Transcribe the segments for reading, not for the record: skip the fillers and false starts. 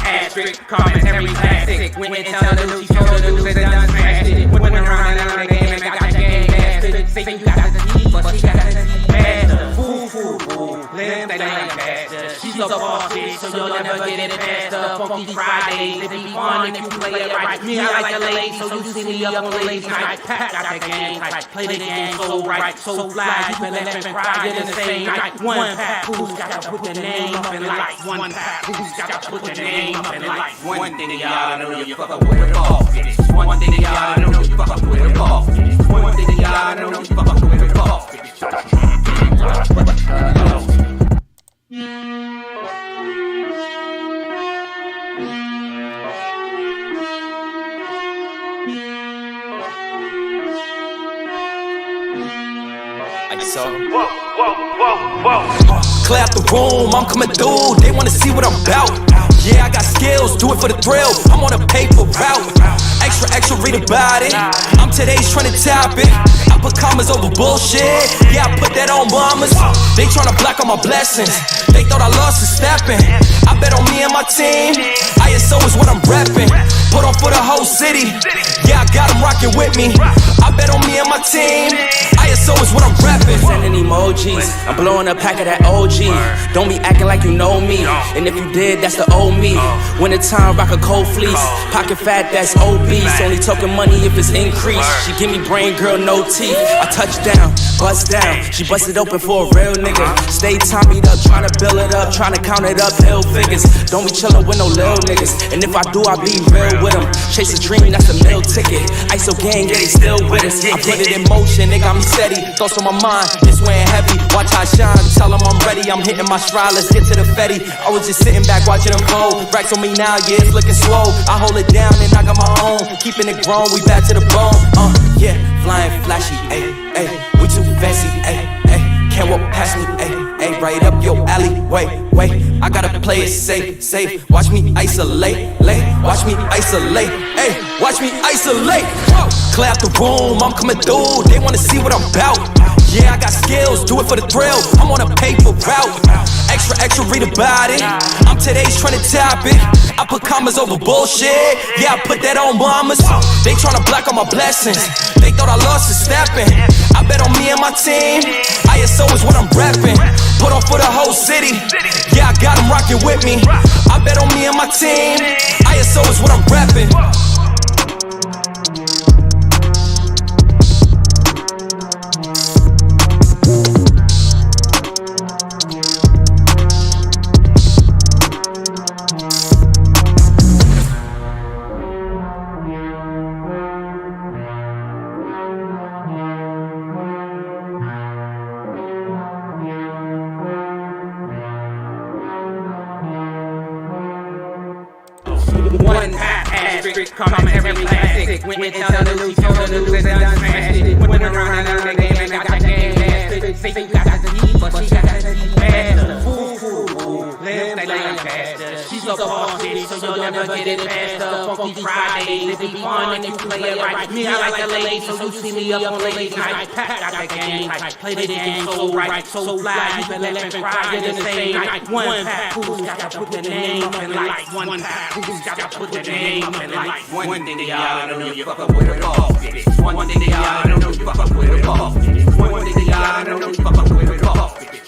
asterisk, commentary classic. Went and tell the news, she told the news that I done smashed it. Went around and around the game and got your game blasted. Say you got the heat, but she got the heat faster. Fool, live that ain't faster. She's a boss bitch, so you'll never get it past her. Funky Fridays, it be fun if you play it right. Me, I like the ladies, so you see me up on the ladies night. Got the game tight, play the game so right, so fly. You can laugh and cry in the same night. One pack, who's got to put the name up in lights? One pack, who's got to put the name up in lights? One thing y'all know you fuck with a boss bitch. One thing y'all know you fuck with a boss bitch. One thing y'all know you fuck with a boss bitch. Clear out the room, I'm coming through. They wanna see what I'm about. Yeah, I got skills, do it for the thrill. I'm on a paper route. Extra, read about it. I'm today's trending topic. I put commas over bullshit. Yeah, I put that on mamas. They tryna block all my blessings. They thought I lost a stepping. I bet on me and my team. ISO is what I'm repping. Put on for the whole city. Yeah, I got them rocking with me. I bet on me and my team. ISO is what I'm repping. Sending emojis, I'm blowing a pack of that OG. Don't be acting like you know me. And if you did, that's the old me. Winter time, rock a cold fleece. Pocket fat, that's obese. Only talking money if it's increased. She give me brain, girl, no teeth. I touch down, bust down. She busted open for a real nigga. Stay Tommy'd up, trying to build it up, trying to count it up, hill figures. Don't be chillin' with no lil niggas. And if I do, I be real with them. Chase a dream, that's a meal ticket. ISO gang, yeah, they still with us. I put it in motion, they got me steady. Thoughts on my mind, this weighing heavy. Watch how I shine, tell them I'm ready. I'm hitting my stride, let's get to the Fetty. I was just sitting back watching them fold. Racks on me now, yeah, it's looking swole. I hold it down and I got my own. Keeping it grown, we back to the bone. Yeah, flying flashy, ayy, ayy. We too fancy, ayy, ayy. Can't walk past me, ayy, ayy. Right up your alley, wait. I gotta play it safe. Watch me isolate, watch me isolate, ayy. Watch me isolate. Clear out the room, I'm coming through. They wanna see what I'm about. Yeah, I got skills, do it for the thrill. I'm on a paper route. Extra, read about it. I'm today's trending topic. I put commas over bullshit. Yeah, I put that on mamas. They tryna block all my blessings. They thought I lost a stepping. I bet on me and my team. ISO is what I'm repping. Put on for the whole city. Yeah, I got them rocking with me. I bet on me and my team. ISO is what I'm repping. One asterisk, commentary classic. Went and tell the news, she told the news that I done smashed it. Went around and around the game and got your game blasted. Say you got the heat, but she got the heat faster. Fool, live that ain't faster. She's a boss bitch, so you'll never get it past her. Funky Fridays, it be fun if you play it right. Me, I like the ladies, so you see me up on the ladies night. Got the game tight, play the game so right, so fly. You can laugh and cry in the same night. One pack, who's got to put the name up in lights? One pack, who's got to put the name up in lights? One thing y'all know you fuck with a boss bitch. One thing y'all know you fuck with a boss bitch. One thing y'all know you fuck with a boss bitch.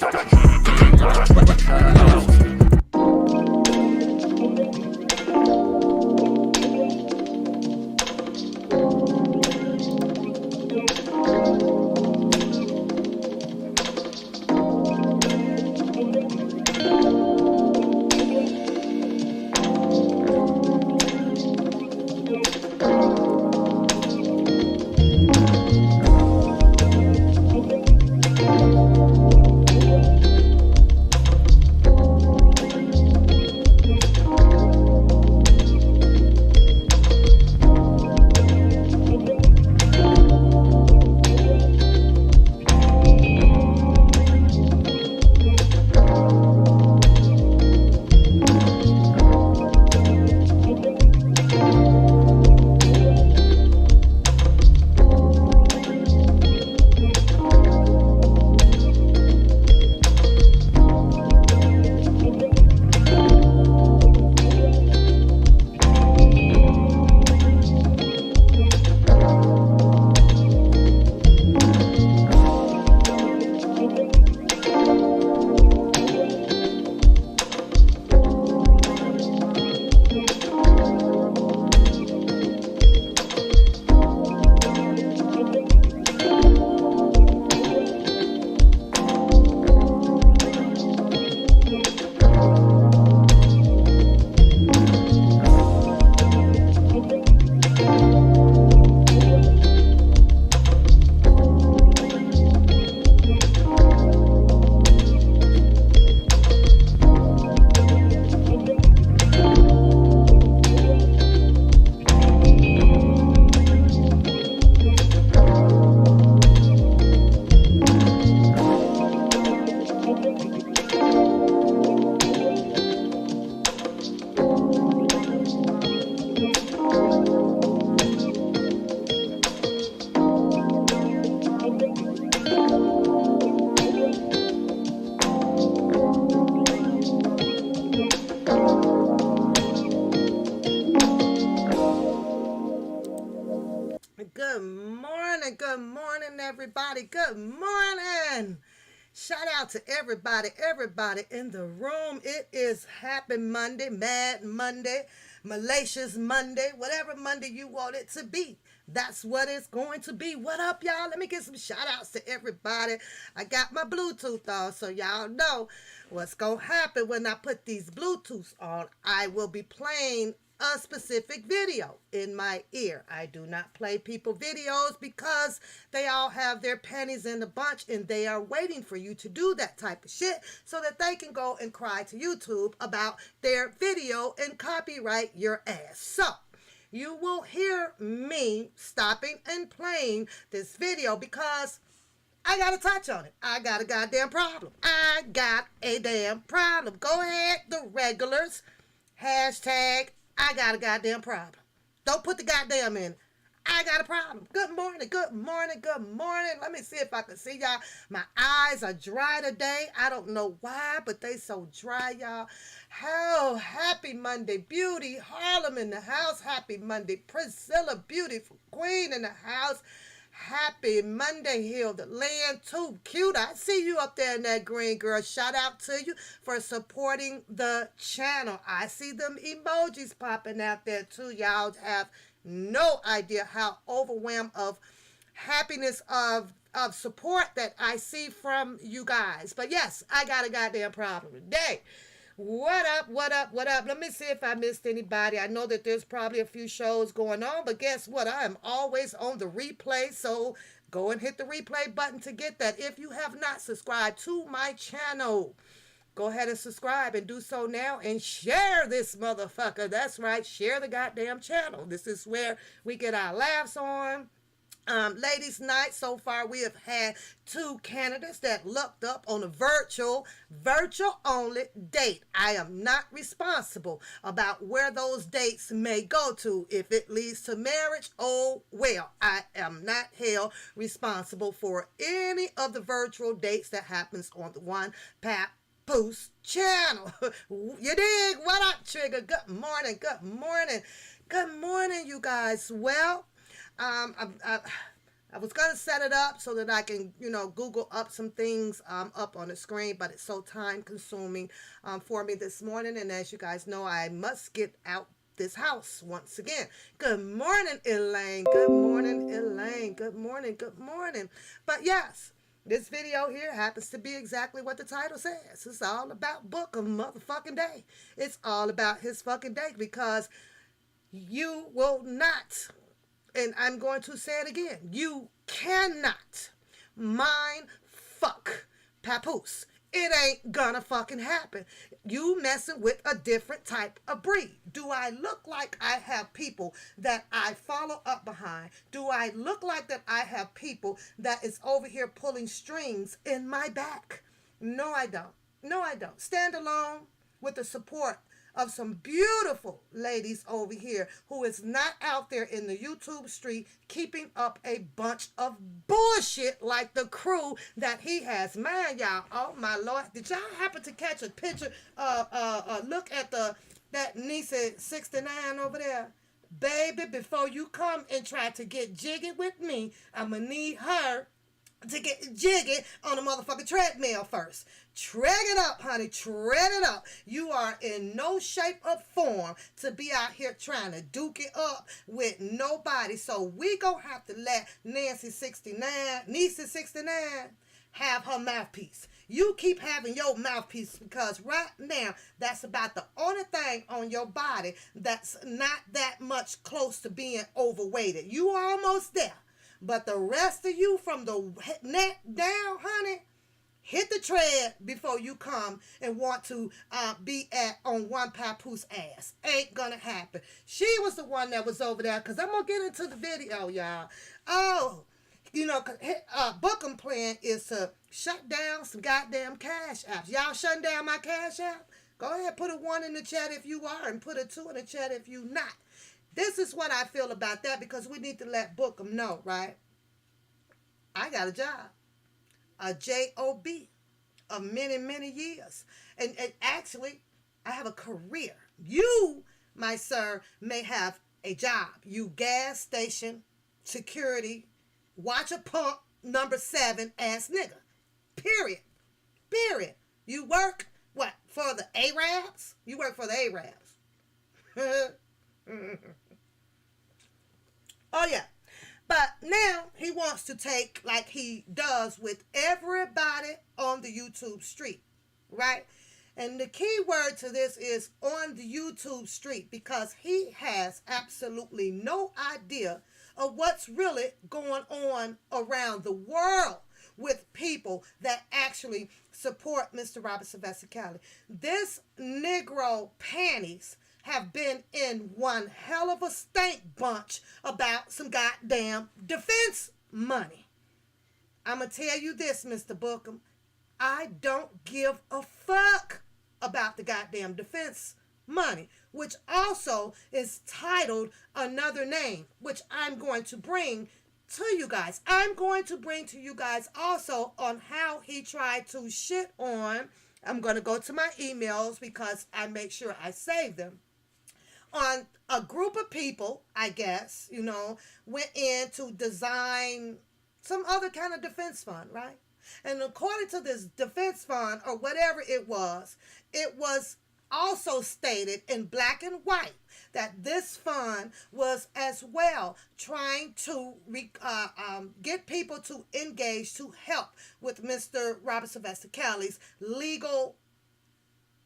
morning, everybody. Good morning. Shout out to everybody in the room. It is Happy Monday, Mad Monday, Malicious Monday, whatever Monday you want it to be. That's what it's going to be. What up, y'all? Let me get some shout outs to everybody. I got my Bluetooth on, so y'all know what's going to happen when I put these Bluetooths on. I will be playing a specific video in my ear. I do not play people videos because they all have their panties in a bunch and they are waiting for you to do that type of shit so that they can go and cry to YouTube about their video and copyright your ass. So you will hear me stopping and playing this video because I got to touch on it. I got a goddamn problem. I got a damn problem. Go ahead, the regulars. Hashtag I got a goddamn problem. Don't put the goddamn in. I got a problem. Good morning, good morning, good morning. Let me see if I can see y'all. My eyes are dry today. I don't know why, but they so dry, y'all. Oh, happy Monday. Beauty Harlem in the house. Happy Monday. Priscilla, beautiful queen in the house. Happy Monday, Hill the Land, too cute. I see you up there in that green, girl. Shout out to you for supporting the channel. I see them emojis popping out there too. Y'all have no idea how overwhelmed of happiness of support that I see from you guys. But yes, I got a goddamn problem today. What up, what up, what up? Let me see if I missed anybody. I know that there's probably a few shows going on, but guess what? I am always on the replay, so go and hit the replay button to get that. If you have not subscribed to my channel, go ahead and subscribe and do so now and share this motherfucker. That's right, share the goddamn channel. This is where we get our laughs on. Ladies' night, so far we have had 2 candidates that looked up on a virtual only date. I am not responsible about where those dates may go to. If it leads to marriage, oh well. I am not held responsible for any of the virtual dates that happens on the One Papoose channel. You dig? What up, Trigger? Good morning, good morning, good morning, you guys. Well, I was going to set it up so that I can, Google up some things up on the screen, but it's so time consuming for me this morning. And as you guys know, I must get out this house once again. Good morning, Elaine. Good morning, Elaine. Good morning, good morning. But yes, this video here happens to be exactly what the title says. It's all about BOOKUM motherfucking day. It's all about his fucking day because you will not... And I'm going to say it again. You cannot mind fuck Papoose. It ain't gonna fucking happen. You messing with a different type of breed. Do I look like I have people that I follow up behind? Do I look like that I have people that is over here pulling strings in my back? No, I don't. No, I don't. Stand alone with the support of some beautiful ladies over here who is not out there in the YouTube street keeping up a bunch of bullshit like the crew that he has. Man, y'all, oh my Lord, did y'all happen to catch a picture? Look at that Nisa 69 over there. Baby, before you come and try to get jiggy with me, I'm gonna need her to get jiggy on the motherfucking treadmill first. Tread it up, honey. Tread it up. You are in no shape or form to be out here trying to duke it up with nobody. So we gonna have to let Nisa 69 have her mouthpiece. You keep having your mouthpiece because right now that's about the only thing on your body that's not that much close to being overweighted. You are almost there. But the rest of you from the neck down, honey, hit the tread before you come and want to be on One Papoose ass. Ain't gonna happen. She was the one that was over there because I'm going to get into the video, y'all. Oh, BOOKUM plan is to shut down some goddamn cash apps. Y'all shutting down my cash app? Go ahead, put a 1 in the chat if you are and put a 2 in the chat if you not. This is what I feel about that because we need to let BOOKUM know, right? I got a job. A job of many, many years. And actually, I have a career. You, my sir, may have a job. You gas station security watch a pump number 7 ass nigga. Period. Period. You work, what, for the Arabs? You work for the Arabs. Oh, yeah. But now he wants to take, like he does with everybody on the YouTube street, right? And the key word to this is on the YouTube street, because he has absolutely no idea of what's really going on around the world with people that actually support Mr. Robert Sylvester Kelly. This Negro panties have been in one hell of a stank bunch about some goddamn defense money. I'm going to tell you this, Mr. Bookum. I don't give a fuck about the goddamn defense money, which also is titled another name, which I'm going to bring to you guys. I'm going to bring to you guys also on how he tried to shit on, I'm going to go to my emails because I make sure I save them, on a group of people, I guess, you know, went in to design some other kind of defense fund, right? And according to this defense fund, or whatever it was also stated in black and white that this fund was as well trying to get people to engage to help with Mr. Robert Sylvester Kelly's legal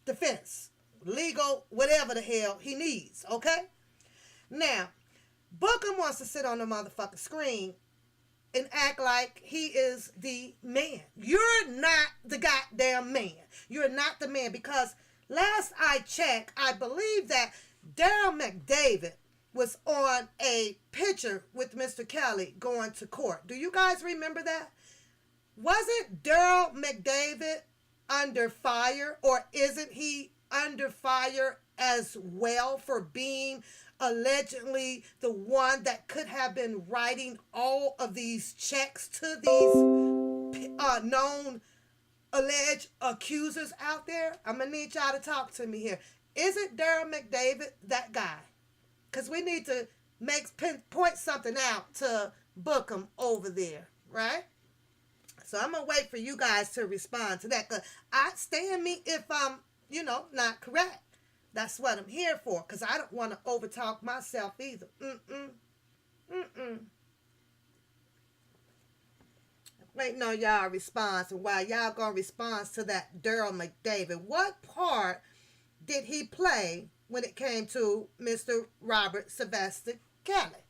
defense. Legal, whatever the hell he needs, okay? Now, Bookum wants to sit on the motherfucking screen and act like he is the man. You're not the goddamn man. You're not the man, because last I checked, I believe that Daryl McDavid was on a picture with Mr. Kelly going to court. Do you guys remember that? Wasn't Daryl McDavid under fire, or isn't he under fire as well for being allegedly the one that could have been writing all of these checks to these known alleged accusers out there? I'm going to need y'all to talk to me here. Isn't Daryl McDavid that guy? Because we need to point something out to Bookum over there, right? So I'm going to wait for you guys to respond to that. Because I stand me if I'm, not correct. That's what I'm here for, because I don't want to overtalk myself either. Waiting on y'all response, and while y'all gonna respond to that Daryl McDavid, what part did he play when it came to Mr. Robert Sylvester Kelly?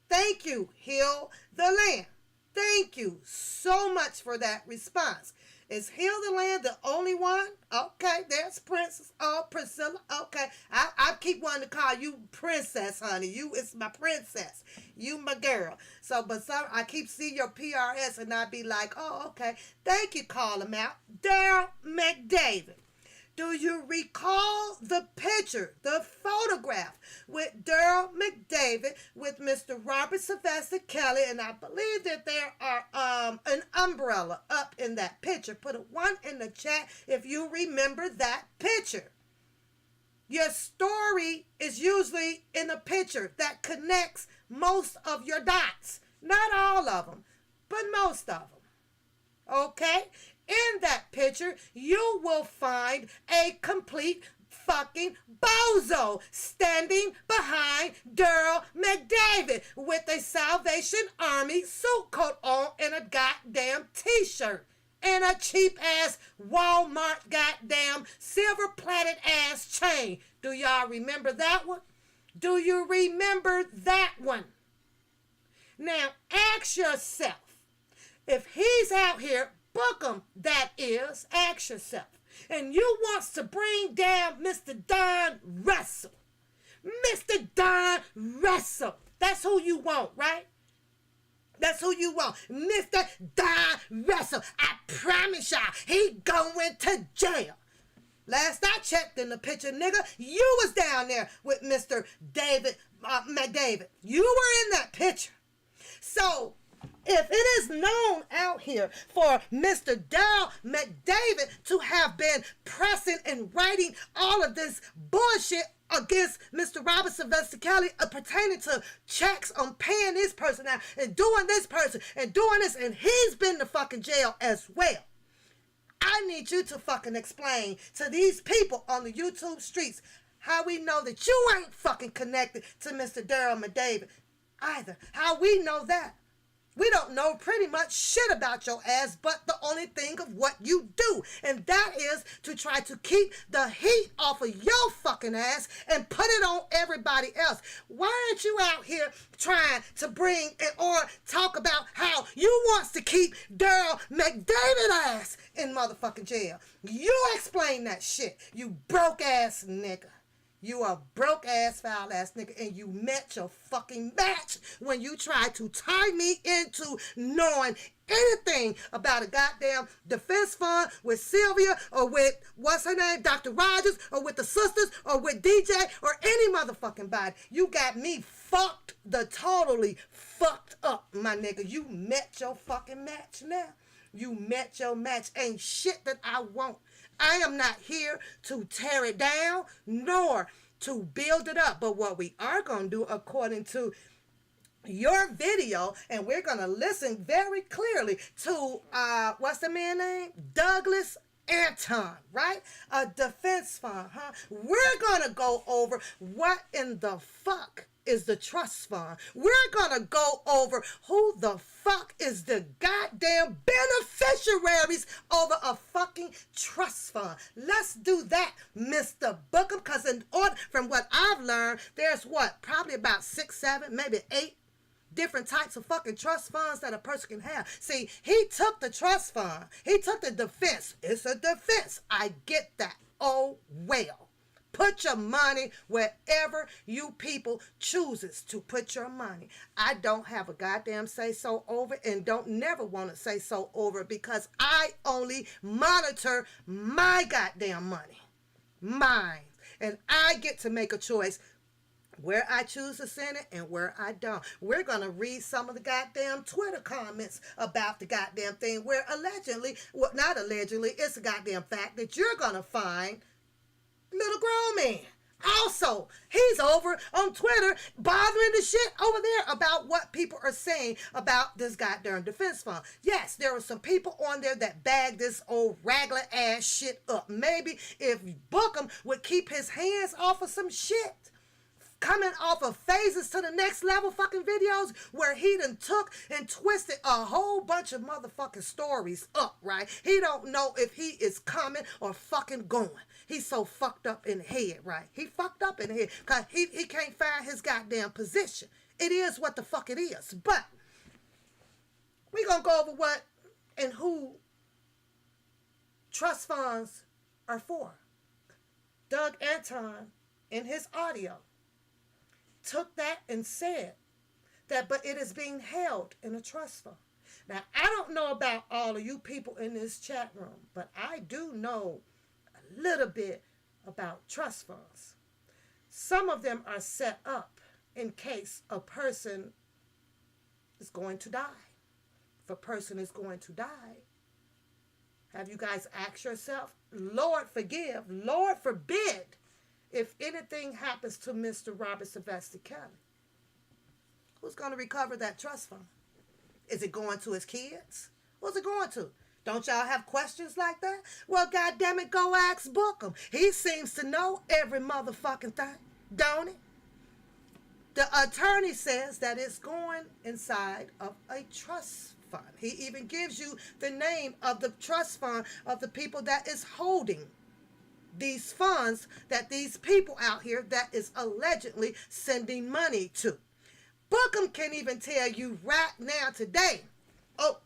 Thank you, Hill the Lamb. Thank you so much for that response. Is Hill the Land the only one? Okay, there's Princess. Oh, Priscilla. Okay, I keep wanting to call you Princess, honey. You is my princess. You my girl. So, but I keep seeing your PRS and I be like, oh, okay. Thank you, call him out. Daryl McDavid. Do you recall the picture, the photograph with Daryl McDavid with Mr. Robert Sylvester Kelly? And I believe that there are an umbrella up in that picture. Put a 1 in the chat if you remember that picture. Your story is usually in a picture that connects most of your dots. Not all of them, but most of them. Okay? In that picture, you will find a complete fucking bozo standing behind Daryl McDavid with a Salvation Army suit coat on and a goddamn t-shirt and a cheap-ass Walmart goddamn silver-plated ass chain. Do y'all remember that one? Do you remember that one? Now, ask yourself, if he's out here, Bookum, that is, ask yourself, and you wants to bring down Mr. Don Russell. Mr. Don Russell. That's who you want, right? That's who you want. Mr. Don Russell. I promise y'all, he going to jail. Last I checked in the picture, nigga, you was down there with Mr. David McDavid. You were in that picture. So, if it is known out here for Mr. Daryl McDavid to have been pressing and writing all of this bullshit against Mr. Robert Sylvester Kelly pertaining to checks on paying this person out and doing this person and doing this, and he's been to fucking jail as well. I need you to fucking explain to these people on the YouTube streets how we know that you ain't fucking connected to Mr. Daryl McDavid either. How we know that. We don't know pretty much shit about your ass, but the only thing of what you do. And that is to try to keep the heat off of your fucking ass and put it on everybody else. Why aren't you out here trying to bring or talk about how you wants to keep Daryl McDavid ass in motherfucking jail? You explain that shit, you broke ass nigga. You a broke ass, foul ass nigga, and you met your fucking match when you tried to tie me into knowing anything about a goddamn defense fund with Sylvia or with, what's her name, Dr. Rogers, or with the sisters, or with DJ, or any motherfucking body. You got me totally fucked up, my nigga. You met your fucking match now. You met your match. Ain't shit that I want. I am not here to tear it down nor to build it up. But what we are going to do, according to your video, and we're going to listen very clearly to, what's the man's name? Douglas Anton, right? A defense fund, huh? We're going to go over what in the fuck is the trust fund. We're gonna go over who the fuck is the goddamn beneficiaries over a fucking trust fund. Let's do that, Mr. BOOKUM, because in order, from what I've learned, there's probably about 6, 7, maybe 8 different types of fucking trust funds that a person can have. See, he took the trust fund. He took the defense. It's a defense. I get that. Oh, well. Put your money wherever you people chooses to put your money. I don't have a goddamn say-so over and don't never want to say so over because I only monitor my goddamn money. Mine. And I get to make a choice where I choose to send it and where I don't. We're going to read some of the goddamn Twitter comments about the goddamn thing where allegedly, well, not allegedly, it's a goddamn fact that you're going to find little grown man. Also, he's over on Twitter bothering the shit over there about what people are saying about this goddamn defense fund. Yes, there are some people on there that bag this old raglan ass shit up. Maybe if BOOKUM would keep his hands off of some shit, coming off of phases to the next level fucking videos where he done took and twisted a whole bunch of motherfucking stories up, right? He don't know if he is coming or fucking going. He's so fucked up in the head, right? He fucked up in the head because he can't find his goddamn position. It is what the fuck it is. But we're going to go over what and who trust funds are for. Doug Anton, in his audio, took that and said that, but it is being held in a trust fund. Now, I don't know about all of you people in this chat room, but I do know a little bit about trust funds. Some of them are set up in case a person is going to die. If a person is going to die, have you guys asked yourself, Lord forgive, Lord forbid, if anything happens to Mr. Robert Sylvester Kelly, who's going to recover that trust fund? Is it going to his kids? What's it going to? Don't y'all have questions like that? Well, goddamn it, go ask BOOKUM. He seems to know every motherfucking thing, don't he? The attorney says that it's going inside of a trust fund. He even gives you the name of the trust fund of the people that is holding these funds that these people out here that is allegedly sending money to. BOOKUM can even tell you right now today, oh,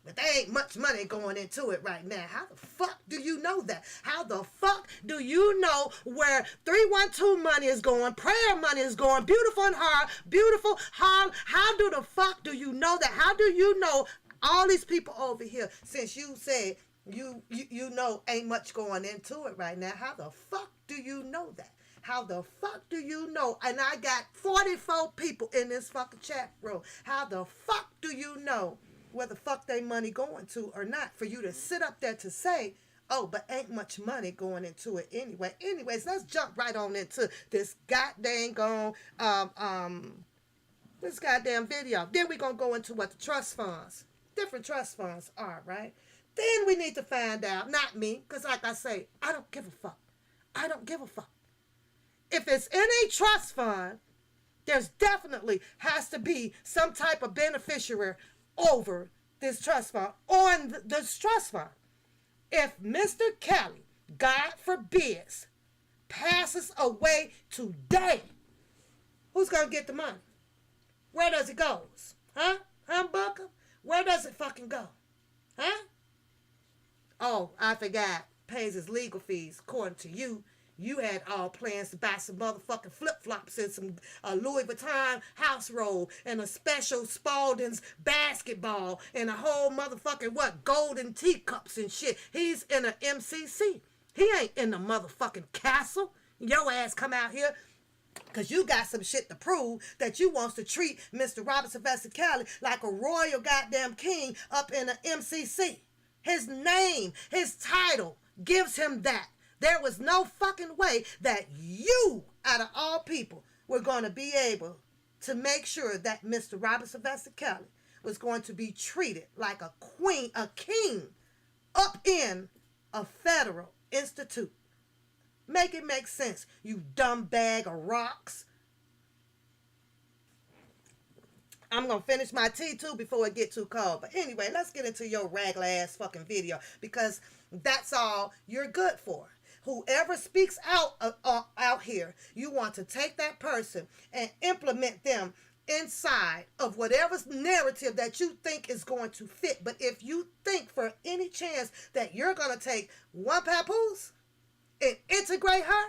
but there ain't much money going into it right now. How the fuck do you know that? How the fuck do you know where 312 money is going, prayer money is going, beautiful and hard, beautiful, hard? How do the fuck do you know that? How do you know all these people over here, since you said you know ain't much going into it right now? How the fuck do you know that? How the fuck do you know? And I got 44 people in this fucking chat room. How the fuck do you know where the fuck they money going to or not, for you to sit up there to say, Oh, but ain't much money going into it anyway. Anyways, let's jump right on into this this goddamn video. Then we're gonna go into what the trust funds, different trust funds are, right? Then we need to find out, not me, because like I say, I don't give a fuck. I don't give a fuck. If it's in a trust fund, there's definitely has to be some type of beneficiary over this trust fund, on this trust fund. If Mr. Kelly, God forbids, passes away today, who's going to get the money? Where does it go? Huh? Huh, Booker? Where does it fucking go? Huh? Oh, I forgot. Pays his legal fees. According to you, you had all plans to buy some motherfucking flip-flops and some Louis Vuitton house robe and a special Spalding's basketball and a whole motherfucking golden teacups and shit. He's in an MCC. He ain't in the motherfucking castle. Your ass come out here because you got some shit to prove that you wants to treat Mr. Robert Sylvester Kelly like a royal goddamn king up in an MCC. His name, his title gives him that. There was no fucking way that you, out of all people, were going to be able to make sure that Mr. Robert Sylvester Kelly was going to be treated like a queen, a king, up in a federal institute. Make it make sense, you dumb bag of rocks. I'm going to finish my tea too before it get too cold. But anyway, let's get into your regular ass fucking video, because that's all you're good for. Whoever speaks out here, you want to take that person and implement them inside of whatever narrative that you think is going to fit. But if you think for any chance that you're going to take one papoose and integrate her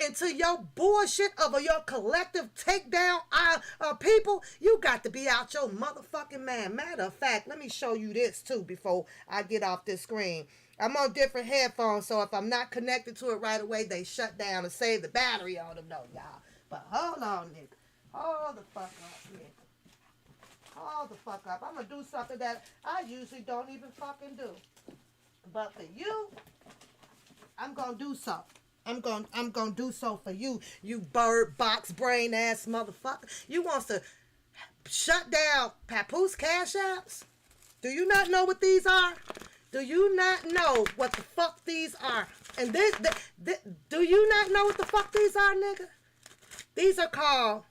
into your bullshit of your collective takedown people, you got to be out your motherfucking mind. Matter of fact, let me show you this too before I get off this screen. I'm on different headphones, so if I'm not connected to it right away, they shut down and save the battery on them, though, y'all. But hold on, nigga. Hold the fuck up, nigga. Hold the fuck up. I'm going to do something that I usually don't even fucking do. But for you, I'm going to do something. I'm going to do so for you, you bird box brain ass motherfucker. You wants to shut down Papoose Cash Apps? Do you not know what these are? Do you not know what the fuck these are? And do you not know what the fuck these are, nigga? These are called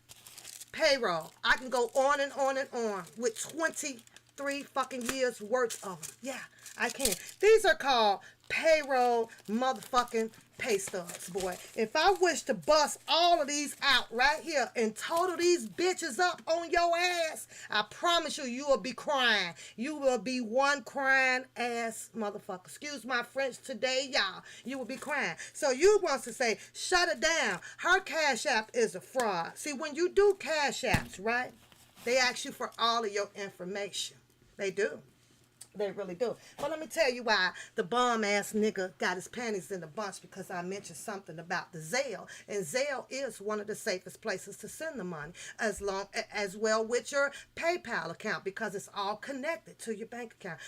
payroll. I can go on and on and on with 23 fucking years worth of them. Yeah, I can. These are called payroll motherfucking pay stubs, boy. If I wish to bust all of these out right here and total these bitches up on your ass, I promise you, you will be crying. You will be one crying ass motherfucker. Excuse my French today, y'all. You will be crying. So you want to say, shut it down. Her Cash App is a fraud. See, when you do Cash Apps, right, they ask you for all of your information. They do. They really do. But let me tell you why the bum ass nigga got his panties in a bunch, because I mentioned something about the Zelle. And Zelle is one of the safest places to send the money, as well with your PayPal account, because it's all connected to your bank account.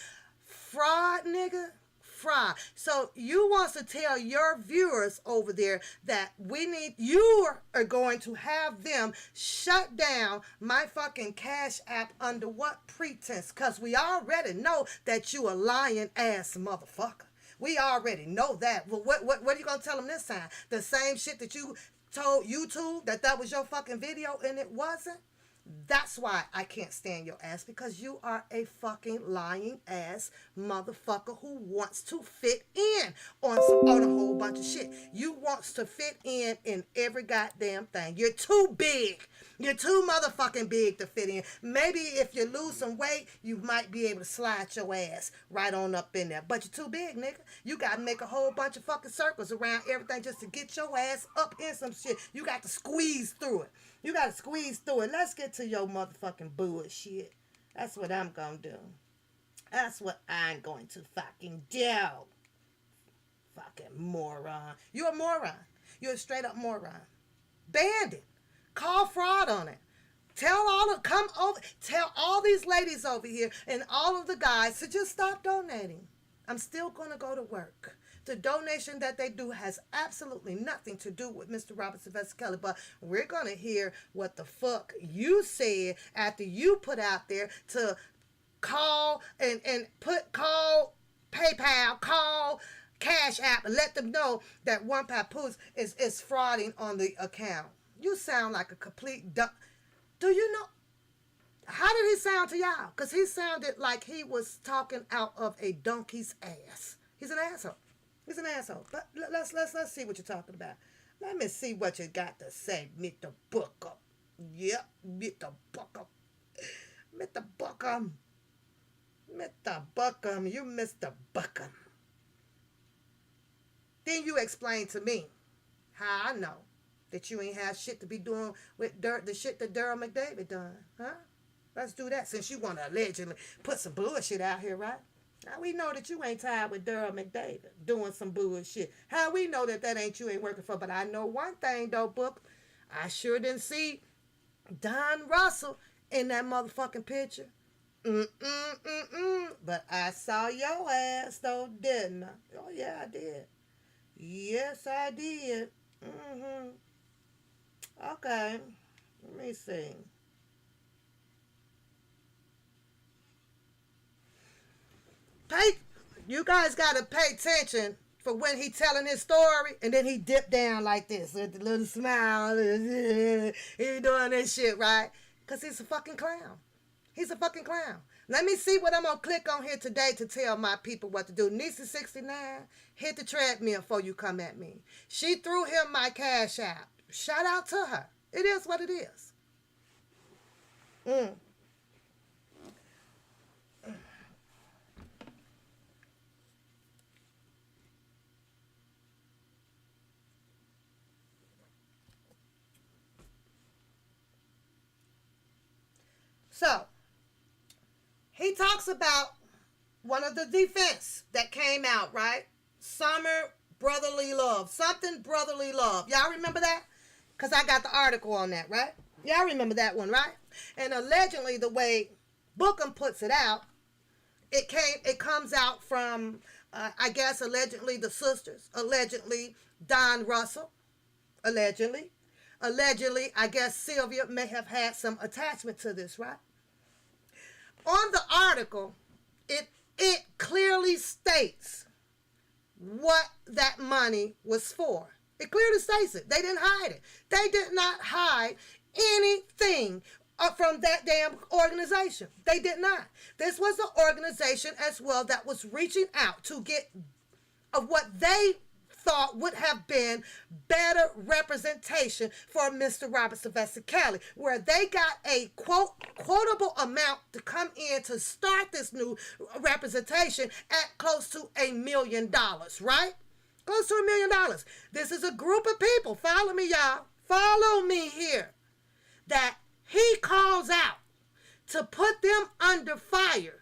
Fraud, nigga. Fraud. So you want to tell your viewers over there that you are going to have them shut down my fucking Cash App under what pretense? Because we already know that you a lying ass motherfucker. We already know that. Well, what are you going to tell them this time? The same shit that you told YouTube that was your fucking video and it wasn't? That's why I can't stand your ass, because you are a fucking lying ass motherfucker who wants to fit in on a whole bunch of shit. You wants to fit in every goddamn thing. You're too big. You're too motherfucking big to fit in. Maybe if you lose some weight, you might be able to slide your ass right on up in there. But you're too big, nigga. You got to make a whole bunch of fucking circles around everything just to get your ass up in some shit. You got to squeeze through it. You got to squeeze through it. Let's get to your motherfucking bullshit. That's what I'm going to do. That's what I'm going to fucking do. Fucking moron. You're a moron. You're a straight up moron. Bandit. Call fraud on it. Tell all these ladies over here and all of the guys to just stop donating. I'm still going to go to work. The donation that they do has absolutely nothing to do with Mr. Robert Sylvester Kelly. But we're going to hear what the fuck you said after you put out there to call call PayPal, call Cash App, and let them know that One Papoose is frauding on the account. You sound like a complete dumb. Do you know? How did he sound to y'all? Because he sounded like he was talking out of a donkey's ass. He's an asshole. He's an asshole. But let's see what you're talking about. Let me see what you got to say, Mr. BOOKUM. Yep, Mr. BOOKUM. Mr. BOOKUM. Mr. BOOKUM. You Mr. BOOKUM. Then you explain to me how I know that you ain't have shit to be doing with the shit that Daryl McDavid done, huh? Let's do that since you want to allegedly put some bullshit out here, right? How we know that you ain't tied with Daryl McDavid doing some bullshit? How we know that ain't you ain't working for? But I know one thing, though, Book. I sure didn't see Don Russell in that motherfucking picture. But I saw your ass, though, didn't I? Oh, yeah, I did. Yes, I did. Okay. Let me see. You guys got to pay attention for when he telling his story, and then he dipped down like this with a little smile. He doing this shit, right? Because he's a fucking clown. He's a fucking clown. Let me see what I'm going to click on here today to tell my people what to do. Nisa69, hit the treadmill before you come at me. She threw him my Cash App. Shout out to her. It is what it is. So, he talks about one of the defense that came out, right? Summer brotherly love. Something brotherly love. Y'all remember that? Because I got the article on that, right? Y'all remember that one, right? And allegedly, the way BOOKUM puts it out, it comes out from, I guess, allegedly the sisters. Allegedly, Don Russell. Allegedly, I guess Sylvia may have had some attachment to this, right? On the article, it clearly states what that money was for. It clearly states it. They didn't hide it. They did not hide anything from that damn organization. They did not. This was an organization as well that was reaching out to get of what they thought would have been better representation for Mr. Robert Sylvester Kelly, where they got a quotable amount to come in to start this new representation at close to $1 million, right? Close to $1 million. This is a group of people. Follow me, y'all. Follow me here. That he calls out to put them under fire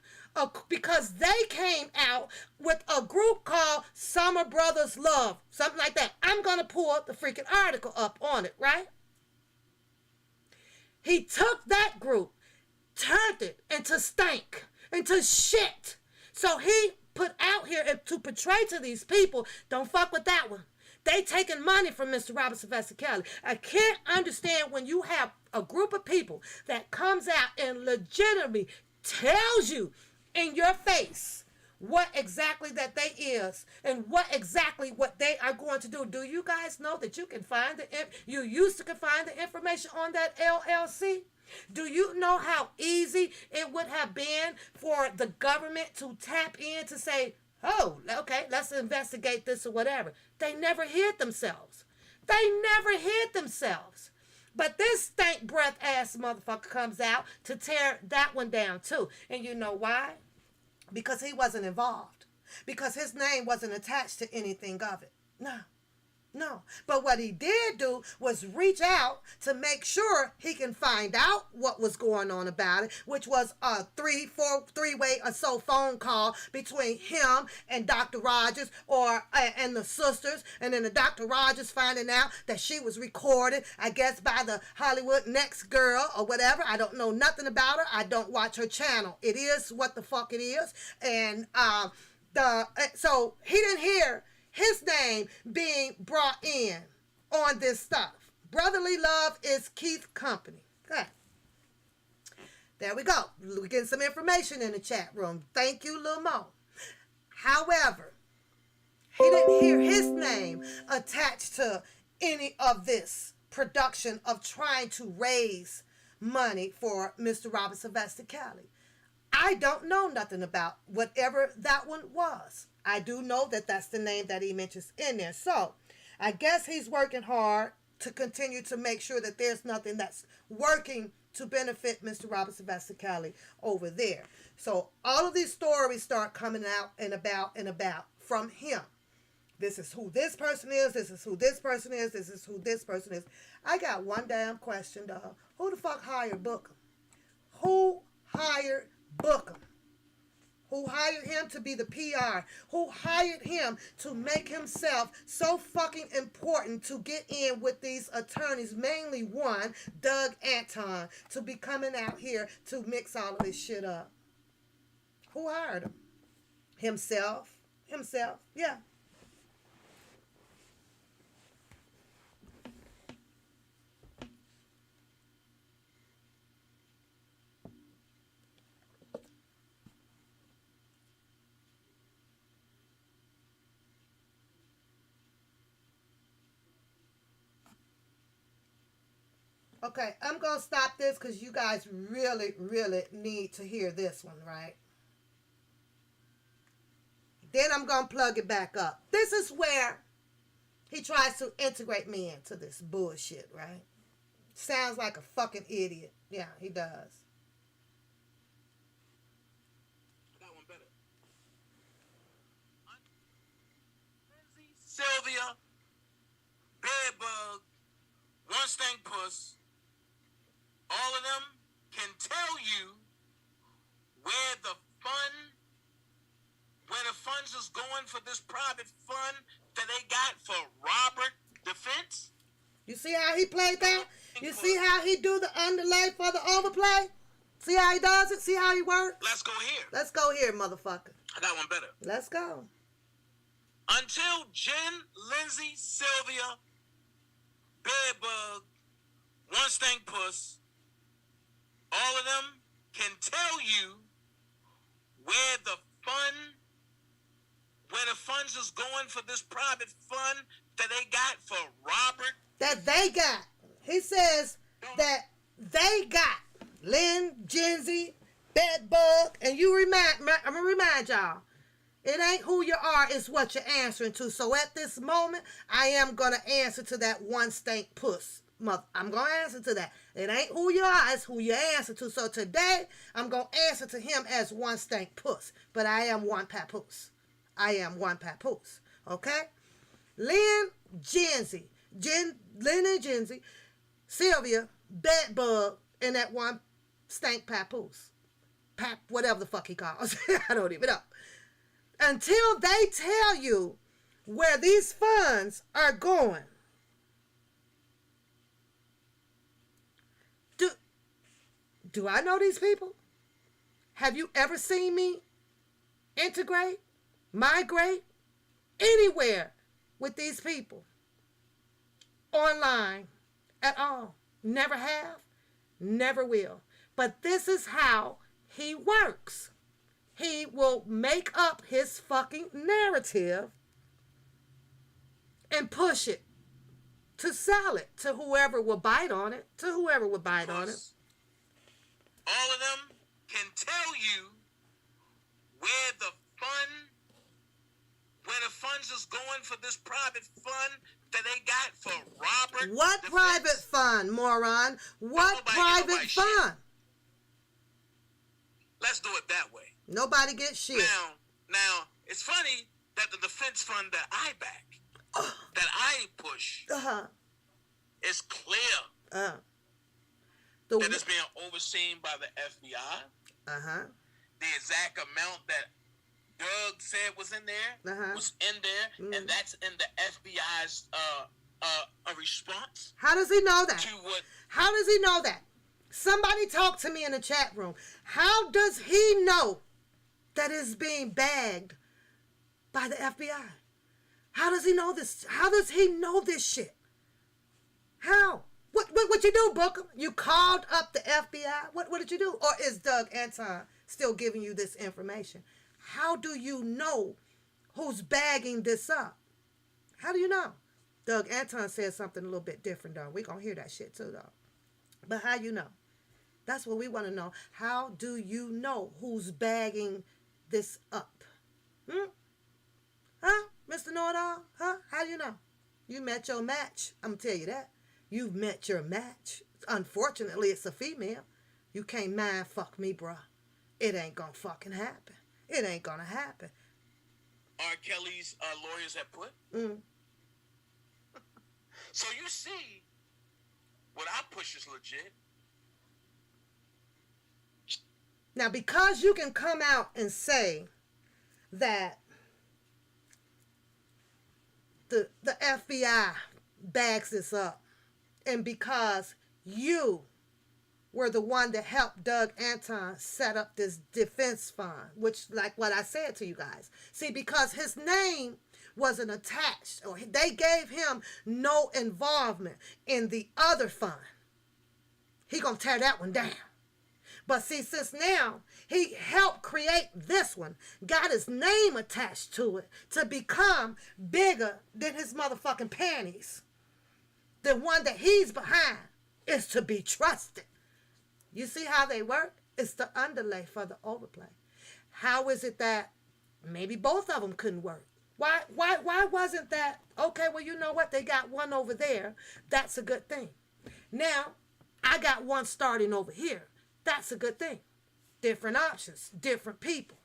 because they came out with a group called Summer Brothers Love. Something like that. I'm going to pull up the freaking article up on it, right? He took that group, turned it into stank, into shit. So he put out here to portray to these people, don't fuck with that one. They taking money from Mr. Robert Sylvester Kelly. I can't understand when you have a group of people that comes out and legitimately tells you in your face what exactly that they is and what they are going to do. Do you guys know that you can find you used to find the information on that LLC? Do you know how easy it would have been for the government to tap in to say, oh, okay, let's investigate this or whatever? They never hid themselves. But this stank breath ass motherfucker comes out to tear that one down too. And you know why? Because he wasn't involved. Because his name wasn't attached to anything of it. No. But what he did do was reach out to make sure he can find out what was going on about it, which was a three-way or so phone call between him and Dr. Rogers and the sisters. And then the Dr. Rogers finding out that she was recorded, I guess, by the Hollywood Next Girl or whatever. I don't know nothing about her. I don't watch her channel. It is what the fuck it is. And so he didn't hear his name being brought in on this stuff. Brotherly Love is Keith Company. Okay. There we go. We're getting some information in the chat room. Thank you, Lil Mo. However, he didn't hear his name attached to any of this production of trying to raise money for Mr. Robert Sylvester Kelly. I don't know nothing about whatever that one was. I do know that that's the name that he mentions in there. So I guess he's working hard to continue to make sure that there's nothing that's working to benefit Mr. Robert Sylvester Kelly over there. So all of these stories start coming out and about from him. This is who this person is. This is who this person is. This is who this person is. I got one damn question, dog. Who the fuck hired BOOKUM? Who hired BOOKUM? Who hired him to be the PR? Who hired him to make himself so fucking important to get in with these attorneys, mainly one, Doug Anton, to be coming out here to mix all of this shit up? Who hired him? Himself. Yeah. Okay, I'm going to stop this because you guys really, really need to hear this one, right? Then I'm going to plug it back up. This is where he tries to integrate me into this bullshit, right? Sounds like a fucking idiot. Yeah, he does. Got one better. Sylvia, Bedbug, One Stank Puss, all of them can tell you where the funds is going for this private fund that they got for Robert Defense. You see how he played that? You see how he do the underlay for the overplay? See how he does it? See how he works? Let's go here. Let's go here, motherfucker. I got one better. Let's go. Until Jen, Lindsay, Sylvia, Bedbug, One Stank Puss, all of them can tell you where the funds is going for this private fund that they got for Robert. That they got. He says that they got Lynn, Genzy, Bedbug, and I'm gonna remind y'all, it ain't who you are, it's what you're answering to. So at this moment, I am gonna answer to that One Stank Puss. I'm going to answer to that. It ain't who you are, it's who you answer to. So today, I'm going to answer to him as One Stank Puss. But I am one papoose. Okay? Lynn and Genzy, Sylvia, Bedbug, and that One Stank Papoose. Whatever the fuck he calls. I don't even know. Until they tell you where these funds are going, do I know these people? Have you ever seen me integrate, migrate anywhere with these people? Online at all. Never have, never will. But this is how he works. He will make up his fucking narrative and push it to sell it to whoever will bite on it, All of them can tell you where the funds is going for this private fund that they got for Robert. What Defense. Private fund, moron? What private fund? Let's do it that way. Nobody gets shit. Now, it's funny that the defense fund that I back, that I push, is clear. That it's being overseen by the FBI. The exact amount that Doug said was in there was in there, and that's in the FBI's a response. How does he know that? To what? How does he know that? Somebody talk to me in the chat room. How does he know that it's being bagged by the FBI? How does he know this? How does he know this shit? How? What you do, BOOKUM? You called up the FBI? What did you do? Or is Doug Anton still giving you this information? How do you know who's bagging this up? How do you know? Doug Anton said something a little bit different, though. We're going to hear that shit, too, though. But how you know? That's what we want to know. How do you know who's bagging this up? Huh? Mr. Know-It-All? Huh? How do you know? You met your match. I'm going to tell you that. You've met your match. Unfortunately, it's a female. You can't mind fuck me, bruh. It ain't gonna fucking happen. It ain't gonna happen. R. Kelly's lawyers have put. So you see, what I push is legit. Now, because you can come out and say that the FBI bags this up, and because you were the one that helped Doug Anton set up this defense fund, which, like what I said to you guys, see, because his name wasn't attached, or they gave him no involvement in the other fund, he gonna tear that one down. But see, since now he helped create this one, got his name attached to it to become bigger than his motherfucking panties, the one that he's behind is to be trusted. You see how they work? It's the underlay for the overplay. How is it that maybe both of them couldn't work? Why wasn't that, okay, well, you know what? They got one over there. That's a good thing. Now, I got one starting over here. That's a good thing. Different options, different people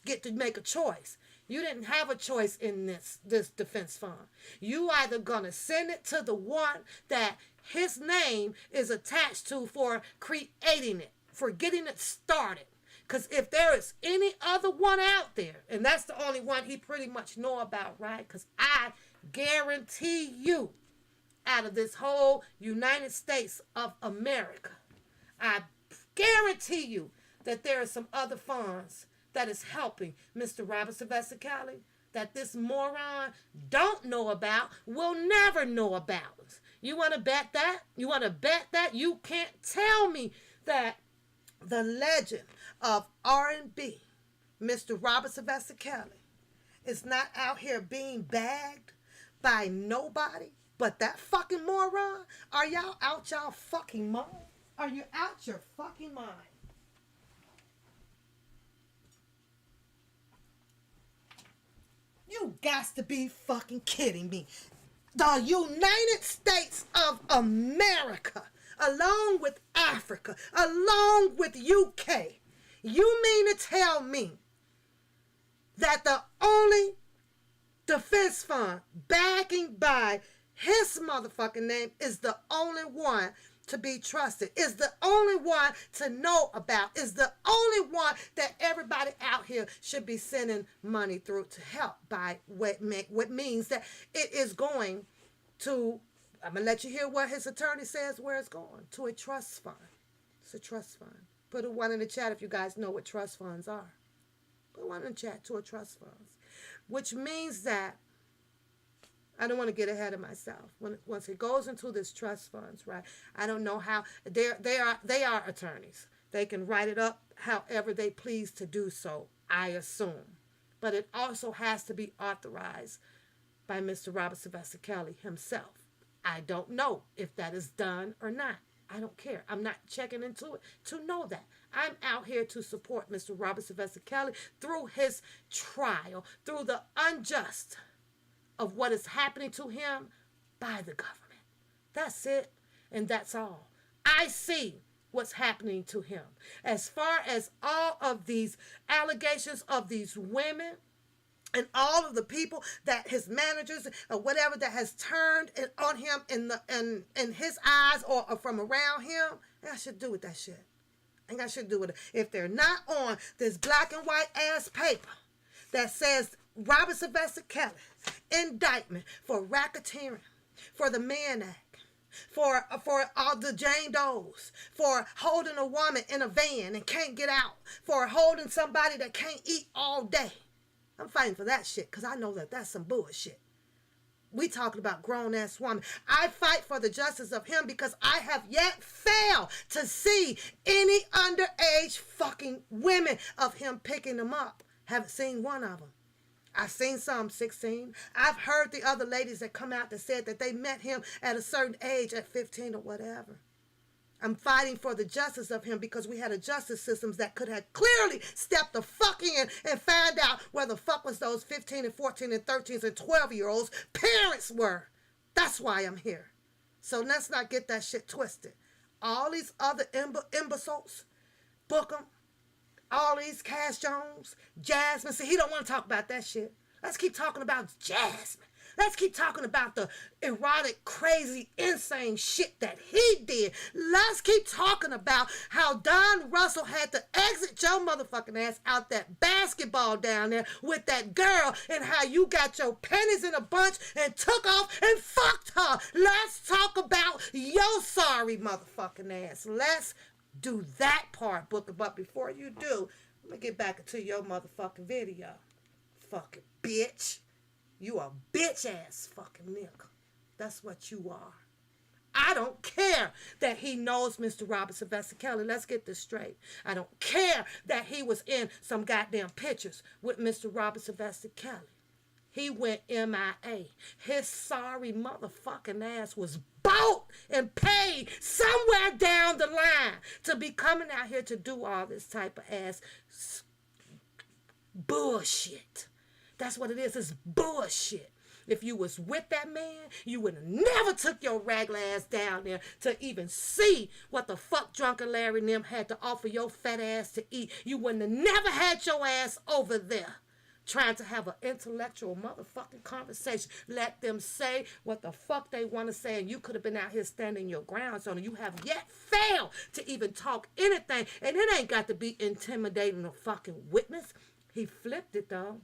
get to make a choice. You didn't have a choice in this defense fund. You either gonna send it to the one that his name is attached to for creating it, for getting it started. Because if there is any other one out there, and that's the only one he pretty much know about, right? Because I guarantee you, out of this whole United States of America, I guarantee you that there are some other funds that is helping Mr. Robert Sylvester Kelly that this moron don't know about, will never know about. You want to bet that? You want to bet that? You can't tell me that the legend of R&B, Mr. Robert Sylvester Kelly, is not out here being bagged by nobody but that fucking moron. Are y'all out y'all fucking mind? Are you out your fucking mind? You got to be fucking kidding me. The United States of America, along with Africa, along with UK, you mean to tell me that the only defense fund backing by his motherfucking name is the only one to be trusted, is the only one to know about, is the only one that everybody out here should be sending money through to help by what means that it is going to, I'm going to let you hear what his attorney says where it's going, to a trust fund. It's a trust fund. Put a one in the chat if you guys know what trust funds are. Put one in the chat, to a trust funds. Which means that, I don't want to get ahead of myself. Once it goes into this trust funds, right? I don't know how they are attorneys. They can write it up however they please to do so, I assume. But it also has to be authorized by Mr. Robert Sylvester Kelly himself. I don't know if that is done or not. I don't care. I'm not checking into it to know that. I'm out here to support Mr. Robert Sylvester Kelly through his trial, through the unjust of what is happening to him by the government. That's it, and that's all. I see what's happening to him. As far as all of these allegations of these women and all of the people that his managers or whatever that has turned on him in his eyes or from around him, I should do with that shit. Ain't got shit to do with it. If they're not on this black and white ass paper that says Robert Sylvester Kelly's indictment for racketeering, for the Mann Act, for all the Jane Does, for holding a woman in a van and can't get out, for holding somebody that can't eat all day. I'm fighting for that shit because I know that that's some bullshit. We talking about grown-ass woman. I fight for the justice of him because I have yet failed to see any underage fucking women of him picking them up. Haven't seen one of them. I've seen some 16. I've heard the other ladies that come out that said that they met him at a certain age, at 15 or whatever. I'm fighting for the justice of him because we had a justice system that could have clearly stepped the fuck in and found out where the fuck was those 15 and 14 and 13s and 12-year-olds parents were. That's why I'm here. So let's not get that shit twisted. All these other imbeciles, BOOKUM, all these Cash Jones, Jasmine. See, he don't want to talk about that shit. Let's keep talking about Jasmine. Let's keep talking about the erotic, crazy, insane shit that he did. Let's keep talking about how Don Russell had to exit your motherfucking ass out that basketball down there with that girl, and how you got your panties in a bunch and took off and fucked her. Let's talk about your sorry motherfucking ass. Let's do that part, BOOKUM. But before you do, let me get back into your motherfucking video. Fucking bitch. You a bitch-ass fucking nigga. That's what you are. I don't care that he knows Mr. Robert Sylvester Kelly. Let's get this straight. I don't care that he was in some goddamn pictures with Mr. Robert Sylvester Kelly. He went MIA. His sorry motherfucking ass was bought and paid somewhere down the line to be coming out here to do all this type of ass bullshit. That's what it is. It's bullshit. If you was with that man, you would have never took your regular ass down there to even see what the fuck Drunken Larry and them had to offer your fat ass to eat. You wouldn't have never had your ass over there trying to have an intellectual motherfucking conversation. Let them say what the fuck they want to say, and you could have been out here standing your grounds on it. You have yet failed to even talk anything, and it ain't got to be intimidating a fucking witness. He flipped it, though.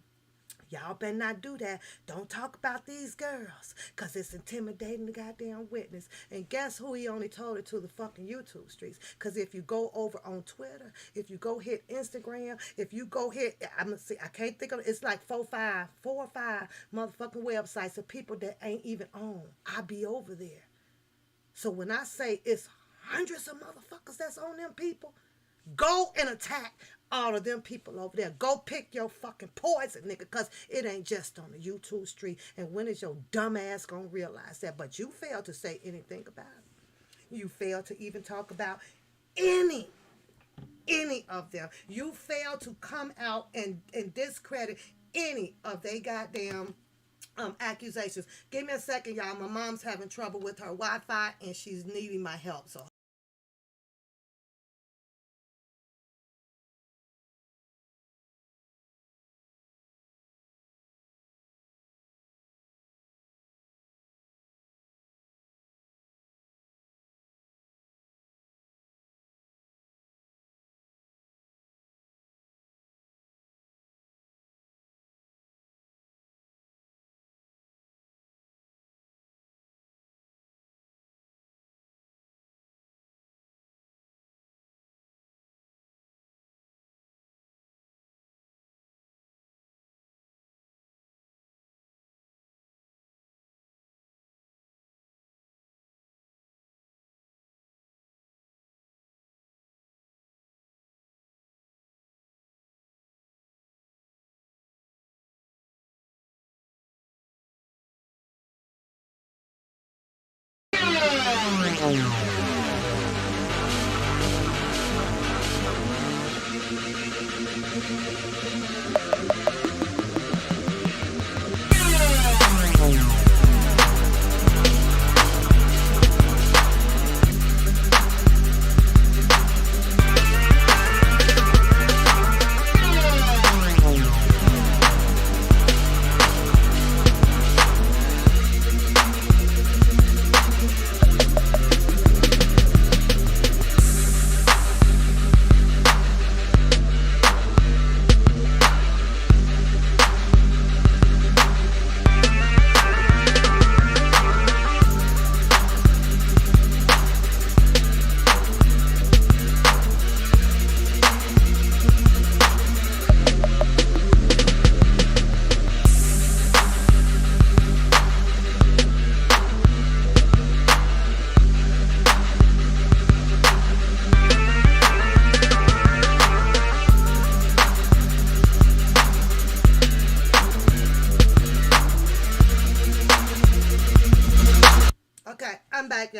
Y'all better not do that. Don't talk about these girls, because it's intimidating the goddamn witness. And guess who he only told it to? The fucking YouTube streets. Because if you go over on Twitter, if you go hit Instagram, if you go hit, I'm going to see, I can't think of it. It's like 4 or 5 motherfucking websites of people that ain't even on. I be over there. So when I say it's hundreds of motherfuckers that's on them people, go and attack all of them people over there. Go pick your fucking poison, nigga, because it ain't just on the YouTube street. And when is your dumb ass gonna realize that? But you failed to say anything about it. You failed to even talk about any of them. You failed to come out and discredit any of they goddamn accusations. Give me a second, y'all. My mom's having trouble with her Wi-Fi and she's needing my help. So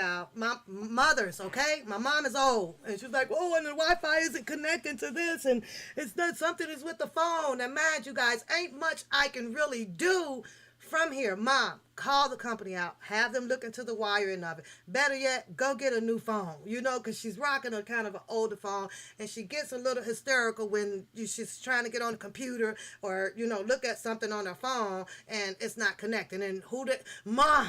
y'all. My mother's, okay? My mom is old. And she's like, oh, and the Wi-Fi isn't connecting to this. And it's not something is with the phone. And mind you guys, ain't much I can really do from here. Mom, call the company out. Have them look into the wiring of it. Better yet, go get a new phone. You know, because she's rocking a kind of an older phone. And she gets a little hysterical when she's trying to get on the computer or, you know, look at something on her phone and it's not connecting. And Mom.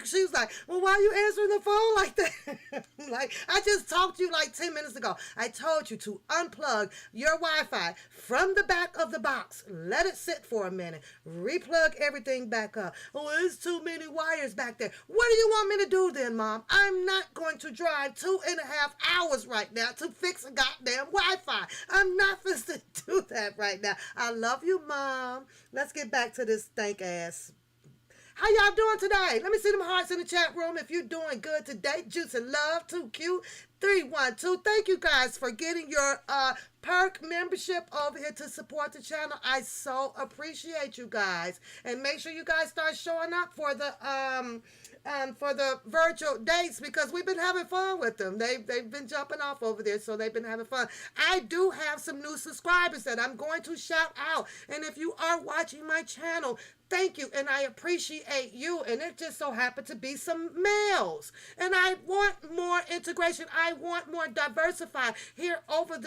She was like, well, why are you answering the phone like that? Like, I just talked to you like 10 minutes ago. I told you to unplug your Wi-Fi from the back of the box. Let it sit for a minute. Replug everything back up. Oh, there's too many wires back there. What do you want me to do then, Mom? I'm not going to drive 2.5 hours right now to fix a goddamn Wi-Fi. I'm not supposed to do that right now. I love you, Mom. Let's get back to this stank ass. How y'all doing today? Let me see them hearts in the chat room if you're doing good today. Juice and love, 2Q312. Thank you guys for getting your perk membership over here to support the channel. I so appreciate you guys. And make sure you guys start showing up for the virtual dates because we've been having fun with them. They've been jumping off over there, so they've been having fun. I do have some new subscribers that I'm going to shout out. And if you are watching my channel, thank you, and I appreciate you. And it just so happened to be some males. And I want more integration. I want more diversified here over on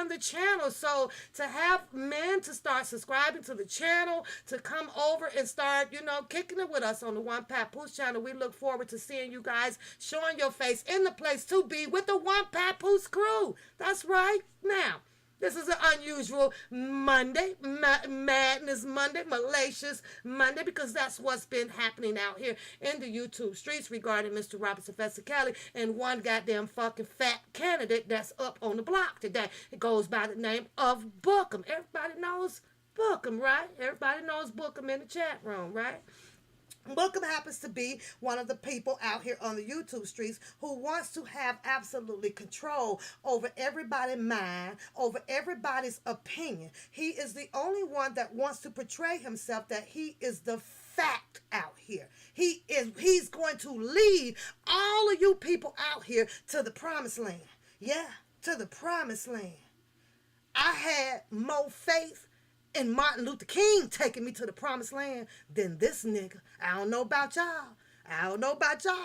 the channel. So to have men to start subscribing to the channel, to come over and start, you know, kicking it with us on the One Papoose channel, we look forward to seeing you guys showing your face in the place to be with the One Papoose crew. That's right. Now, this is an unusual Monday, Madness Monday, Malicious Monday, because that's what's been happening out here in the YouTube streets regarding Mr. Robert Sylvester Kelly and one goddamn fucking fat candidate that's up on the block today. It goes by the name of BOOKUM. Everybody knows BOOKUM, right? Everybody knows BOOKUM in the chat room, right? BOOKUM happens to be one of the people out here on the YouTube streets who wants to have absolutely control over everybody's mind, over everybody's opinion. He is the only one that wants to portray himself that he is the fact out here. He's going to lead all of you people out here to the promised land. Yeah, to the promised land. I had more faith and Martin Luther King taking me to the promised land than this nigga. I don't know about y'all.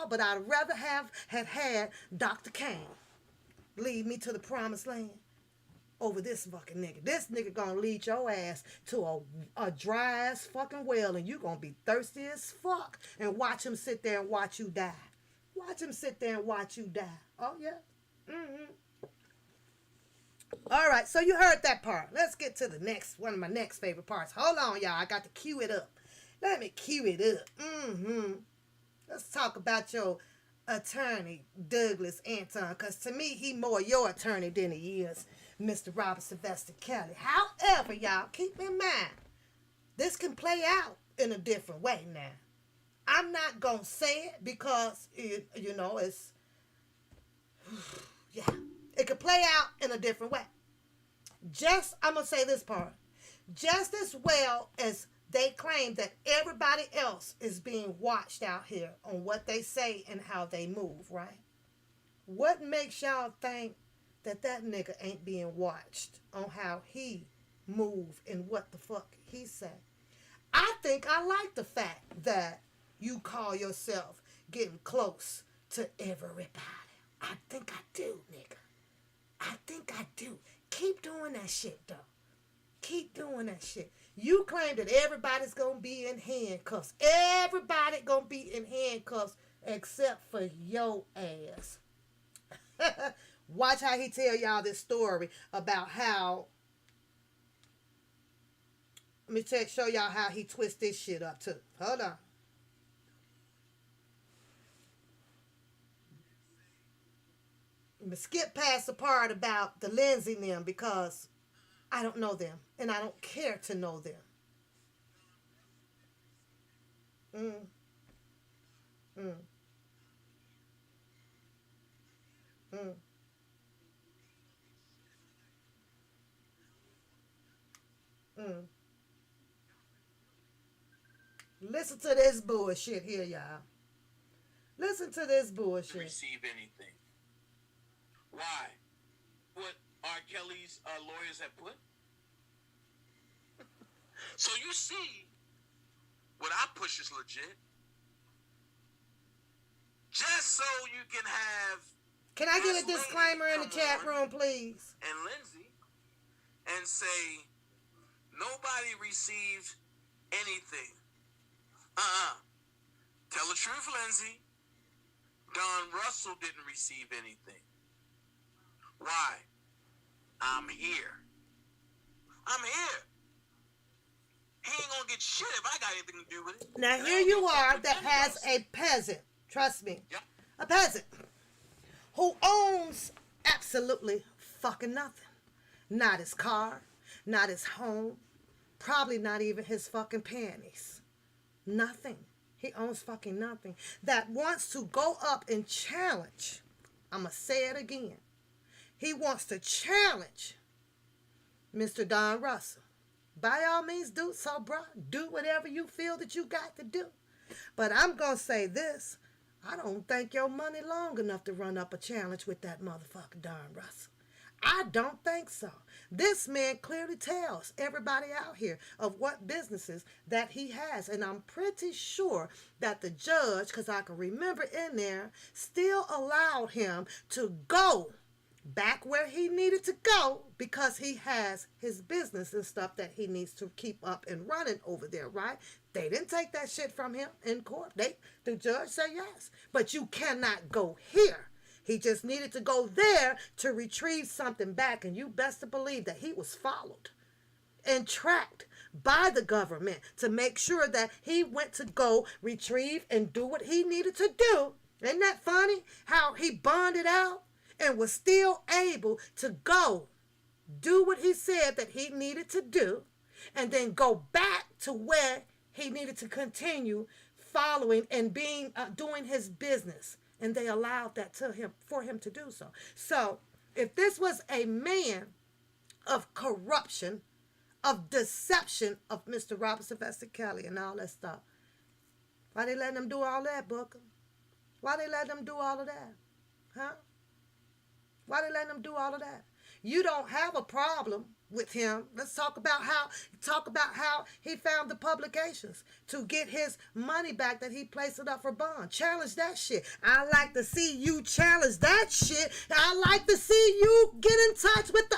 But I'd rather had Dr. King lead me to the promised land over this fucking nigga. This nigga gonna lead your ass to a dry ass fucking well, and you gonna be thirsty as fuck and watch him sit there and watch you die. Watch him sit there and watch you die. Oh yeah. All right, so you heard that part. Let's get to the next, one of my next favorite parts. Hold on, y'all. I got to cue it up. Let me cue it up. Let's talk about your attorney, Douglas Anton, because to me, he more your attorney than he is Mr. Robert Sylvester Kelly. However, y'all, keep in mind, this can play out in a different way now. I'm not going to say it because, it's, yeah. It could play out in a different way. I'm going to say this part. Just as well as they claim that everybody else is being watched out here on what they say and how they move, right? What makes y'all think that nigga ain't being watched on how he move and what the fuck he say? I think I like the fact that you call yourself getting close to everybody. I think I do, nigga. I think I do. Keep doing that shit, though. Keep doing that shit. You claim that everybody's going to be in handcuffs. Everybody going to be in handcuffs except for your ass. Watch how he tell y'all this story about how... Let me show y'all how he twists this shit up, too. Hold on. I'm going to skip past the part about the Lindsay and them because I don't know them and I don't care to know them. Listen to this bullshit here, y'all. Listen to this bullshit. To receive anything. Why? What R. Kelly's lawyers have put? So you see, what I push is legit. Just so you can have. Can I get a disclaimer in the chat room, please? And Lindsay, and say nobody received anything. Tell the truth, Lindsay. Don Russell didn't receive anything. Why? I'm here. I'm here. He ain't gonna get shit if I got anything to do with it. Now here you are that has a peasant. Trust me. Yep. A peasant who owns absolutely fucking nothing. Not his car, not his home, probably not even his fucking panties. Nothing. He owns fucking nothing. That wants to go up and challenge. I'm going to say it again. He wants to challenge Mr. Don Russell. By all means, do so, bro. Do whatever you feel that you got to do. But I'm going to say this. I don't think your money long enough to run up a challenge with that motherfucker Don Russell. I don't think so. This man clearly tells everybody out here of what businesses that he has. And I'm pretty sure that the judge, because I can remember in there, still allowed him to go back where he needed to go because he has his business and stuff that he needs to keep up and running over there, right? They didn't take that shit from him in court. The judge said yes. But you cannot go here. He just needed to go there to retrieve something back. And you best to believe that he was followed and tracked by the government to make sure that he went to go retrieve and do what he needed to do. Isn't that funny? How he bonded out and was still able to go do what he said that he needed to do and then go back to where he needed to continue following and doing his business. And they allowed that to him for him to do so. So if this was a man of corruption, of deception of Mr. Robert Sylvester Kelly and all that stuff, why they letting him do all that, Booker? Why they letting him do all of that? Huh? Why they letting him do all of that? You don't have a problem with him. Let's talk about how he found the publications to get his money back that he placed it up for bond. Challenge that shit. I like to see you challenge that shit. I like to see you get in touch with the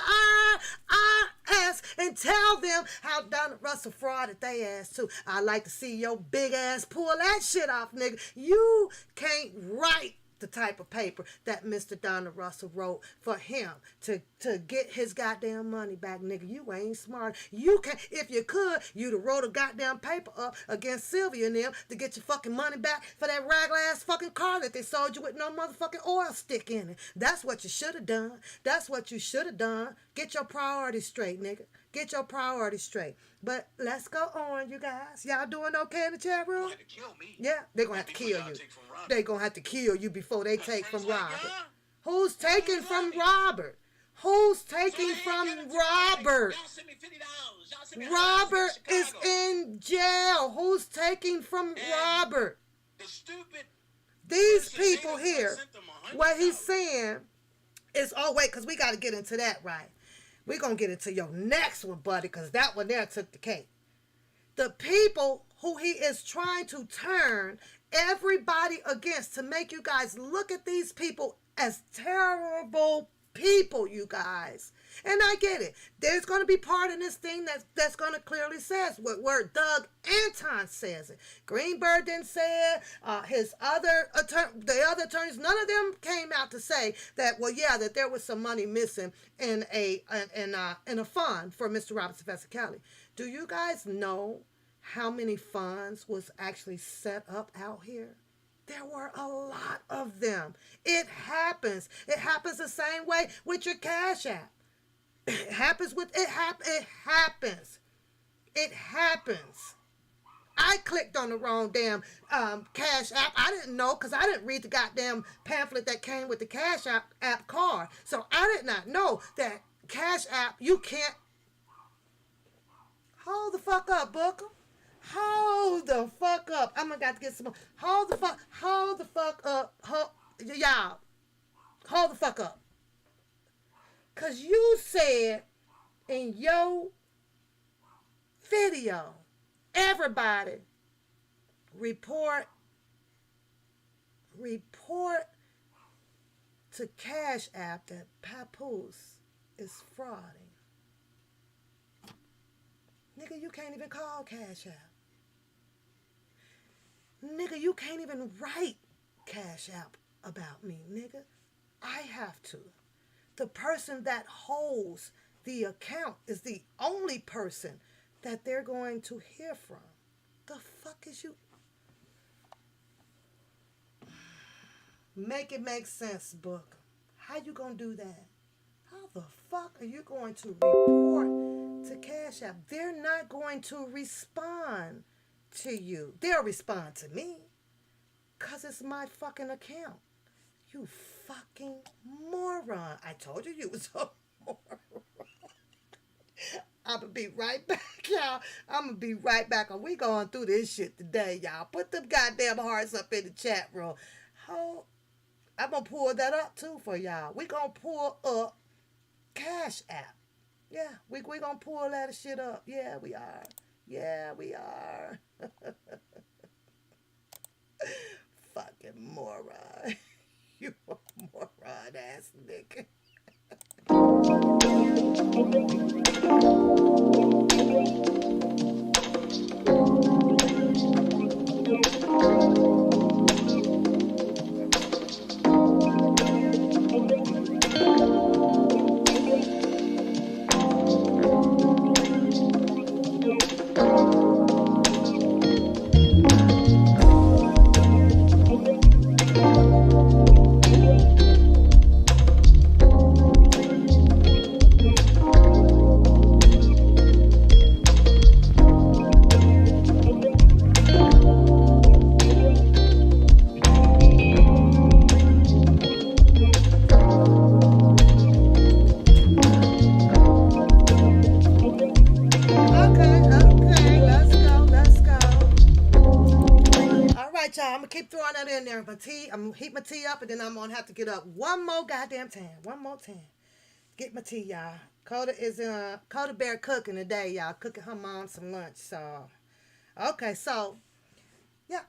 IRS and tell them how Donald Russell frauded they ass too. I like to see your big ass pull that shit off, nigga. You can't write the type of paper that Mr. Donald Russell wrote for him to get his goddamn money back, nigga. You ain't smart. You can't. If you could, you'd have wrote a goddamn paper up against Sylvia and them to get your fucking money back for that regular ass fucking car that they sold you with no motherfucking oil stick in it. That's what you should have done. That's what you should have done. Get your priorities straight, nigga. Get your priorities straight. But let's go on, you guys. Y'all doing okay in the chat room? They're gonna have to kill me. Yeah, they're going to have to kill you. They're going to have to kill you before they take from Robert. Who's taking from Robert? Who's taking from Robert? Robert is in jail. Who's taking from Robert? These people here, what he's saying is, oh, wait, because we got to get into that, right? We're going to get into your next one, buddy, because that one there took the cake. The people who he is trying to turn everybody against to make you guys look at these people as terrible people, you guys. And I get it. There's going to be part in this thing that's going to clearly says where Doug Anton says it. Greenberg didn't say it. The other attorneys, none of them came out to say that, well, yeah, that there was some money missing in a fund for Mr. Robert Sylvester Kelly. Do you guys know how many funds was actually set up out here? There were a lot of them. It happens. It happens the same way with your Cash App. It happens. I clicked on the wrong damn Cash App. I didn't know because I didn't read the goddamn pamphlet that came with the Cash App card. So I did not know that Cash App, you can't. Hold the fuck up, Booker. Hold the fuck up. I'm gonna got to get some more. Hold the fuck up. Y'all. Hold the fuck up. Cause you said in your video, everybody report to Cash App that Papoose is frauding. Nigga, you can't even call Cash App. Nigga, you can't even write Cash App about me, nigga. I have to. The person that holds the account is the only person that they're going to hear from. The fuck is you? Make it make sense, Book. How you gonna do that? How the fuck are you going to report to Cash App? They're not going to respond to you. They'll respond to me. Cause it's my fucking account. You fucking moron. I told you was a moron. I'm going to be right back, y'all. I'm going to be right back. We going through this shit today, y'all. Put them goddamn hearts up in the chat room. I'm going to pull that up, too, for y'all. We going to pull up Cash App. Yeah, we going to pull that shit up. Yeah, we are. Yeah, we are. Fucking moron. You a moron ass nigga. I'm gonna heat my tea up, and then I'm gonna have to get up one more goddamn time. One more time. Get my tea, y'all. Coda Bear cooking today, y'all. Cooking her mom some lunch. So, okay, so yeah,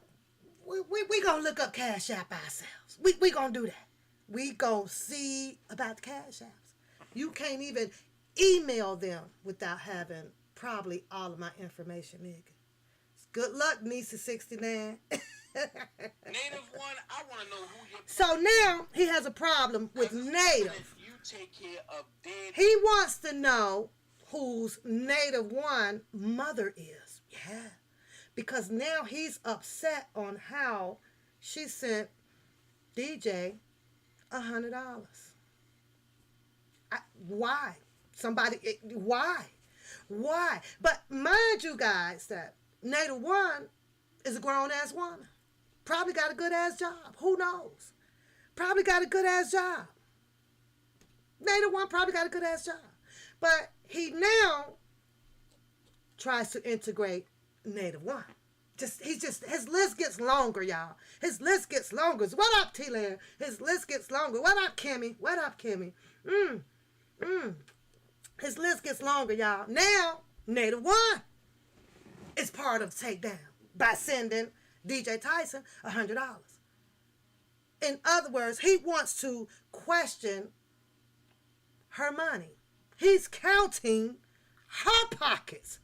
we gonna look up Cash App ourselves. We gonna do that. We gonna see about the Cash Apps. You can't even email them without having probably all of my information, nigga. Good luck, Nisa 69. Native One, I want to know who you're... So now he has a problem with Native. You take care of dead... He wants to know whose Native One mother is. Yeah. Because now he's upset on how she sent DJ $100. Why? Why? But mind you guys that Native One is a grown-ass woman. Probably got a good-ass job. Who knows? Probably got a good-ass job. Native One probably got a good-ass job. But he now tries to integrate Native One. His list gets longer, y'all. His list gets longer. What up, T-Land? His list gets longer. What up, Kimmy? His list gets longer, y'all. Now, Native One is part of the takedown by sending DJ Tyson $100. In other words, he wants to question her money. He's counting her pockets.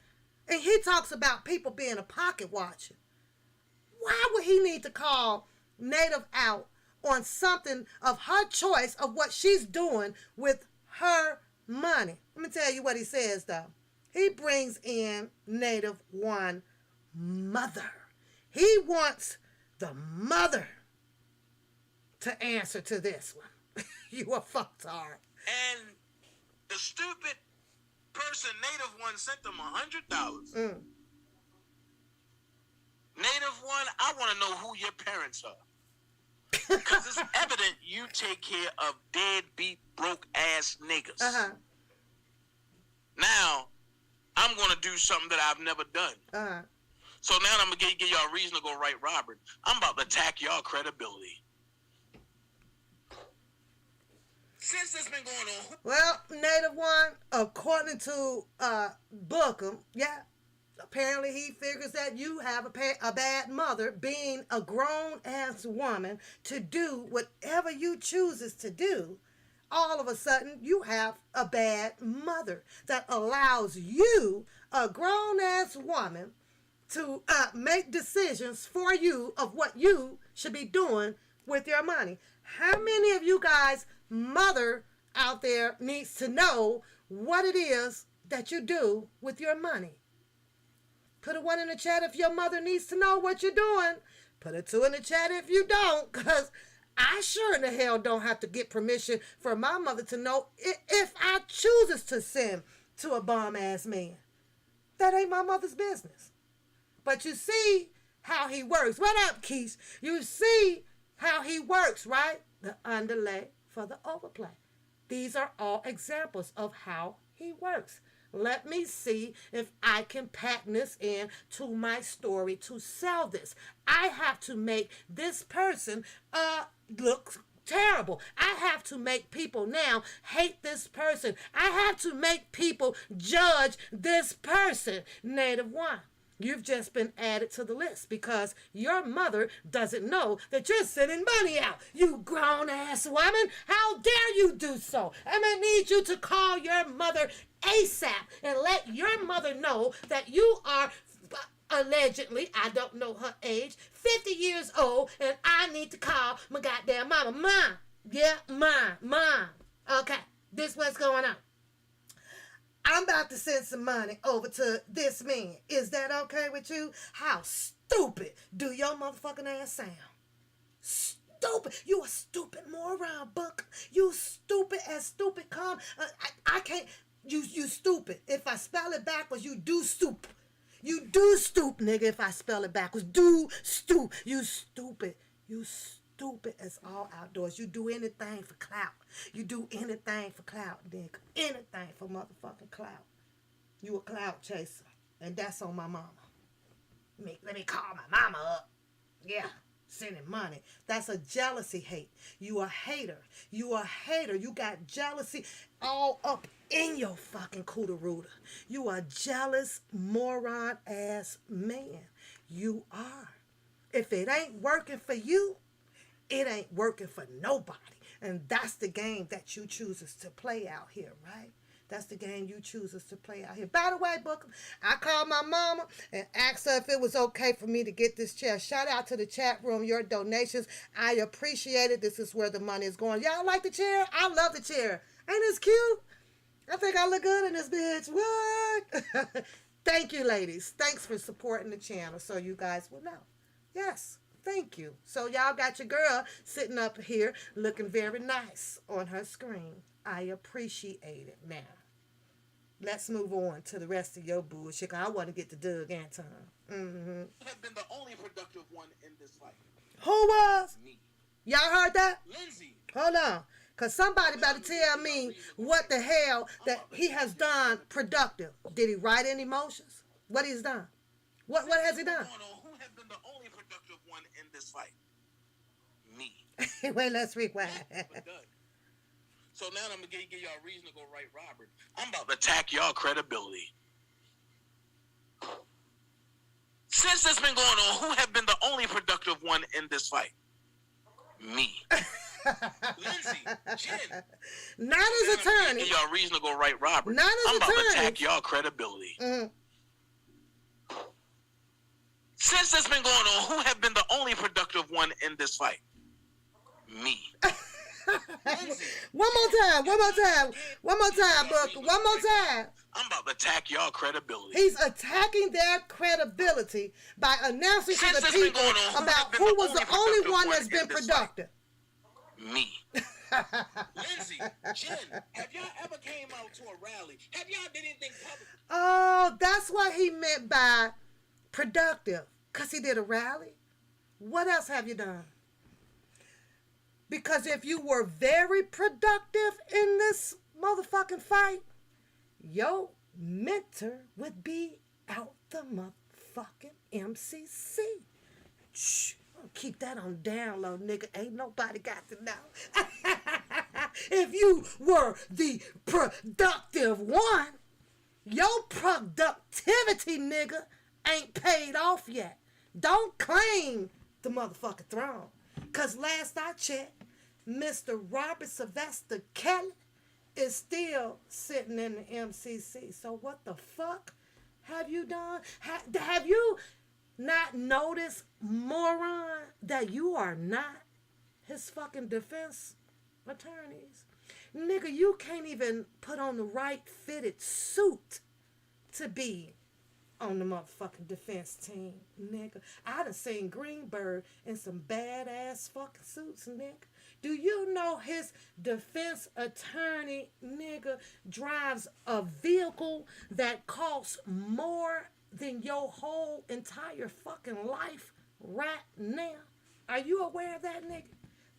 And he talks about people being a pocket watcher. Why would he need to call Native out on something of her choice of what she's doing with her money? Let me tell you what he says, though. He brings in Native One mother. He wants the mother to answer to this one. You a fucktard. And the stupid person, Native One, sent them $100. Native One, I want to know who your parents are. Because it's evident you take care of deadbeat, broke-ass niggas. Uh-huh. Now, I'm going to do something that I've never done. Uh-huh. So now I'm going to give y'all a reason to go right, Robert. I'm about to attack y'all credibility. Since this been going on. Well, Native One, according to BOOKUM, yeah, apparently he figures that you have a bad mother, being a grown-ass woman, to do whatever you chooses to do. All of a sudden, you have a bad mother that allows you, a grown-ass woman, to make decisions for you of what you should be doing with your money. How many of you guys' mother out there needs to know what it is that you do with your money? Put a 1 in the chat if your mother needs to know what you're doing. Put a 2 in the chat if you don't, because I sure in the hell don't have to get permission for my mother to know if I chooses to send to a bum-ass man. That ain't my mother's business. But you see how he works. What up, Keith? You see how he works, right? The underlay for the overplay. These are all examples of how he works. Let me see if I can pack this in to my story to sell this. I have to make this person look terrible. I have to make people now hate this person. I have to make people judge this person. Native One, you've just been added to the list because your mother doesn't know that you're sending money out. You grown-ass woman, how dare you do so? I'm going to need you to call your mother ASAP and let your mother know that you are allegedly, I don't know her age, 50 years old, and I need to call my goddamn mama. Mom. Yeah, mom. Okay, this what's going on. I'm about to send some money over to this man. Is that okay with you? How stupid do your motherfucking ass sound? Stupid. You a stupid moron, Buck. You stupid as stupid come. I can't. You stupid. If I spell it backwards, you do stoop. You do stoop, nigga, if I spell it backwards. Do stoop. You stupid. You stupid as all outdoors. You do anything for clout. You do anything for clout, nigga. Anything for motherfucking clout. You a clout chaser. And that's on my mama. Let me call my mama up. Yeah. Sending money. That's a jealousy hate. You a hater. You a hater. You got jealousy all up in your fucking cooter rooter. You a jealous moron ass man. You are. If it ain't working for you, it ain't working for nobody. And that's the game that you chooses to play out here, right? That's the game you chooses to play out here. By the way, Booker, I called my mama and asked her if it was okay for me to get this chair. Shout out to the chat room, your donations. I appreciate it. This is where the money is going. Y'all like the chair? I love the chair. Ain't this cute? I think I look good in this bitch. What? Thank you, ladies. Thanks for supporting the channel so you guys will know. Yes, thank you. So y'all got your girl sitting up here looking very nice on her screen. I appreciate it. Now, let's move on to the rest of your bullshit. I want to get to Doug Anton. Have been the only productive one in this fight. Who was? Me. Y'all heard that? Lindsay. Hold on. Because somebody better tell me what the hell that he has done productive. Did he write any motions? What he's done? What has he done? Who has been the only productive one in this fight? Me. Wait, let's rewind. So now I'm going to give y'all a reason to go right, Robert. I'm about to attack y'all credibility. Since this been going on, who have been the only productive one in this fight? Me. Lindsay, Jen. Not his attorney. Give y'all a reason to go right, Robert. Not his attorney. I'm about to attack y'all credibility. Since this been going on, who have been the only productive one in this fight? Me. One more time, Booker. One more time. I'm about to attack y'all credibility. He's attacking their credibility by announcing to the people about who was the only one that's been productive. Me. Lindsay, Jen, have y'all ever came out to a rally? Have y'all did anything public? Oh, that's what he meant by productive. Because he did a rally? What else have you done? Because if you were very productive in this motherfucking fight, your mentor would be out the fucking MCC. Shh. Keep that on down low, nigga. Ain't nobody got to know. If you were the productive one, your productivity, nigga, ain't paid off yet. Don't claim the motherfucking throne. Because last I checked, Mr. Robert Sylvester Kelly is still sitting in the MCC. So what the fuck have you done? Have you not noticed, moron, that you are not his fucking defense attorneys? Nigga, you can't even put on the right fitted suit to be on the motherfucking defense team, nigga. I done seen Greenberg in some badass fucking suits, nigga. Do you know his defense attorney, nigga, drives a vehicle that costs more than your whole entire fucking life right now? Are you aware of that, nigga?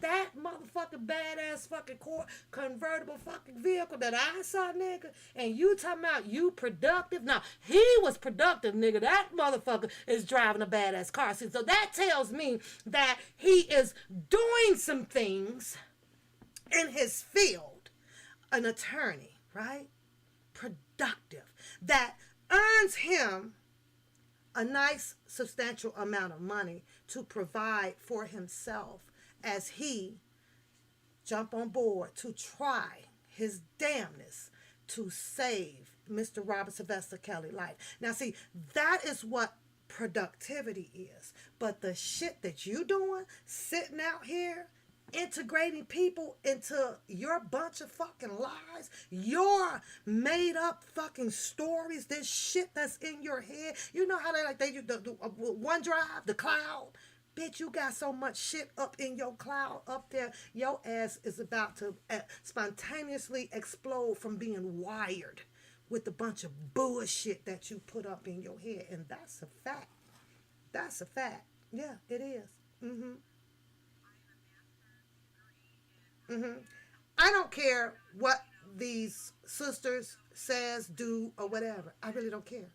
That motherfucking badass fucking convertible fucking vehicle that I saw, nigga, and you talking about you productive? No, he was productive, nigga. That motherfucker is driving a badass car. See, so that tells me that he is doing some things in his field, an attorney, right? Productive. That earns him a nice substantial amount of money to provide for himself as he jump on board to try his damnness to save Mr. Robert Sylvester Kelly's life. Now, see, that is what productivity is. But the shit that you doing, sitting out here, integrating people into your bunch of fucking lies, your made up fucking stories, this shit that's in your head. You know how they do the OneDrive, the cloud? Bitch, you got so much shit up in your cloud up there, your ass is about to spontaneously explode from being wired with a bunch of bullshit that you put up in your head. And that's a fact. That's a fact. Yeah, it is. I don't care what these sisters says, do, or whatever. I really don't care.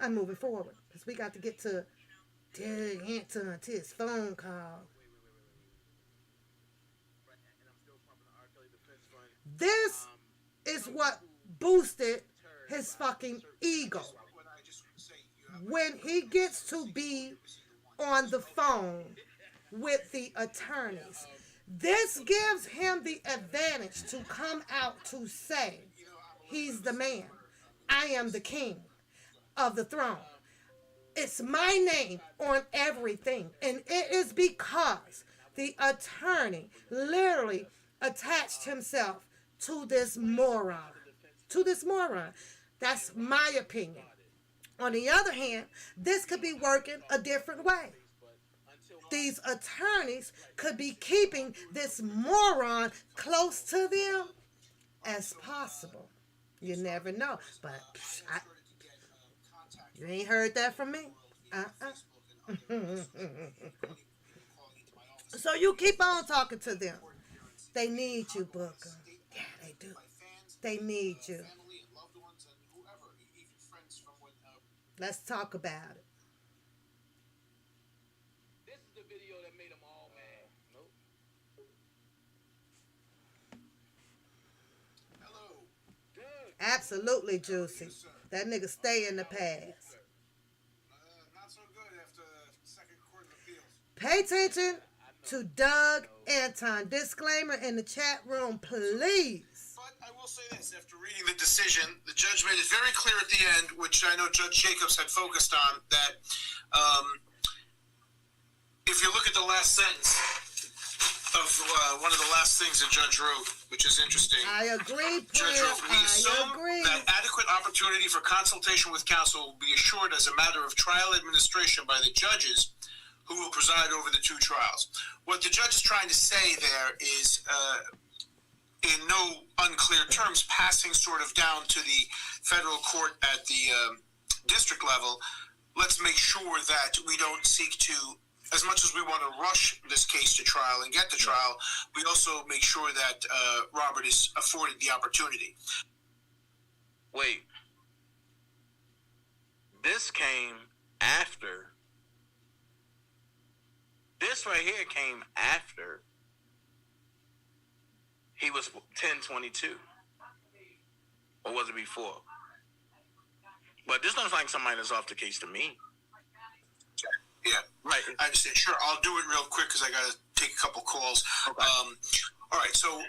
I'm moving forward because we got to get to answer to his phone call. This is what boosted his fucking ego. When he gets to be on the phone with the attorneys, this gives him the advantage to come out to say, he's the man. I am the king of the throne. It's my name on everything. And it is because the attorney literally attached himself to this moron. To this moron. That's my opinion. On the other hand, this could be working a different way. These attorneys could be keeping this moron close to them as possible. You never know. But you ain't heard that from me. So you keep on talking to them. They need you, Booker. Yeah, they do. They need you. Let's talk about it. This is the video that made them all mad. Nope. Hello. Absolutely, Juicy. That nigga stay in the past. Not so good after second court of appeals. Pay attention to Doug Anton. Disclaimer in the chat room, please. But I will say this, after reading the decision, the judge made it very clear at the end, which I know Judge Jacobs had focused on, that if you look at the last sentence of one of the last things the judge wrote, which is interesting. I agree, Judge wrote, we assume that adequate opportunity for consultation with counsel will be assured as a matter of trial administration by the judges who will preside over the two trials. What the judge is trying to say there is, in no unclear terms, passing sort of down to the federal court at the district level, let's make sure that we don't seek to, as much as we want to rush this case to trial and get to trial, we also make sure that Robert is afforded the opportunity. Wait. This came after. This right here came after he was 10-22. Or was it before? But this looks like somebody that's off the case to me. Yeah, right. I understand. Sure, I'll do it real quick because I got to take a couple calls. Okay. All right, so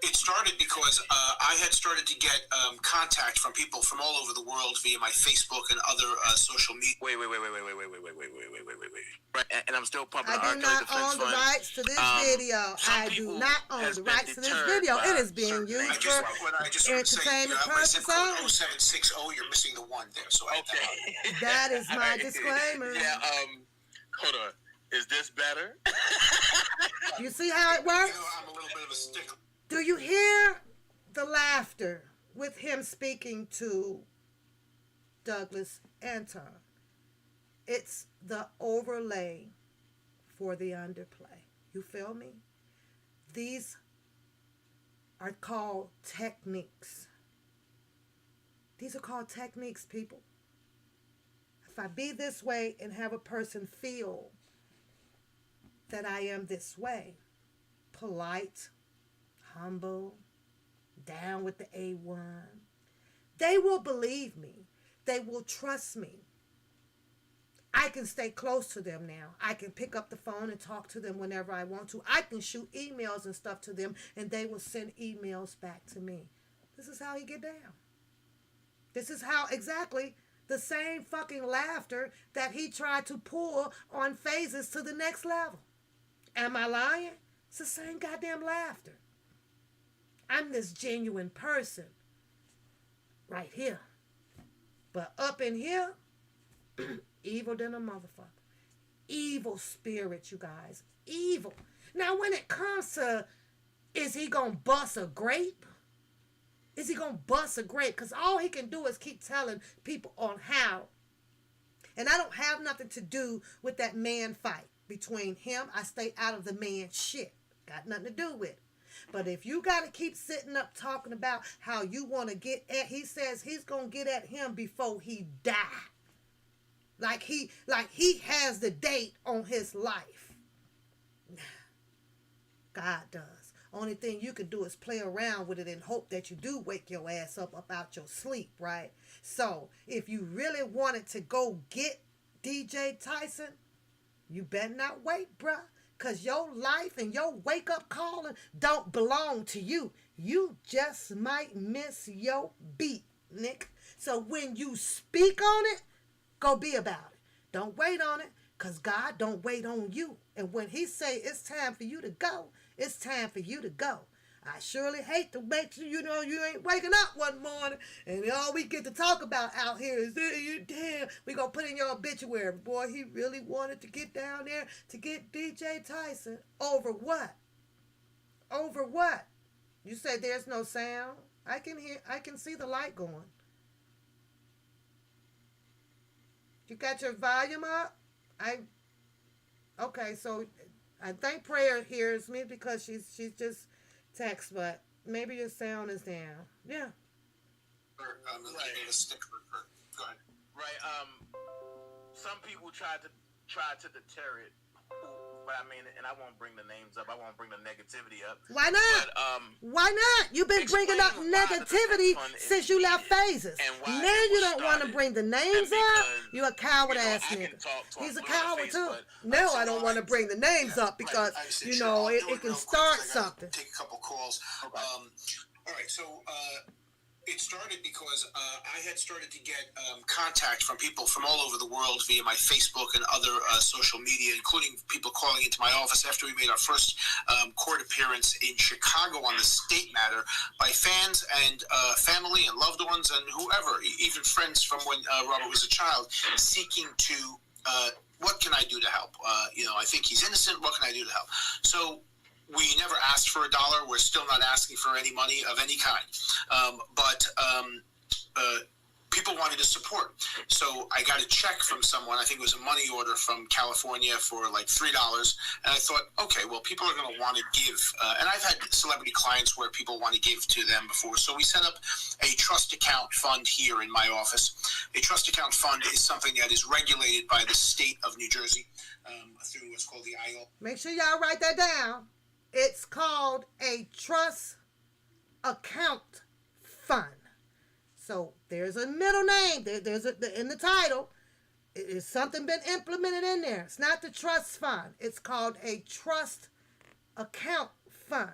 it started because I had started to get contact from people from all over the world via my Facebook and other social media. Wait. Right, and I'm still pumping. I do not own the rights to this video. I do not own the rights to this video. It is being used for entertainment purposes. Code 0760, you're missing the one there. So okay. That is my disclaimer. Yeah. Hold on. Is this better? You see how it works? I'm a little bit of a stickler. Do you hear the laughter with him speaking to Douglas Anton? It's the overlay for the underplay. You feel me? These are called techniques. These are called techniques, people. If I be this way and have a person feel that I am this way, polite, humble, down with the A1, they will believe me. They will trust me. I can stay close to them now. I can pick up the phone and talk to them whenever I want to. I can shoot emails and stuff to them, and they will send emails back to me. This is how he get down. This is how exactly the same fucking laughter that he tried to pull on phases to the next level. Am I lying? It's the same goddamn laughter. I'm this genuine person right here. But up in here, evil than a motherfucker. Evil spirit, you guys. Evil. Now, when it comes to, is he going to bust a grape? Is he going to bust a grape? Because all he can do is keep telling people on how. And I don't have nothing to do with that man fight between him. I stay out of the man shit. Got nothing to do with it. But if you got to keep sitting up talking about how you want to get at, he says he's going to get at him before he die. Like he has the date on his life. God does. Only thing you can do is play around with it and hope that you do wake your ass up out your sleep, right? So if you really wanted to go get DJ Tyson, you better not wait, bruh. Because your life and your wake-up calling don't belong to you. You just might miss your beat, Nick. So when you speak on it, go be about it. Don't wait on it, because God don't wait on you. And when he say it's time for you to go, it's time for you to go. I surely hate to make sure you know you ain't waking up one morning and all we get to talk about out here is, damn, we gonna put in your obituary. Boy, he really wanted to get down there to get DJ Tyson. Over what? Over what? You say there's no sound? I can see the light going. You got your volume up? Okay, so I think Prayer hears me because she's just text, but maybe your sound is down. Yeah. Go ahead. Right. Some people tried to deter it, but I mean, and I won't bring the names up. I won't bring the negativity up. Why not? But, why not? You've been bringing up negativity since you left phases. Now you don't want to bring the names up. You're a coward ass nigga. He's a coward too. No, I don't want to bring the names up because it can start something. Take a couple calls. Okay. All right, so it started because I had started to get contact from people from all over the world via my Facebook and other social media, including people calling into my office after we made our first court appearance in Chicago on the state matter by fans and family and loved ones and whoever, even friends from when Robert was a child, seeking to, what can I do to help? I think he's innocent. What can I do to help? So we never asked for $1. We're still not asking for any money of any kind. But people people wanted to support. So I got a check from someone. I think it was a money order from California for like $3. And I thought, okay, well, people are going to want to give. And I've had celebrity clients where people want to give to them before. So we set up a trust account fund here in my office. A trust account fund is something that is regulated by the state of New Jersey through what's called the IO. Make sure y'all write that down. It's called a trust account fund. So there's a middle name. There's in the title. Is something been implemented in there? It's not the trust fund. It's called a trust account fund.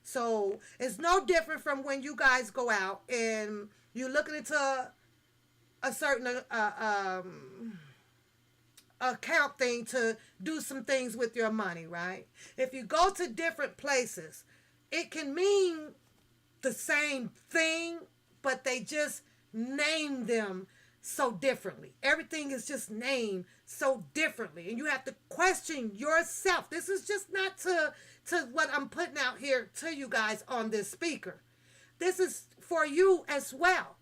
So it's no different from when you guys go out and you're looking into a certain account thing to do some things with your money, right? If you go to different places, it can mean the same thing, but they just name them so differently. Everything is just named so differently, and you have to question yourself. This is just not to what I'm putting out here to you guys on this speaker. This is for you as well.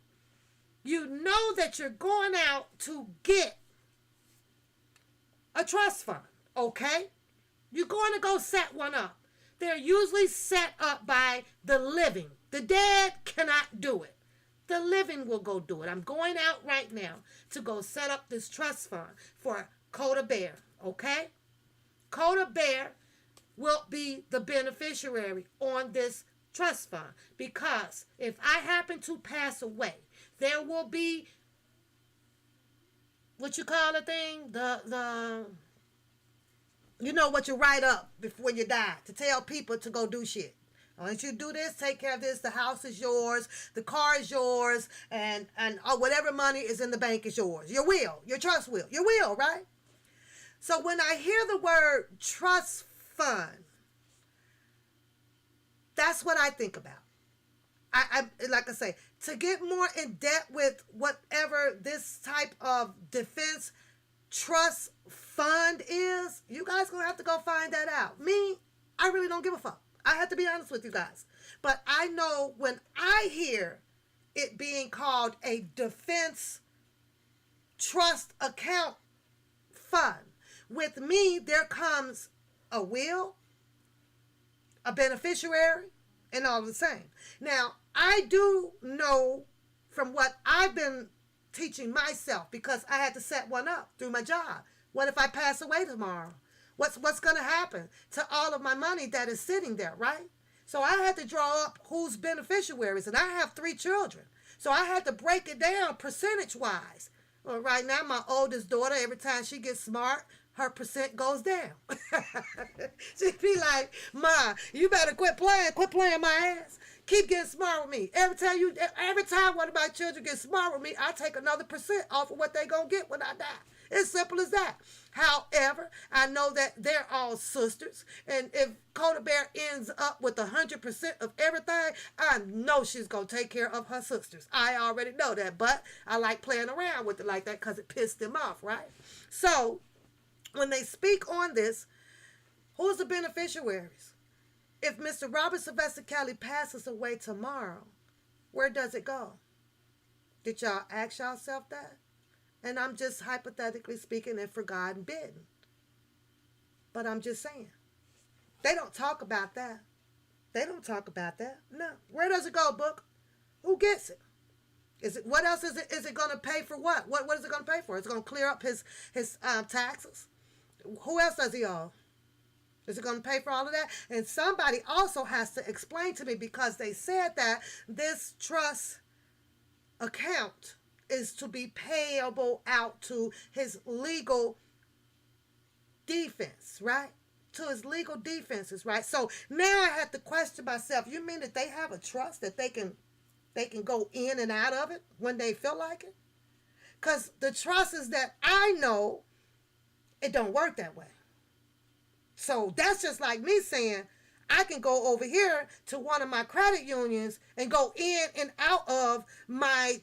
You know that you're going out to get a trust fund, okay? You're going to go set one up. They're usually set up by the living. The dead cannot do it. The living will go do it. I'm going out right now to go set up this trust fund for Coda Bear, okay? Coda Bear will be the beneficiary on this trust fund, because if I happen to pass away, there will be what you call the thing, you know what you write up before you die to tell people to go do shit. Once you do this, take care of this, the house is yours, the car is yours, and whatever money is in the bank is yours. Your will, your trust will, your will, right? So when I hear the word trust fund, that's what I think about. I like I say, to get more in depth with whatever this type of defense trust fund is, you guys gonna have to go find that out. Me, I really don't give a fuck. I have to be honest with you guys. But I know when I hear it being called a defense trust account fund, with me there comes a will, a beneficiary, and all the same. Now, I do know from what I've been teaching myself, because I had to set one up through my job. What if I pass away tomorrow? What's going to happen to all of my money that is sitting there, right? So I had to draw up who's beneficiaries, and I have 3 children. So I had to break it down percentage-wise. Well, right now, my oldest daughter, every time she gets smart, her percent goes down. She'd be like, Ma, you better quit playing my ass. Keep getting smart with me. Every time one of my children gets smart with me, I take another percent off of what they gonna get when I die. It's simple as that. However, I know that they're all sisters, and if Coda Bear ends up with 100% of everything, I know she's gonna take care of her sisters. I already know that, but I like playing around with it like that because it pissed them off, right? So when they speak on this, who's the beneficiaries? If Mr. Robert Sylvester Kelly passes away tomorrow, where does it go? Did y'all ask yourself that? And I'm just hypothetically speaking and for God and bidden. But I'm just saying. They don't talk about that. They don't talk about that. No. Where does it go, Book? Who gets it? What else is it going to pay for what? What is it going to pay for? Is it going to clear up his taxes? Who else does he owe? Is it going to pay for all of that? And somebody also has to explain to me, because they said that this trust account is to be payable out to his legal defense, right? To his legal defenses, right? So now I have to question myself. You mean that they have a trust that they can go in and out of it when they feel like it? Because the trusts that I know, it don't work that way. So that's just like me saying, I can go over here to one of my credit unions and go in and out of my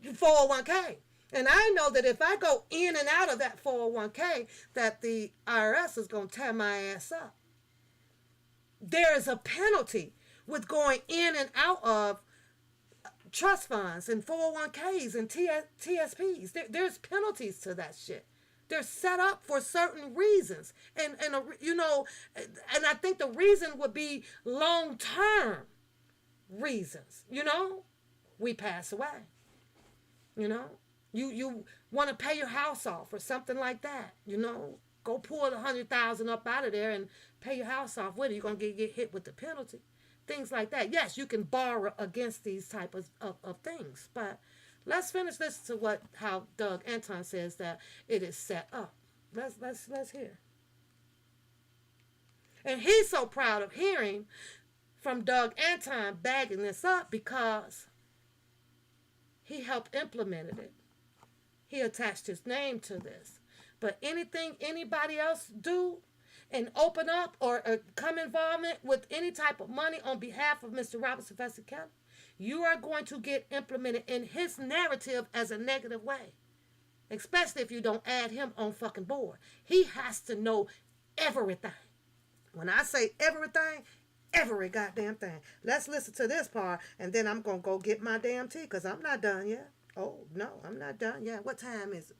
401k. And I know that if I go in and out of that 401k, that the IRS is going to tear my ass up. There is a penalty with going in and out of trust funds and 401ks and TSPs. There's penalties to that shit. They're set up for certain reasons. And I think the reason would be long-term reasons. We pass away. You want to pay your house off or something like that. Go pull the $100,000 up out of there and pay your house off with it. You're going to get hit with the penalty. Things like that. Yes, you can borrow against these type of things. But let's finish this to how Doug Anton says that it is set up. Let's hear. And he's so proud of hearing from Doug Anton bagging this up because he helped implemented it. He attached his name to this. But anything anybody else do and open up or come involvement with any type of money on behalf of Mr. Robert Sylvester Kelly, you are going to get implemented in his narrative as a negative way. Especially if you don't add him on fucking board. He has to know everything. When I say everything, every goddamn thing. Let's listen to this part, and then I'm going to go get my damn tea, because I'm not done yet. Oh, no, I'm not done yet. What time is it?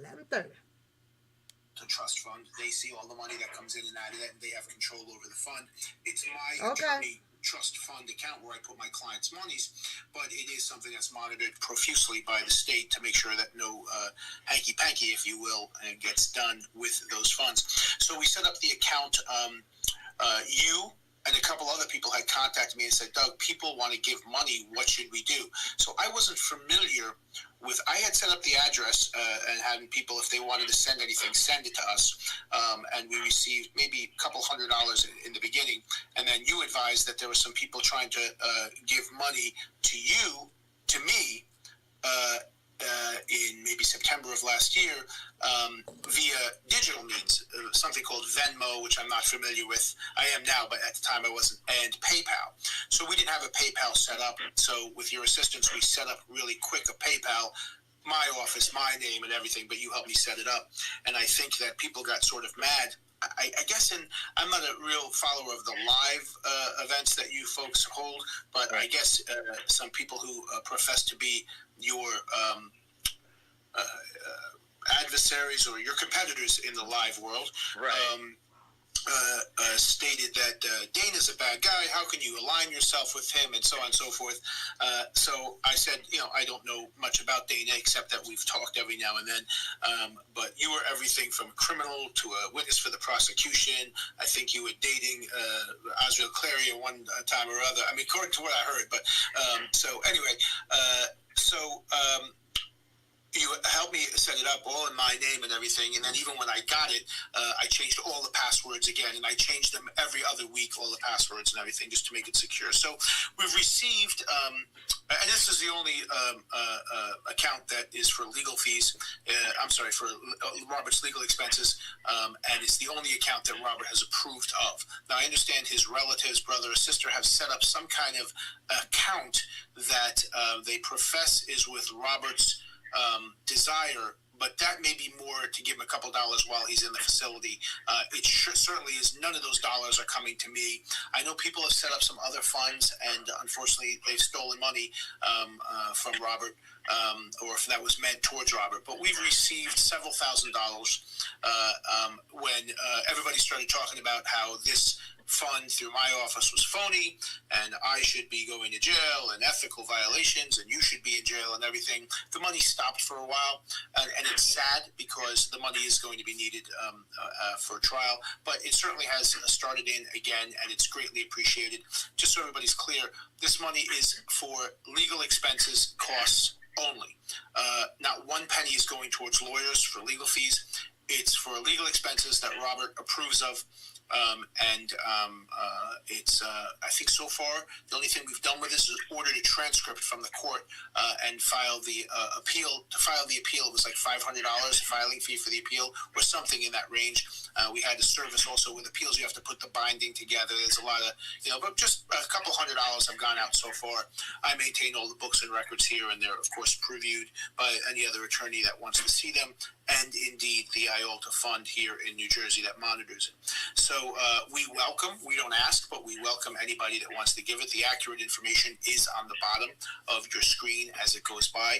11:30. The trust fund, they see all the money that comes in and out of that, and they have control over the fund. It's my attorney trust fund account where I put my clients' monies, but it is something that's monitored profusely by the state to make sure that no hanky-panky, if you will, gets done with those funds. So we set up the account. You and a couple other people had contacted me and said, Doug, people want to give money. What should we do? So I wasn't familiar with, I had set up the address and had people, if they wanted to send anything, send it to us. And we received maybe a couple $100 in the beginning. And then you advised that there were some people trying to give money to me, in maybe September of last year, via digital means, something called Venmo, which I'm not familiar with. I am now, but at the time I wasn't, and PayPal. So we didn't have a PayPal set up. So with your assistance, we set up really quick a PayPal, my office, my name and everything, but you helped me set it up. And I think that people got sort of mad. I guess I'm not a real follower of the live events that you folks hold, but I guess some people who profess to be your adversaries or your competitors in the live world, stated that Dana's a bad guy. How can you align yourself with him, and so on and so forth. So I said, I don't know much about Dana except that we've talked every now and then. But you were everything from criminal to a witness for the prosecution. I think you were dating Oswald Clary at one time or other. I mean, according to what I heard. But so anyway, you helped me set it up all in my name and everything, and then even when I got it, I changed all the passwords again, and I changed them every other week, all the passwords and everything, just to make it secure. So we've received, and this is the only account that is for legal fees, for Robert's legal expenses, and it's the only account that Robert has approved of. Now, I understand his relatives, brother or sister, have set up some kind of account that they profess is with Robert's desire, but that may be more to give him a couple dollars while he's in the facility. It certainly is. None of those dollars are coming to me. I know people have set up some other funds, and unfortunately they've stolen money from Robert, or if that was meant towards Robert. But we've received several $1,000s when everybody started talking about how this fund through my office was phony, and I should be going to jail, and ethical violations, and you should be in jail and everything. The money stopped for a while, and it's sad because the money is going to be needed for trial, but it certainly has started in again, and it's greatly appreciated. Just so everybody's clear, this money is for legal expenses, costs only. Not one penny is going towards lawyers for legal fees. It's for legal expenses that Robert approves of. It's I think so far the only thing we've done with this is ordered a transcript from the court and filed the appeal. To file the appeal, it was like $500 filing fee for the appeal, or something in that range. We had a service also with appeals. You have to put the binding together. There's a lot of, but just a couple $100 have gone out so far. I maintain all the books and records here, and they're of course previewed by any other attorney that wants to see them, and indeed the IOLTA fund here in New Jersey that monitors it. So So we don't ask, but we welcome anybody that wants to give it. The accurate information is on the bottom of your screen as it goes by.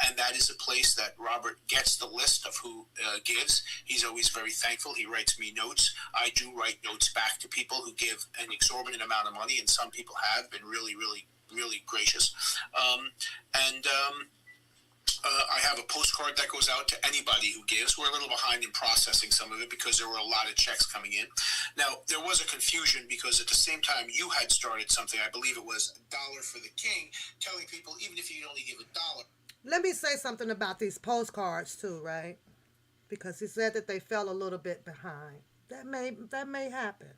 And that is a place that Robert gets the list of who gives. He's always very thankful. He writes me notes. I do write notes back to people who give an exorbitant amount of money, and some people have been really, really, really gracious. I have a postcard that goes out to anybody who gives. We're a little behind in processing some of it because there were a lot of checks coming in. Now, there was a confusion because at the same time you had started something, I believe it was $1 for the King, telling people even if you only give $1. Let me say something about these postcards too, right? Because he said that they fell a little bit behind. That may happen.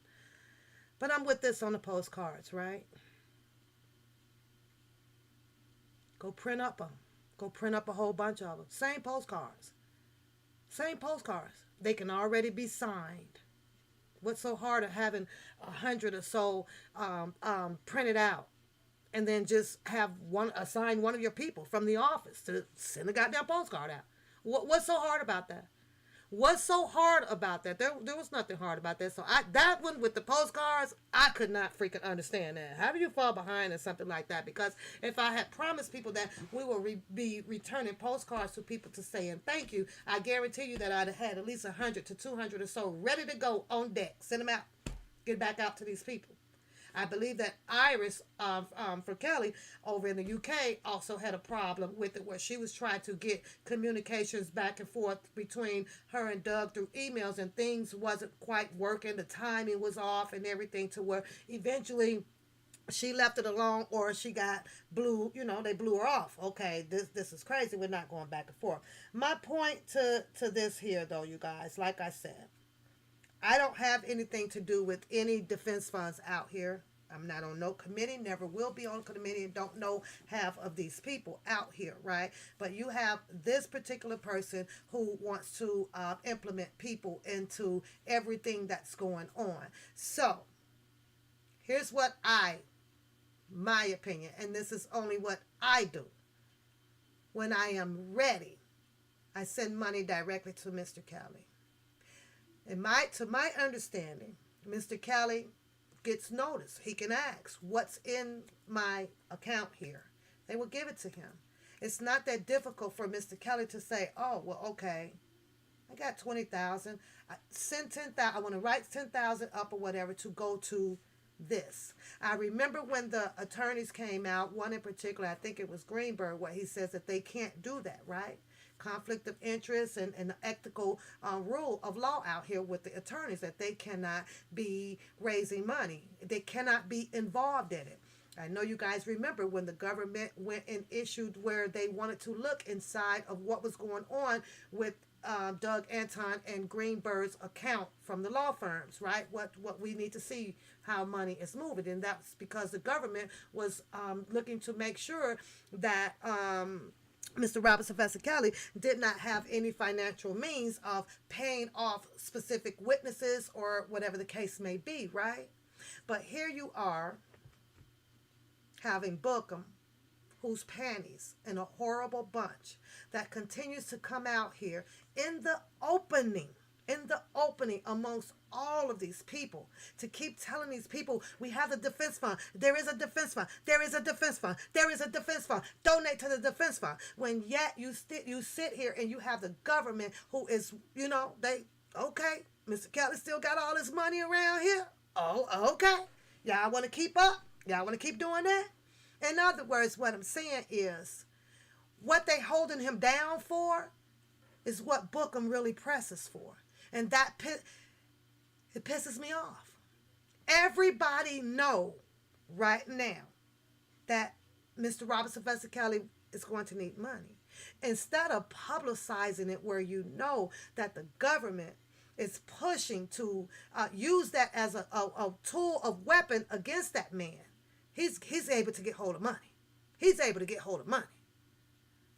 But I'm with this on the postcards, right? Go print up them. Go print up a whole bunch of them. Same postcards. Same postcards. They can already be signed. What's so hard of having 100 or so printed out and then just have assign one of your people from the office to send a goddamn postcard out? What's so hard about that? What's so hard about that? There was nothing hard about that. So that one with the postcards, I could not freaking understand that. How do you fall behind in something like that? Because if I had promised people that we will be returning postcards to people to say and thank you, I guarantee you that I'd have had at least 100 to 200 or so ready to go on deck. Send them out. Get back out to these people. I believe that Iris for Kelly over in the UK also had a problem with it where she was trying to get communications back and forth between her and Doug through emails, and things wasn't quite working. The timing was off and everything, to where eventually she left it alone, or she got they blew her off. Okay, this is crazy. We're not going back and forth. My point to this here, though, you guys, like I said, I don't have anything to do with any defense funds out here. I'm not on no committee, never will be on a committee, and don't know half of these people out here, right? But you have this particular person who wants to implement people into everything that's going on. So, here's what my opinion, and this is only what I do. When I am ready, I send money directly to Mr. Kelly. And to my understanding, Mr. Kelly gets notice. He can ask, what's in my account here? They will give it to him. It's not that difficult for Mr. Kelly to say, oh, well, okay, I got 20,000. Send 10,000. I want to write 10,000 up or whatever to go to this. I remember when the attorneys came out, one in particular, I think it was Greenberg, where he says that they can't do that, right? Conflict of interest and the ethical rule of law out here with the attorneys, that they cannot be raising money. They cannot be involved in it. I know you guys remember when the government went and issued where they wanted to look inside of what was going on with Doug Anton and Greenberg's account from the law firms, right? What we need to see how money is moving. And that's because the government was looking to make sure that Mr. Robert Sylvester Kelly did not have any financial means of paying off specific witnesses or whatever the case may be, right? But here you are having BOOKUM, whose panties in a horrible bunch that continues to come out here in the opening amongst all of these people, to keep telling these people, we have the defense fund, there is a defense fund, there is a defense fund, there is a defense fund, donate to the defense fund, when yet you sit here and you have the government who is, Mr. Kelly still got all his money around here. Oh, okay. Y'all want to keep up? Y'all want to keep doing that? In other words, what I'm saying is, what they holding him down for is what BOOKUM really presses for. And it pisses me off. Everybody know right now that Mr. Robert Sylvester Kelly is going to need money. Instead of publicizing it where you know that the government is pushing to use that as a tool of weapon against that man, he's able to get hold of money. He's able to get hold of money.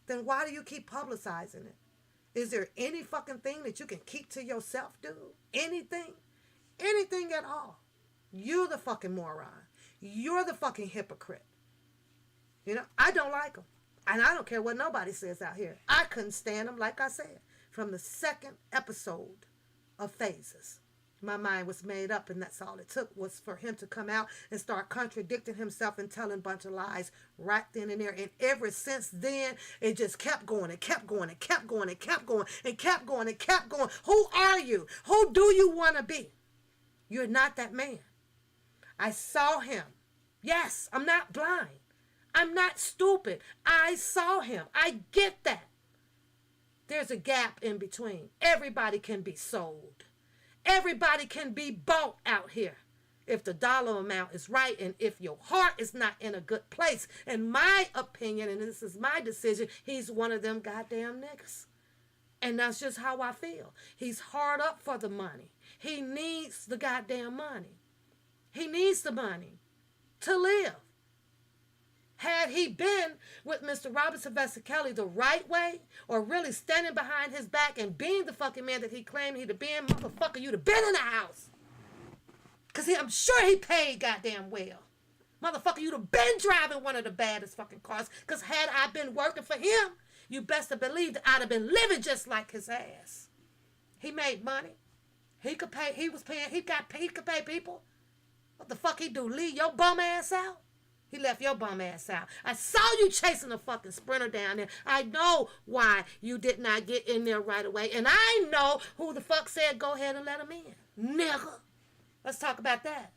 Then why do you keep publicizing it? Is there any fucking thing that you can keep to yourself, dude? Anything? Anything at all? You're the fucking moron. You're the fucking hypocrite. I don't like them. And I don't care what nobody says out here. I couldn't stand them, like I said, from the second episode of Phases. My mind was made up, and that's all it took was for him to come out and start contradicting himself and telling a bunch of lies right then and there. And ever since then, it just kept going and kept going and kept going and kept going and kept going and kept going. Who are you? Who do you want to be? You're not that man. I saw him. Yes, I'm not blind. I'm not stupid. I saw him. I get that. There's a gap in between. Everybody can be sold. Everybody can be bought out here if the dollar amount is right and if your heart is not in a good place. In my opinion, and this is my decision, he's one of them goddamn niggas. And that's just how I feel. He's hard up for the money. He needs the goddamn money. He needs the money to live. Had he been with Mr. Robert Sylvester Kelly the right way, or really standing behind his back and being the fucking man that he claimed he'd have been, motherfucker, you'd have been in the house. Because I'm sure he paid goddamn well. Motherfucker, you'd have been driving one of the baddest fucking cars. Because had I been working for him, you best have believed that I'd have been living just like his ass. He made money. He could pay, he was paying, he could pay people. What the fuck he do? Leave your bum ass out? He left your bum ass out. I saw you chasing a fucking Sprinter down there. I know why you did not get in there right away. And I know who the fuck said go ahead and let him in. Nigga. Let's talk about that.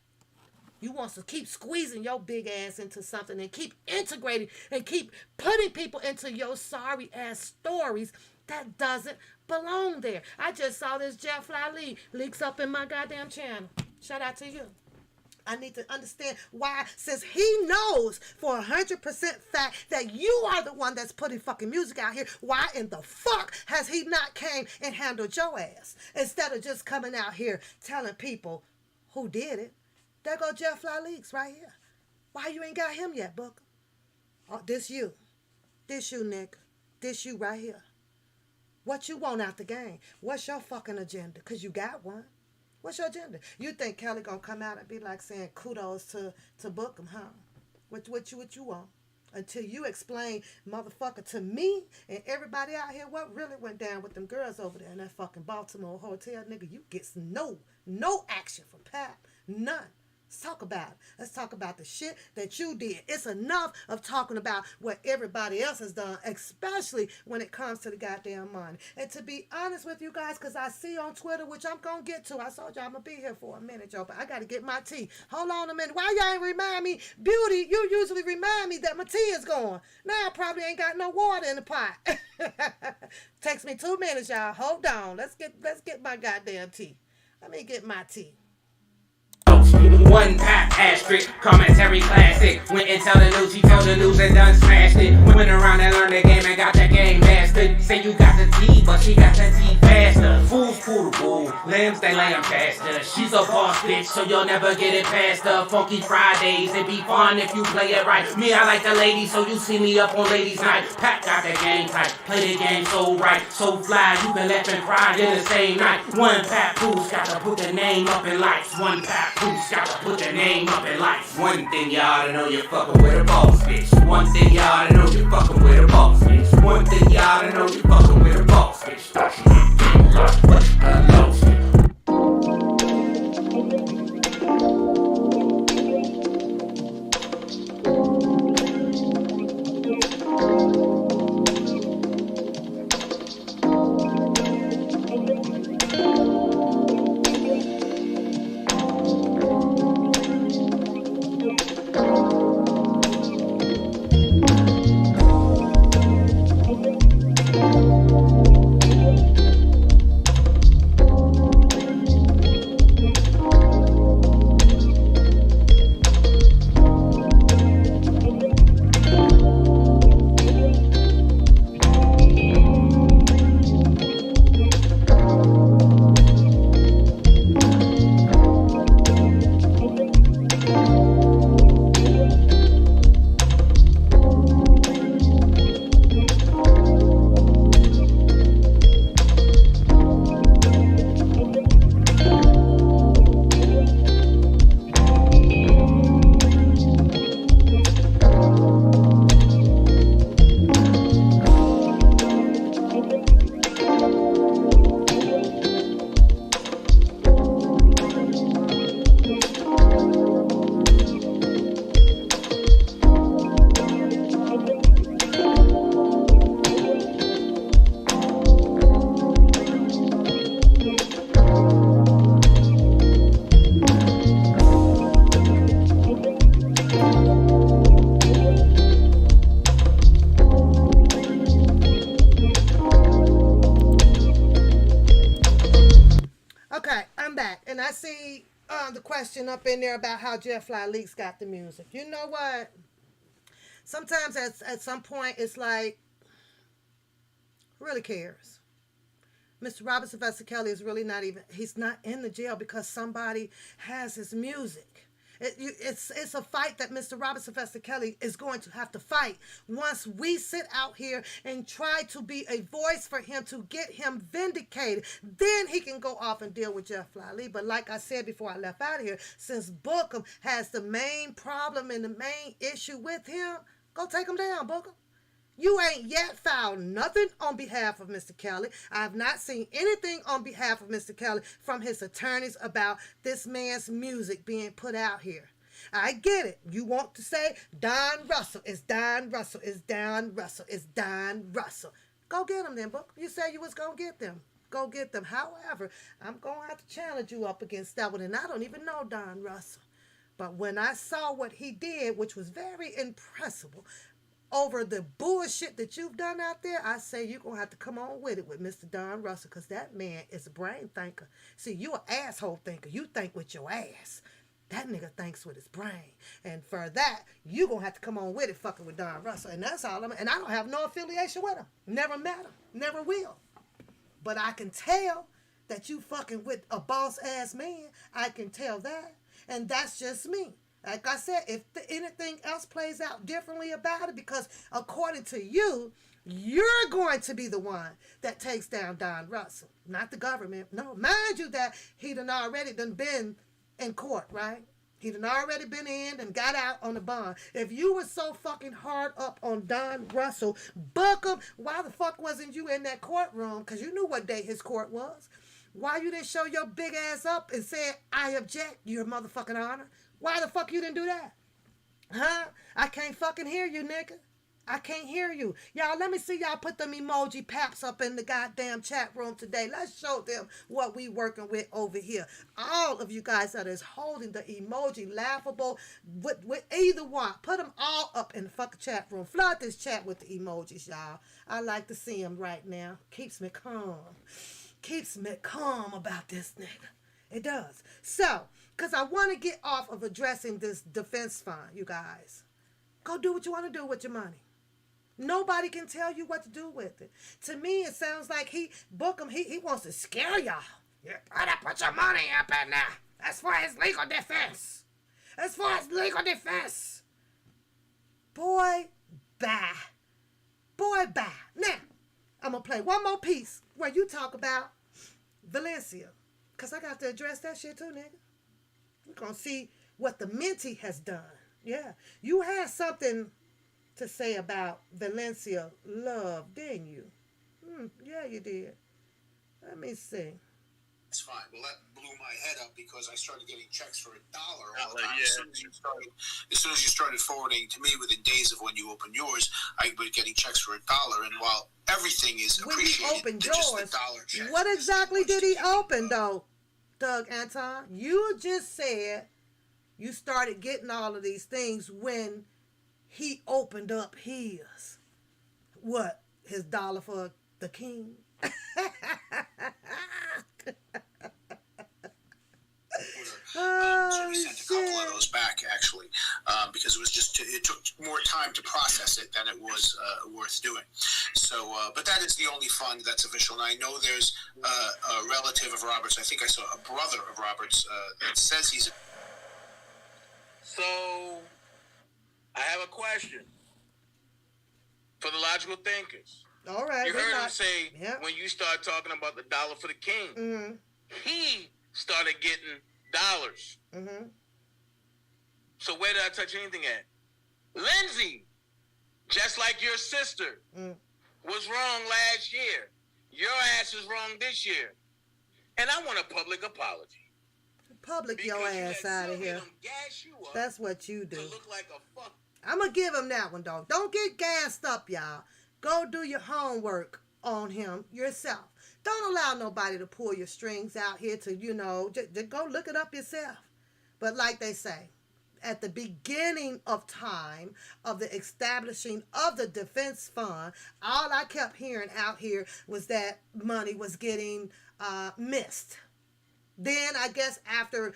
You want to keep squeezing your big ass into something and keep integrating and keep putting people into your sorry ass stories that doesn't belong there. I just saw this Jeff Fly leaks up in my goddamn channel. Shout out to you. I need to understand why, since he knows for 100% fact that you are the one that's putting fucking music out here, why in the fuck has he not came and handled your ass? Instead of just coming out here telling people who did it. There go Jeff Fly Leaks right here. Why you ain't got him yet, Booker? Oh, this you. This you, nigga. This you right here. What you want out the game? What's your fucking agenda? Because you got one. What's your agenda? You think Kelly gonna come out and be like saying kudos to BOOKUM, huh? What you want? Until you explain, motherfucker, to me and everybody out here what really went down with them girls over there in that fucking Baltimore hotel, nigga. You get no action from Pat. None. Let's talk about it. Let's talk about the shit that you did. It's enough of talking about what everybody else has done, especially when it comes to the goddamn money. And to be honest with you guys, because I see on Twitter, which I'm going to get to. I told y'all I'm going to be here for a minute, Joe, but I got to get my tea. Hold on a minute. Why y'all ain't remind me? Beauty, you usually remind me that my tea is gone. Now I probably ain't got no water in the pot. Takes me 2 minutes, y'all. Hold on. Let's get my goddamn tea. Let me get my tea. One pop asterisk, commentary classic. Went and tell the news, he told the news and done smashed it. Went around and learned the game and got that game mastered. Say you got the tea, but she got the tea faster. Fools fool the bull, limbs they lay them faster. She's a boss bitch, so you'll never get it past her. Funky Fridays, it be fun if you play it right. Me, I like the ladies, so you see me up on ladies' night. Pat got the game tight, play the game so right, so fly. You can laugh and cry in the same night. One Pat Pooh's got to put the name up in lights. One Pat Pooh's got to put their name up in lights. One thing you ought to know, you're fucking with a boss bitch. One thing you ought to know, you're fucking with a boss bitch. One thing you ought to know, you're fucking with a boss bitch. see the question up in there about how Jeff Fly Leaks got the music. You know what? Sometimes at some point it's like, who really cares? Mr. Robert Sylvester Kelly is really not even, he's not in the jail because somebody has his music. It's a fight that Mr. Robert Sylvester Kelly is going to have to fight once we sit out here and try to be a voice for him to get him vindicated. Then he can go off and deal with Jeff Fly Lee. But like I said before I left out of here, since BOOKUM has the main problem and the main issue with him, go take him down, BOOKUM. You ain't yet filed nothing on behalf of Mr. Kelly. I have not seen anything on behalf of Mr. Kelly from his attorneys about this man's music being put out here. I get it. You want to say Don Russell is Don Russell is Don Russell is Don Russell. Go get them then, BOOKUM. You said you was going to get them. Go get them. However, I'm going to have to challenge you up against that one, and I don't even know Don Russell. But when I saw what he did, which was very impressive, over the bullshit that you've done out there, I say you're going to have to come on with it with Mr. Don Russell, because that man is a brain thinker. See, you an asshole thinker. You think with your ass. That nigga thinks with his brain. And for that, you going to have to come on with it fucking with Don Russell. And that's all and I don't have no affiliation with him. Never met him. Never will. But I can tell that you fucking with a boss-ass man. I can tell that. And that's just me. Like I said, if anything else plays out differently about it, because according to you, you're going to be the one that takes down Don Russell, not the government. No, mind you that he done already been in court, right? He done already been in and got out on the bond. If you were so fucking hard up on Don Russell, BOOKUM, why the fuck wasn't you in that courtroom? Because you knew what day his court was. Why you didn't show your big ass up and say, I object, your motherfucking honor? Why the fuck you didn't do that? Huh? I can't fucking hear you, nigga. I can't hear you. Y'all, let me see y'all put them emoji paps up in the goddamn chat room today. Let's show them what we working with over here. All of you guys that is holding the emoji laughable with either one, put them all up in the fucking chat room. Flood this chat with the emojis, y'all. I like to see them right now. Keeps me calm. Keeps me calm about this nigga. It does. So, because I want to get off of addressing this defense fund, you guys. Go do what you want to do with your money. Nobody can tell you what to do with it. To me, it sounds like BOOKUM, he wants to scare y'all. You better put your money up in there. That's for his legal defense. That's for his legal defense. Boy, bye. Boy, bye. Now, I'm going to play one more piece where you talk about Valencia. Because I got to address that shit too, nigga. We're going to see what the Minty has done. Yeah. You had something to say about Valencia Love, didn't you? Yeah, you did. Let me see. It's fine. Well, that blew my head up because I started getting checks for $1 all the time. Yeah. As soon as you started forwarding to me within days of when you opened yours, I was getting checks for $1. And while everything is appreciated, when he opened yours, just the dollar check. What exactly did he open, though, Doug Anton? You just said you started getting all of these things when he opened up his. What? His dollar for the king? So we sent a couple of those back, actually, because it took more time to process it than it was worth doing. So, but that is the only fund that's official. And I know there's a relative of Roberts. I think I saw a brother of Roberts that says he's. So, I have a question for the logical thinkers. All right. You heard him say when you start talking about the dollar for the king, he started getting dollars. So where did I touch anything at? Lindsay, just like your sister, was wrong last year. Your ass is wrong this year. And I want a public apology. Public your ass out of here. That's what you do. Look like a fuck. I'm going to give him that one, though. Don't get gassed up, y'all. Go do your homework on him yourself. Don't allow nobody to pull your strings out here to, just go look it up yourself. But like they say, at the beginning of time of the establishing of the defense fund, all I kept hearing out here was that money was getting missed. Then I guess after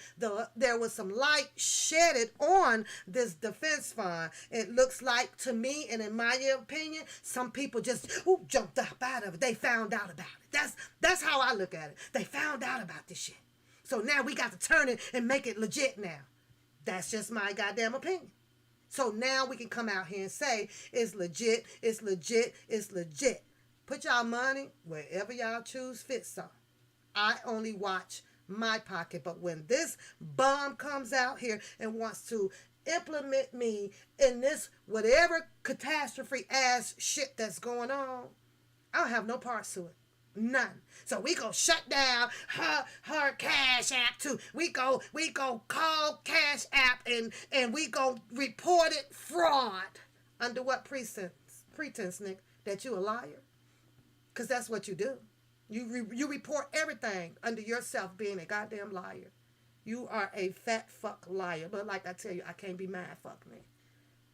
there was some light shedded on this defense fund, it looks like to me, and in my opinion, some people just jumped up out of it. They found out about it. That's how I look at it. They found out about this shit. So now we got to turn it and make it legit now. That's just my goddamn opinion. So now we can come out here and say it's legit, it's legit, it's legit. Put y'all money wherever y'all choose fit, so. I only watch my pocket, but when this bum comes out here and wants to implement me in this whatever catastrophe ass shit that's going on, I don't have no parts to it. None. So we go shut down her Cash App too. We go call Cash App and we go report it fraud. Under what pretense, Nick? That you a liar? Because that's what you do. You report everything under yourself being a goddamn liar. You are a fat fuck liar. But like I tell you, I can't be mad fuck, man.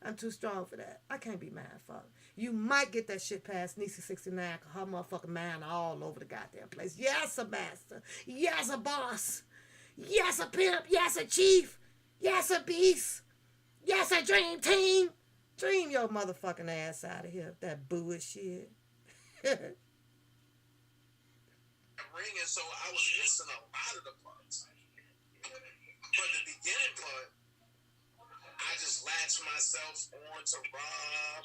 I'm too strong for that. I can't be mad fuck. You might get that shit past Niecy 69 because her motherfucking mind all over the goddamn place. Yes, a master. Yes, a boss. Yes, a pimp. Yes, a chief. Yes, a beast. Yes, a dream team. Dream your motherfucking ass out of here. That bullshit. Ringing, so I was missing a lot of the parts. But the beginning part, I just latched myself on to Rob.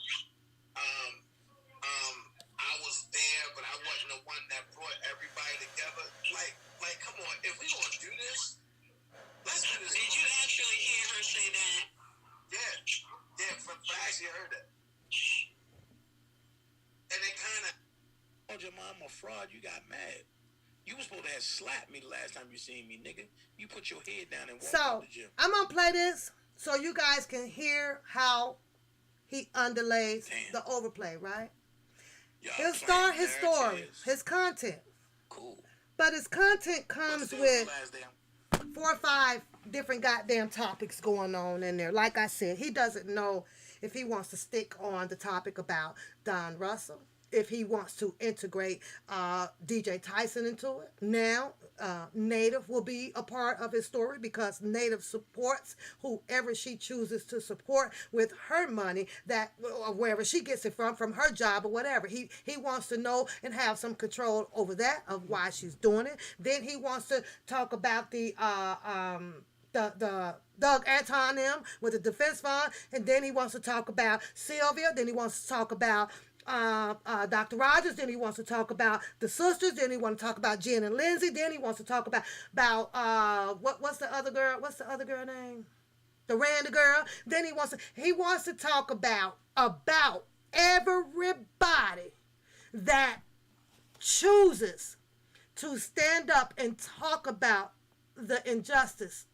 I was there, but I wasn't the one that brought everybody together. Like, come on, if we gonna do this, let's do this. Did you actually hear her say that? Yeah, for facts, you heard it. And it kind of. Told your mom a fraud, you got mad. You was supposed to have slapped me the last time you seen me, nigga. You put your head down and walked out the gym. I'm going to play this so you guys can hear how he underlays the overplay, right? He'll start his story, his content. Cool. But his content comes with 4 or 5 different goddamn topics going on in there. Like I said, he doesn't know if he wants to stick on the topic about Don Russell, if he wants to integrate DJ Tyson into it. Now, Native will be a part of his story because Native supports whoever she chooses to support with her money, that wherever she gets it from her job or whatever. He wants to know and have some control over that, of why she's doing it. Then he wants to talk about the Doug Anton them with the defense fund, and then he wants to talk about Sylvia. Then he wants to talk about Dr. Rogers. Then he wants to talk about the sisters. Then he wants to talk about Jen and Lindsay. Then he wants to talk about what's the other girl? What's the other girl name? The Randy girl. Then he wants to talk about everybody that chooses to stand up and talk about the injustice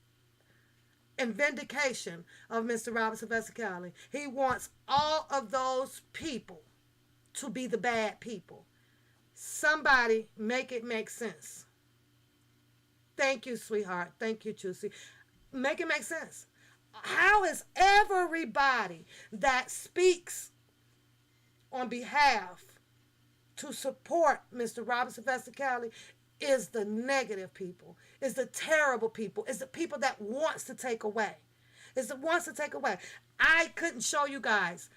and vindication of Mr. Robert Sylvester Kelly. He wants all of those people to be the bad people. Somebody make it make sense. Thank you, sweetheart. Thank you, Juicy. Make it make sense. How is everybody that speaks on behalf to support Mr. Robert Sylvester Kelly is the negative people, is the terrible people, is the people that wants to take away. I couldn't show you guys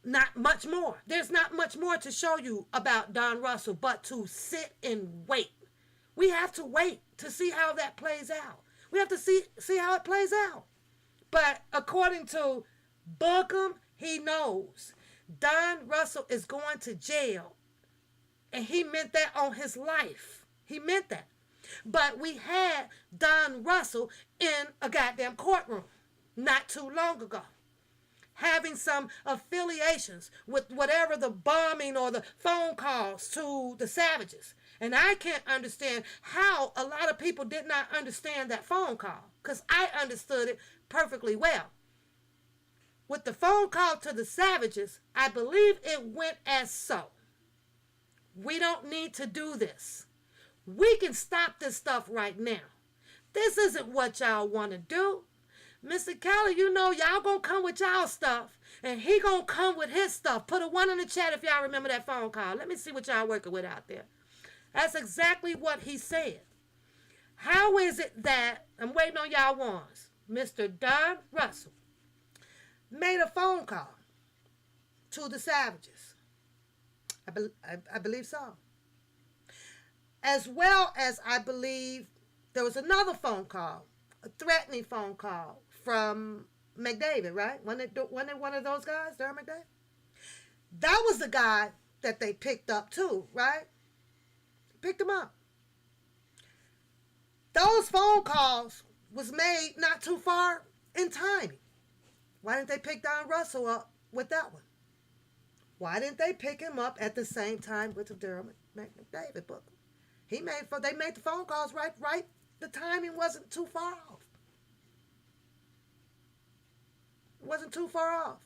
not much more. There's not much more to show you about Don Russell but to sit and wait. We have to wait to see how that plays out. We have to see how it plays out. But according to BOOKUM, he knows Don Russell is going to jail. And he meant that on his life. He meant that. But we had Don Russell in a goddamn courtroom not too long ago, having some affiliations with whatever the bombing or the phone calls to the Savages. And I can't understand how a lot of people did not understand that phone call, because I understood it perfectly well. With the phone call to the Savages, I believe it went as so. We don't need to do this. We can stop this stuff right now. This isn't what y'all want to do. Mr. Kelly, you know y'all gonna come with y'all stuff, and he gonna come with his stuff. Put a 1 in the chat if y'all remember that phone call. Let me see what y'all working with out there. That's exactly what he said. How is it that, I'm waiting on y'all ones, Mr. Don Russell made a phone call to the Savages? I believe so. As well as I believe there was another phone call, a threatening phone call from McDavid, right? Wasn't it one of those guys, Daryl McDavid? That was the guy that they picked up too, right? Picked him up. Those phone calls was made not too far in timing. Why didn't they pick Don Russell up with that one? Why didn't they pick him up at the same time with the Daryl McDavid book? They made the phone calls right. The timing wasn't too far off. It wasn't too far off.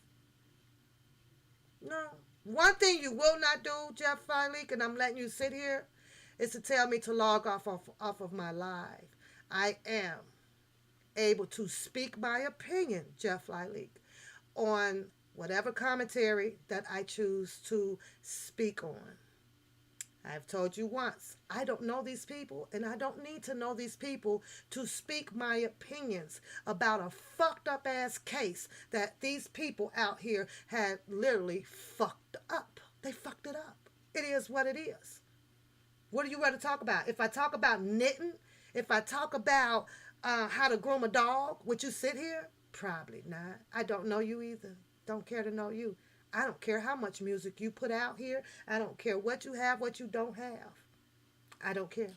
No. One thing you will not do, Jeff Flyleak, and I'm letting you sit here, is to tell me to log off of my live. I am able to speak my opinion, Jeff Flyleak, on whatever commentary that I choose to speak on. I've told you once, I don't know these people, and I don't need to know these people to speak my opinions about a fucked up ass case that these people out here had literally fucked up. They fucked it up. It is what it is. What do you want to talk about? If I talk about knitting, if I talk about how to groom a dog, would you sit here? Probably not. I don't know you either. Don't care to know you. I don't care how much music you put out here. I don't care what you have, what you don't have. I don't care.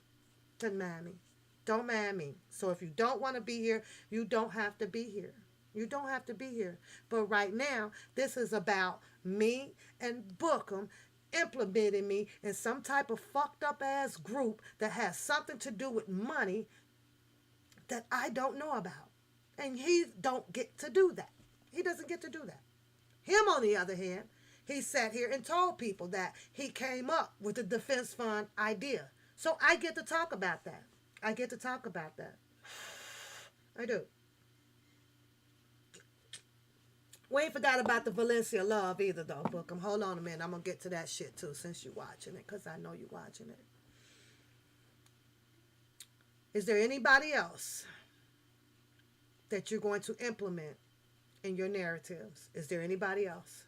Doesn't mind me. Don't mind me. So if you don't want to be here, you don't have to be here. You don't have to be here. But right now, this is about me and BOOKUM implementing me in some type of fucked up ass group that has something to do with money that I don't know about. And he don't get to do that. He doesn't get to do that. Him, on the other hand, he sat here and told people that he came up with the defense fund idea. So I get to talk about that. I get to talk about that. I do. We ain't forgot about the Valencia love either, though, BOOKUM. Hold on a minute. I'm going to get to that shit, too, since you're watching it, because I know you're watching it. Is there anybody else that you're going to implement in your narratives? Is there anybody else?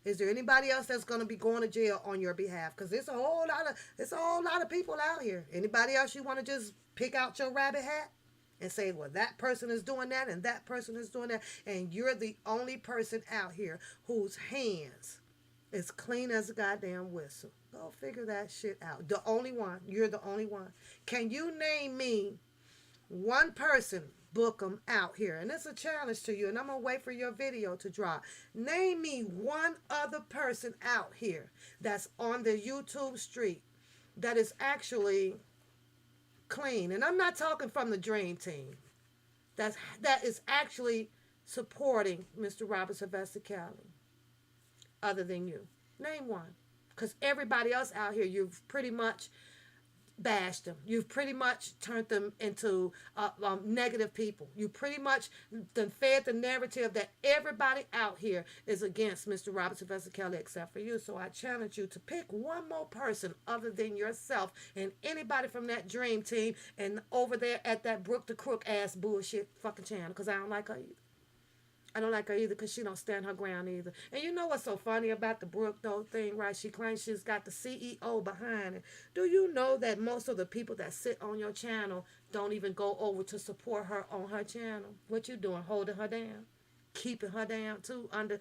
Is there anybody else that's going to be going to jail on your behalf? Because there's a whole lot of people out here. Anybody else you want to just pick out your rabbit hat and say, well, that person is doing that and that person is doing that, and you're the only person out here whose hands is clean as a goddamn whistle? Go figure that shit out. The only one. You're the only one. Can you name me one person, BOOKUM, out here? And it's a challenge to you, and I'm going to wait for your video to drop. Name me one other person out here that's on the YouTube street that is actually clean. And I'm not talking from the Dream Team. That is actually supporting Mr. Robert Sylvester Kelly, other than you. Name one. Because everybody else out here, you've pretty much bashed them. You've pretty much turned them into negative people. You pretty much fed the narrative that everybody out here is against Mr. Robert Sylvester Kelly except for you. So I challenge you to pick one more person other than yourself and anybody from that Dream Team and over there at that Brooke the Crook ass bullshit fucking channel, because I don't like her either. I don't like her either because she don't stand her ground either. And you know what's so funny about the Brooke, though, thing, right? She claims she's got the CEO behind it. Do you know that most of the people that sit on your channel don't even go over to support her on her channel? What you doing? Holding her down? Keeping her down, too, under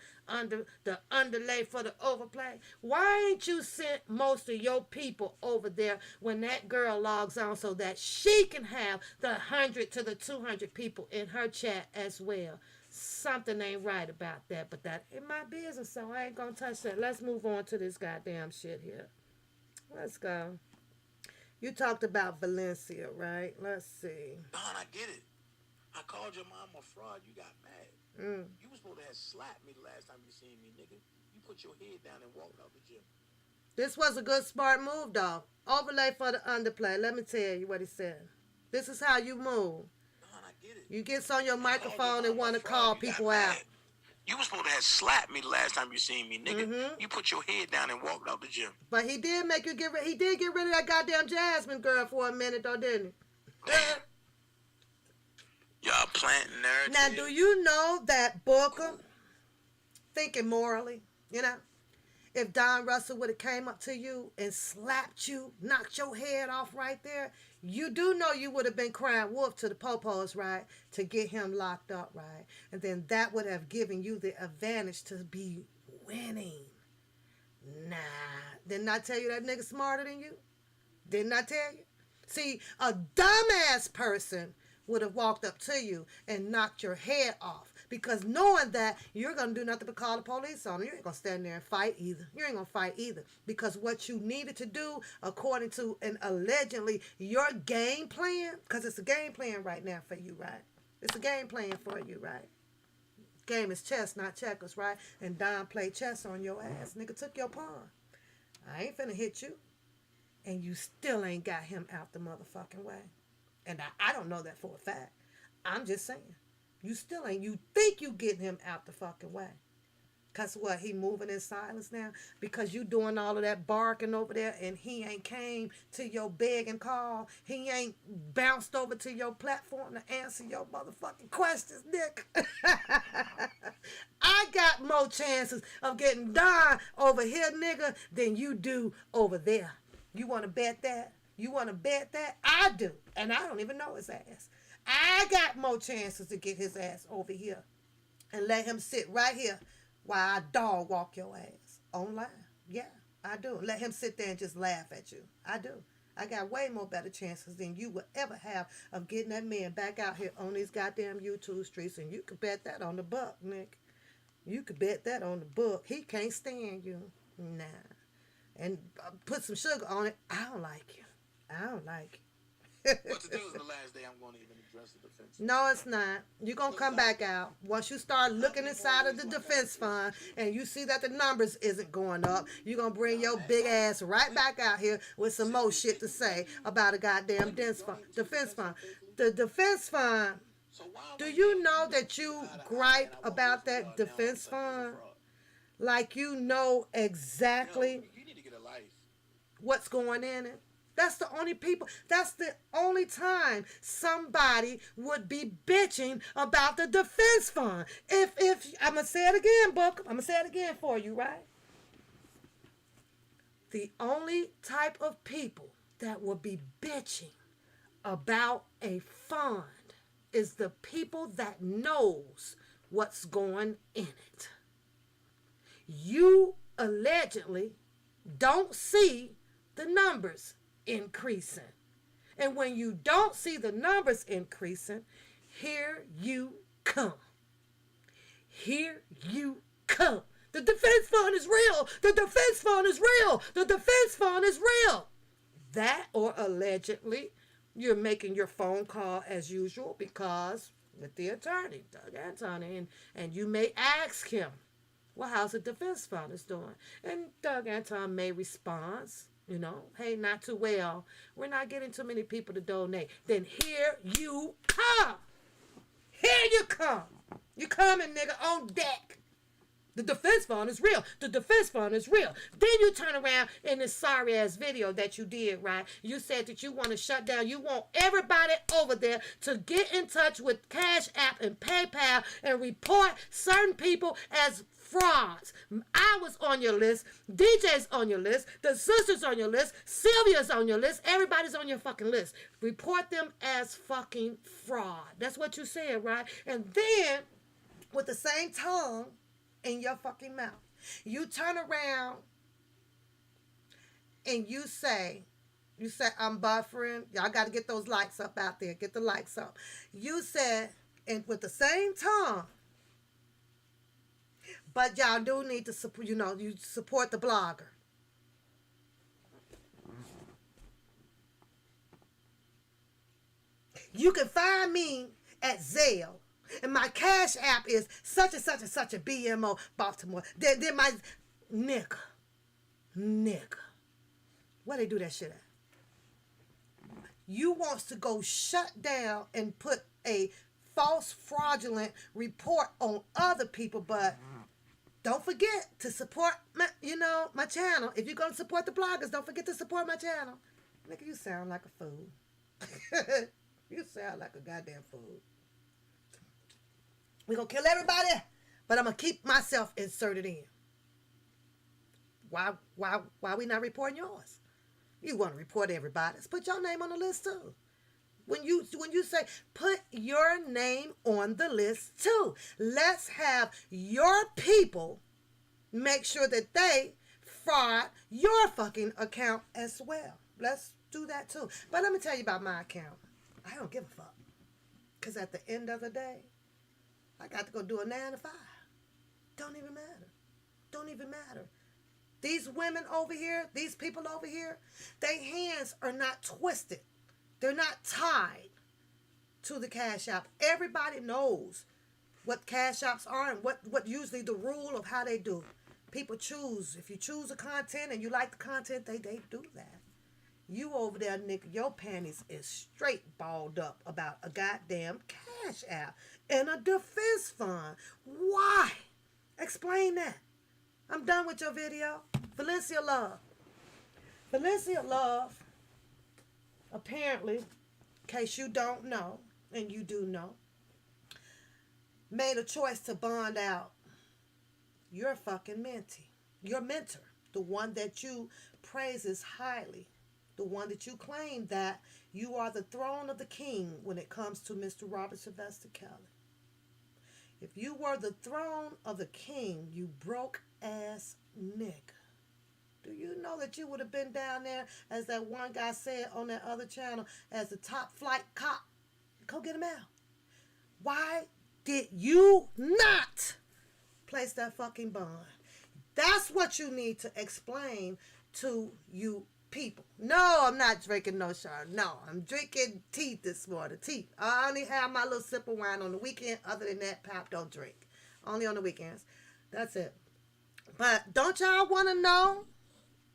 the underlay for the overplay? Why ain't you sent most of your people over there when that girl logs on so that she can have the 100 to the 200 people in her chat as well? Something ain't right about that, but that ain't my business, so I ain't gonna touch that. Let's move on to this goddamn shit here. Let's go. You talked about Valencia, right? Let's see. Don, I get it. I called your mom a fraud. You got mad. You was supposed to have slapped me the last time you seen me, nigga. You put your head down and walked out the gym. This was a good, smart move, dog. Overlay for the underplay. Let me tell you what he said. This is how you move. You get on your microphone and want to call people out. You was supposed to have slapped me the last time you seen me, nigga. You put your head down and walked out the gym. But he did make you get rid. He did get rid of that goddamn Jasmine girl for a minute, though, didn't Y'all planting narrative. Now, do you know that BOOKUM, thinking morally, if Don Russell would have came up to you and slapped you, knocked your head off right there, you do know you would have been crying wolf to the popos, right, to get him locked up, right? And then that would have given you the advantage to be winning. Nah. Didn't I tell you that nigga smarter than you? Didn't I tell you? See, a dumbass person would have walked up to you and knocked your head off, because knowing that you're going to do nothing but call the police on them. You ain't going to stand there and fight either. You ain't going to fight either, because what you needed to do, according to and allegedly your game plan, because it's a game plan right now for you, right? It's a game plan for you, right? Game is chess, not checkers, right? And Don played chess on your ass. Nigga took your pawn. I ain't finna hit you. And you still ain't got him out the motherfucking way. And I don't know that for a fact. I'm just saying. You still ain't. You think you getting him out the fucking way. Because what? He moving in silence now? Because you doing all of that barking over there and he ain't came to your beg and call. He ain't bounced over to your platform to answer your motherfucking questions, Nick. I got more chances of getting Don over here, nigga, than you do over there. You want to bet that? You want to bet that? I do. And I don't even know his ass. I got more chances to get his ass over here and let him sit right here while I dog walk your ass online. Yeah, I do. Let him sit there and just laugh at you. I do. I got way more better chances than you would ever have of getting that man back out here on these goddamn YouTube streets. And you could bet that on the buck, Nick. You could bet that on the book. He can't stand you. Nah. And put some sugar on it. I don't like you. I don't like you. But today was the last day I'm going to even address the defense. No, it's not. You're going to come back out. Once you start looking inside of the defense fund and you see that the numbers isn't going up, you're going to bring your big ass right back out here with some more shit to say about a goddamn defense fund. The defense fund, do you know that you gripe about that defense fund like you know exactly what's going in it? That's the only time somebody would be bitching about the defense fund. If I'm going to say it again, Book. I'm going to say it again for you, right? The only type of people that would be bitching about a fund is the people that knows what's going in it. You allegedly don't see the numbers increasing. And when you don't see the numbers increasing, here you come. Here you come. The defense fund is real. The defense fund is real. The defense fund is real. That, or allegedly, you're making your phone call as usual because with the attorney, Doug Anthony, and you may ask him, well, how's the defense fund is doing? And Doug Anton may respond, hey, not too well. We're not getting too many people to donate. Then here you come. Here you come. You coming, nigga, on deck. The defense fund is real. The defense fund is real. Then you turn around in this sorry-ass video that you did, right? You said that you want to shut down. You want everybody over there to get in touch with CASHAPP and PayPal and report certain people as frauds. I was on your list. DJ's on your list. The sister's on your list. Sylvia's on your list. Everybody's on your fucking list. Report them as fucking fraud. That's what you said, right? And then, with the same tongue in your fucking mouth, you turn around and you say, I'm buffering. Y'all got to get those likes up out there. Get the likes up. You said, and with the same tongue, but y'all do need to support, you support the blogger. You can find me at Zelle. And my Cash App is such and such and such a BMO Baltimore. Then my nigga. Where they do that shit at? You wants to go shut down and put a false fraudulent report on other people, but don't forget to support my channel. If you're going to support the bloggers, don't forget to support my channel. Nigga, you sound like a fool. You sound like a goddamn fool. We're going to kill everybody, but I'm going to keep myself inserted in. Why we not reporting yours? You want to report everybody's. Put your name on the list too. When you say put your name on the list too. Let's have your people make sure that they fraud your fucking account as well. Let's do that too. But let me tell you about my account. I don't give a fuck. Because at the end of the day, I got to go do a 9 to 5. Don't even matter. Don't even matter. These women over here, these people over here, their hands are not twisted. They're not tied to the Cash App. Everybody knows what Cash Apps are and what usually the rule of how they do. People choose. If you choose the content and you like the content, they do that. You over there, nigga, your panties is straight balled up about a goddamn Cash App and a defense fund. Why? Explain that. I'm done with your video. Valencia Love. Valencia Love, apparently, in case you don't know, and you do know, made a choice to bond out your fucking mentee, your mentor, the one that you praises highly, the one that you claim that you are the throne of the king when it comes to Mr. Robert Sylvester Kelly. If you were the throne of the king, you broke ass nigga. Do you know that you would have been down there, as that one guy said on that other channel, as the top flight cop? Go get him out. Why did you not place that fucking bond? That's what you need to explain to you people. No, I'm not drinking no Chardonnay. No, I'm drinking tea this morning. Tea. I only have my little sip of wine on the weekend. Other than that, Pop don't drink. Only on the weekends. That's it. But don't y'all want to know?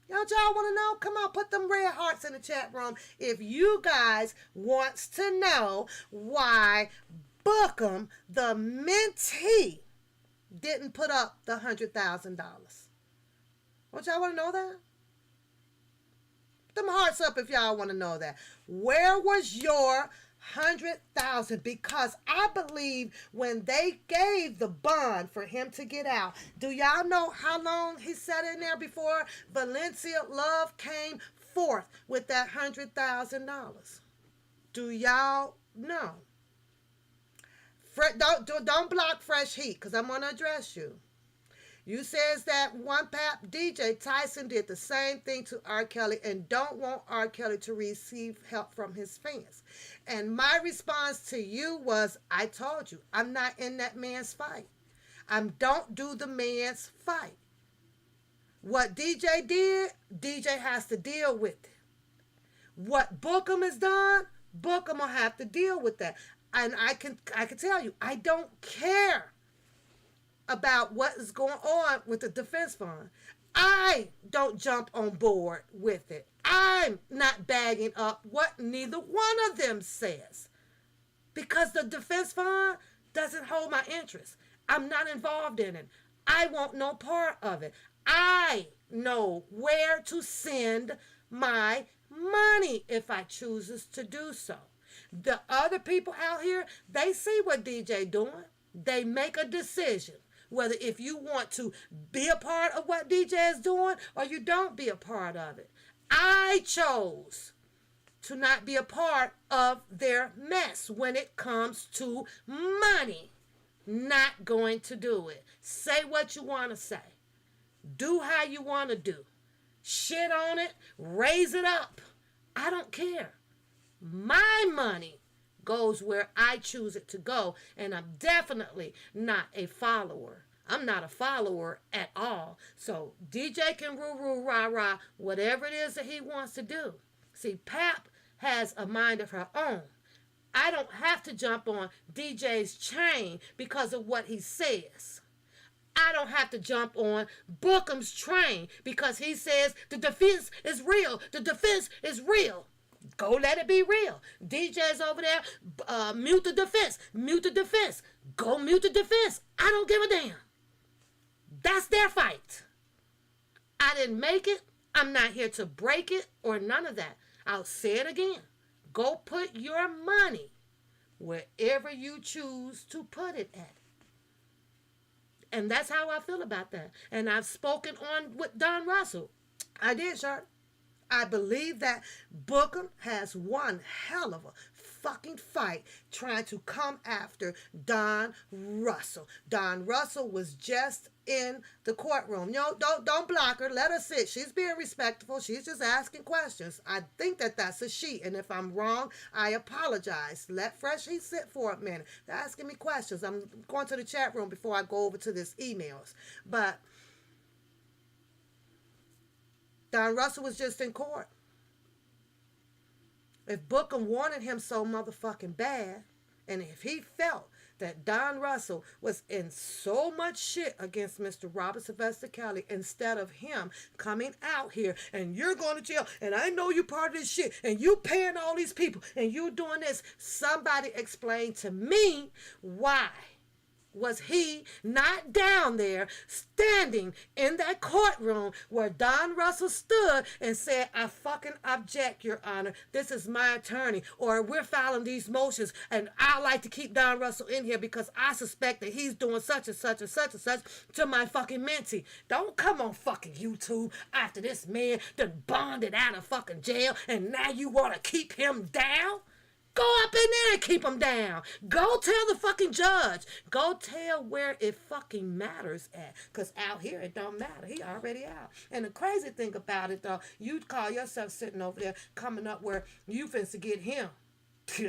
Don't y'all want to know? Come on, put them red hearts in the chat room if you guys wants to know why BOOKUM, the mentee, didn't put up the $100,000. Don't y'all want to know that? Put them hearts up if y'all want to know that. Where was your $100,000? Because I believe when they gave the bond for him to get out, do y'all know how long he sat in there before Valencia Love came forth with that $100,000? Do y'all know? Don't block Fresh Heat, because I'm going to address you. You says that one pap DJ Tyson did the same thing to R. Kelly and don't want R. Kelly to receive help from his fans. And my response to you was, I told you, I'm not in that man's fight. Don't do the man's fight. What DJ did, DJ has to deal with it. What BOOKUM has done, BOOKUM will have to deal with that. And I can tell you, I don't care about what is going on with the defense fund. I don't jump on board with it. I'm not bagging up what neither one of them says, because the defense fund doesn't hold my interest. I'm not involved in it. I want no part of it. I know where to send my money if I chooses to do so. The other people out here, they see what DJ doing. They make a decision whether if you want to be a part of what DJ is doing or you don't be a part of it. I chose to not be a part of their mess when it comes to money. Not going to do it. Say what you want to say. Do how you want to do. Shit on it. Raise it up. I don't care. My money goes where I choose it to go, and I'm definitely not a follower. I'm not a follower at all. So DJ can roo rah rah whatever it is that he wants to do. See, Pap has a mind of her own. I don't have to jump on DJ's chain because of what he says. I don't have to jump on BOOKUM's train because he says the defense is real. The defense is real. Go let it be real. DJ's over there, mute the defense. Mute the defense. Go mute the defense. I don't give a damn. That's their fight. I didn't make it. I'm not here to break it or none of that. I'll say it again. Go put your money wherever you choose to put it at. And that's how I feel about that. And I've spoken on with Don Russell. I did, Sharp. I believe that BOOKUM has one hell of a fucking fight trying to come after Don Russell. Don Russell was just in the courtroom. No, don't block her. Let her sit. She's being respectful. She's just asking questions. I think that that's a she. And if I'm wrong, I apologize. Let Freshie sit for a minute. They're asking me questions. I'm going to the chat room before I go over to this emails. But Don Russell was just in court. If BOOKUM wanted him so motherfucking bad, and if he felt that Don Russell was in so much shit against Mr. Robert Sylvester Kelly, instead of him coming out here and you're going to jail and I know you part of this shit and you paying all these people and you doing this, somebody explain to me why was he not down there standing in that courtroom where Don Russell stood and said, I fucking object, Your Honor. This is my attorney. Or we're filing these motions and I like to keep Don Russell in here because I suspect that he's doing such and such and such and such to my fucking mentee. Don't come on fucking YouTube after this man done bonded out of fucking jail and now you want to keep him down? Go up in there and keep him down. Go tell the fucking judge. Go tell where it fucking matters at. Because out here it don't matter. He already out. And the crazy thing about it, though, you call yourself sitting over there coming up where you finna get him.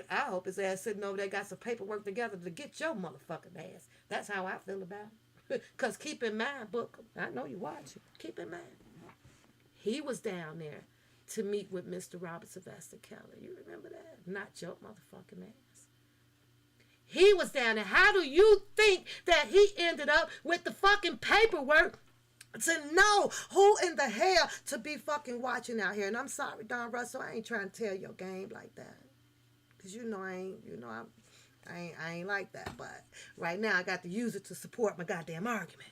I hope his ass sitting over there got some paperwork together to get your motherfucking ass. That's how I feel about it. Because keep in mind, BOOKUM, I know you watching. Keep in mind, he was down there to meet with Mr. Robert Sylvester Kelly. You remember that? Not your motherfucking ass. He was down there. How do you think that he ended up with the fucking paperwork to know who in the hell to be fucking watching out here? And I'm sorry, Don Russell, I ain't trying to tell your game like that. Because I ain't like that. But right now I got to use it to support my goddamn argument.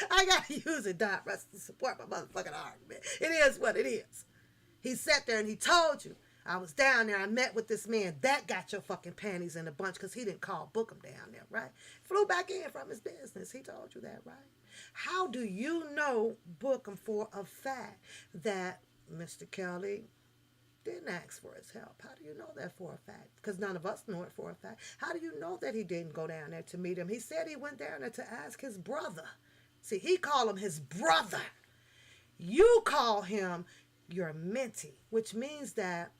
I gotta use it, Don Russell, to support my motherfucking argument. It is what it is. He sat there and he told you, I was down there, I met with this man. That got your fucking panties in a bunch because he didn't call BOOKUM down there, right? Flew back in from his business. He told you that, right? How do you know, BOOKUM, for a fact that Mr. Kelly didn't ask for his help? How do you know that for a fact? Because none of us know it for a fact. How do you know that he didn't go down there to meet him? He said he went down there to ask his brother. See, he called him his brother. You call him your mentee, which means that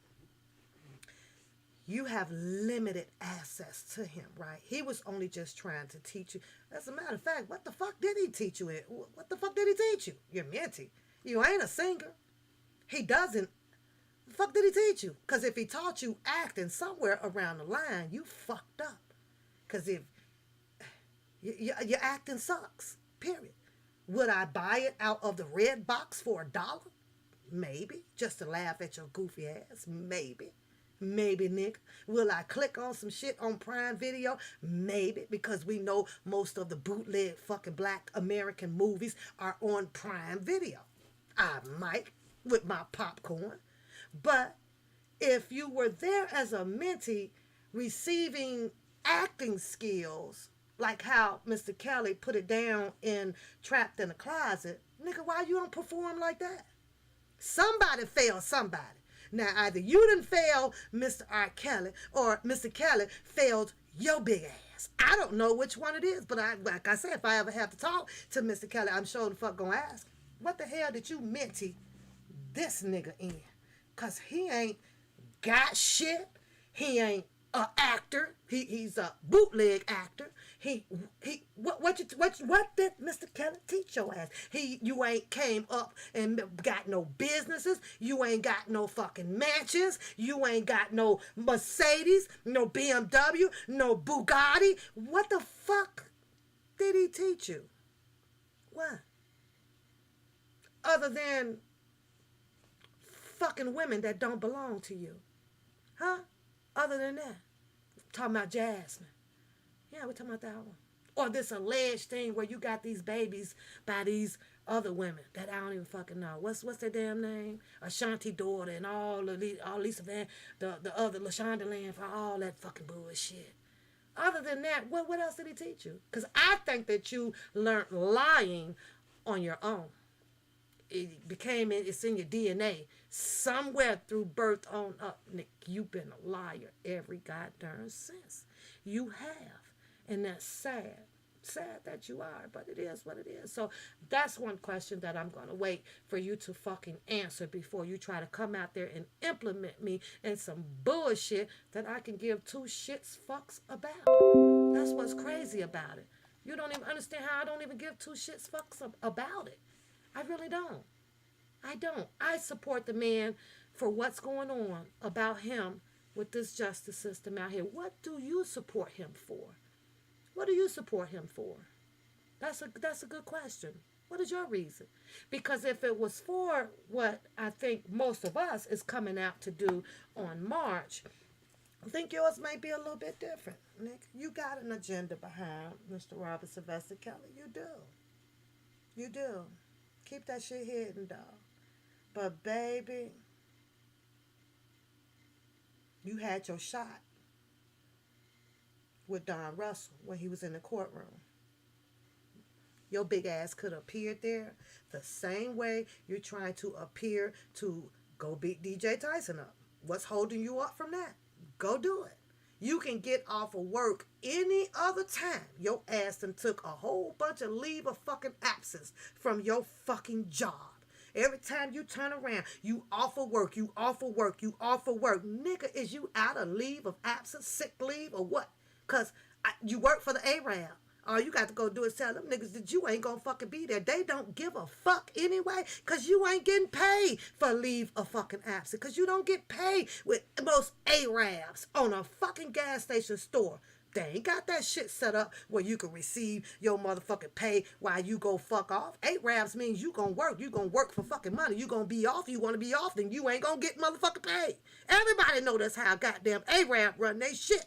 you have limited access to him, right? He was only just trying to teach you. As a matter of fact, what the fuck did he teach you? What the fuck did he teach you? Your mentee. You ain't a singer. He doesn't. The fuck did he teach you? Because if he taught you acting somewhere around the line, you fucked up. Because if your acting sucks. Period. Would I buy it out of the red box for $1? Maybe. Just to laugh at your goofy ass. Maybe. Maybe, Nick. Will I click on some shit on Prime Video? Maybe. Because we know most of the bootleg fucking black American movies are on Prime Video. I might with my popcorn. But if you were there as a mentee receiving acting skills, like how Mr. Kelly put it down in Trapped in a Closet, nigga, why you don't perform like that? Somebody failed somebody. Now, either you didn't fail Mr. R. Kelly or Mr. Kelly failed your big ass. I don't know which one it is, but like I said, if I ever have to talk to Mr. Kelly, I'm sure the fuck gonna ask, what the hell did you mentee this nigga in? Because he ain't got shit. He ain't an actor. He's a bootleg actor. What did Mr. Kelly teach your ass? You ain't came up and got no businesses. You ain't got no fucking mansions. You ain't got no Mercedes, no BMW, no Bugatti. What the fuck did he teach you? What? Other than fucking women that don't belong to you. Huh? Other than that. Talking about Jasmine. Yeah, we're talking about that one. Or this alleged thing where you got these babies by these other women that I don't even fucking know. What's their damn name? Ashanti daughter and all Lisa Van, the other LaShonda Land for all that fucking bullshit. Other than that, what else did he teach you? Because I think that you learned lying on your own. It's in your DNA. Somewhere through birth on up, Nick, you've been a liar every goddamn since. You have. And that's sad. Sad that you are, but it is what it is. So that's one question that I'm going to wait for you to fucking answer before you try to come out there and implement me in some bullshit that I can give two shits fucks about. That's what's crazy about it. You don't even understand how I don't even give two shits fucks about it. I really don't. I don't. I support the man for what's going on about him with this justice system out here. What do you support him for? What do you support him for? That's a good question. What is your reason? Because if it was for what I think most of us is coming out to do on March, I think yours might be a little bit different, Nick. You got an agenda behind Mr. Robert Sylvester Kelly. You do. You do. Keep that shit hidden, dog. But, baby, you had your shot with Don Russell when he was in the courtroom. Your big ass could have appeared there the same way you're trying to appear to go beat DJ Tyson up. What's holding you up from that? Go do it. You can get off of work any other time. Your ass done took a whole bunch of leave of fucking absence from your fucking job. Every time you turn around, you offer work, you offer work, you offer work. Nigga, is you out of leave of absence, sick leave, or what? Because you work for the Arab. All you got to go do is tell them niggas that you ain't going to fucking be there. They don't give a fuck anyway because you ain't getting paid for leave of fucking absence. Because you don't get paid with most Arabs on a fucking gas station store. They ain't got that shit set up where you can receive your motherfucking pay while you go fuck off. Arabs means you gonna work. You gonna work for fucking money. You gonna be off. You wanna be off, then you ain't gonna get motherfucking paid. Everybody know that's how goddamn Arab run they shit.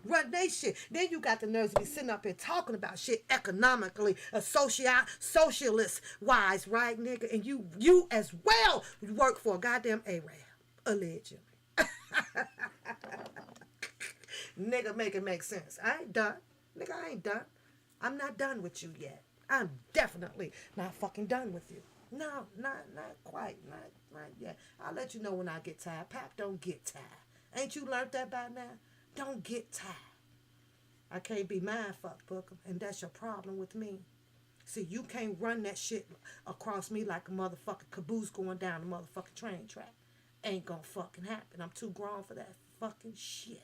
Run they shit. Then you got the nerves to be sitting up here talking about shit economically, socialist wise, right, nigga? And you as well work for a goddamn Arab, allegedly. Nigga, make it make sense. I ain't done. Nigga, I ain't done. I'm not done with you yet. I'm definitely not fucking done with you. No, not quite. Not yet. I'll let you know when I get tired. Pap, don't get tired. Ain't you learned that by now? Don't get tired. I can't be mind fucked, Bookum, and that's your problem with me. See, you can't run that shit across me like a motherfucking caboose going down the motherfucking train track. Ain't gonna fucking happen. I'm too grown for that fucking shit.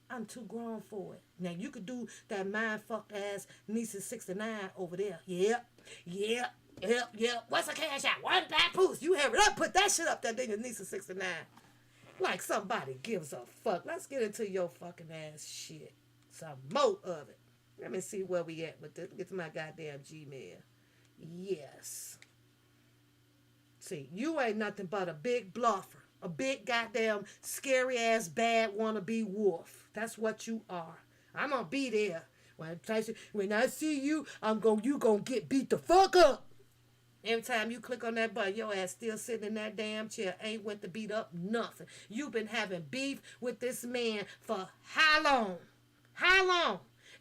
I'm too grown for it. Now, you could do that mind-fucked ass Nisa 69 over there. Yep. What's a cash out? One papoose. You have it up. Put that shit up there, nigga, Nisa 69. Like somebody gives a fuck. Let's get into your fucking ass shit. Some more of it. Let me see where we at with this. Get to my goddamn Gmail. Yes. See, you ain't nothing but a big bluffer. A big goddamn scary ass bad wannabe wolf. That's what you are. I'm gonna be there. When I see you, you gonna get beat the fuck up. Every time you click on that button, your ass still sitting in that damn chair. Ain't went to beat up nothing. You've been having beef with this man for how long? How long?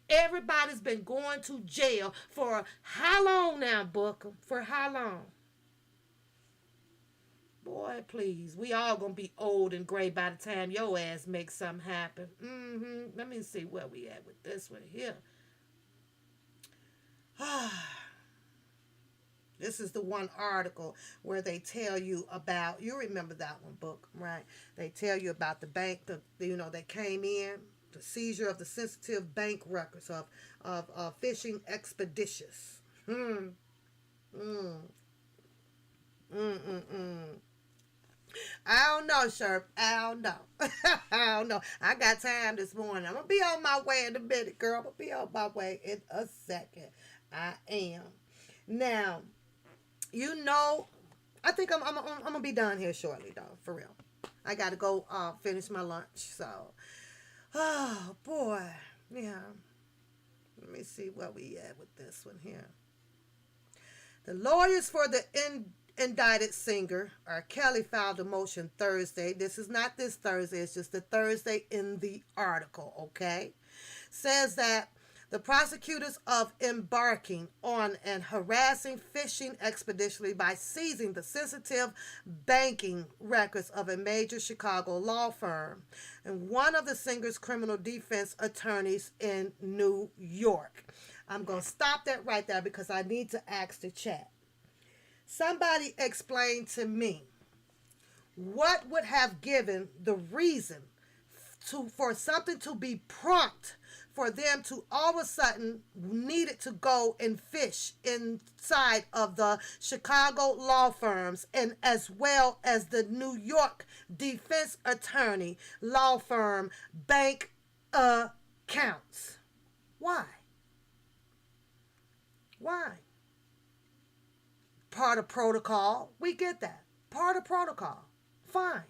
Everybody's been going to jail for how long now, Booker? For how long? Boy, please. We all gonna be old and gray by the time your ass makes something happen. Let me see where we at with this one here. This is the one article where they tell you about, you remember that one, book, right? They tell you about the bank, they came in, the seizure of the sensitive bank records of fishing expeditions. I don't know, Sherp. I don't know. I don't know. I got time this morning. I'm going to be on my way in a minute, girl. I'm going to be on my way in a second. I am. Now, I think I'm going to be done here shortly, though, for real. I got to go finish my lunch, so. Oh, boy. Yeah. Let me see where we at with this one here. The lawyers for the indicted singer, R. Kelly, filed a motion Thursday. This is not this Thursday, it's just the Thursday in the article, okay? Says that the prosecutors of embarking on an harassing fishing expedition by seizing the sensitive banking records of a major Chicago law firm and one of the singer's criminal defense attorneys in New York. I'm going to stop that right there because I need to ask the chat. Somebody explain to me what would have given the reason for something to be prompt for them to all of a sudden needed to go and fish inside of the Chicago law firms and as well as the New York defense attorney law firm bank accounts. Why? Why? Part of protocol. We get that. Part of protocol. Fine.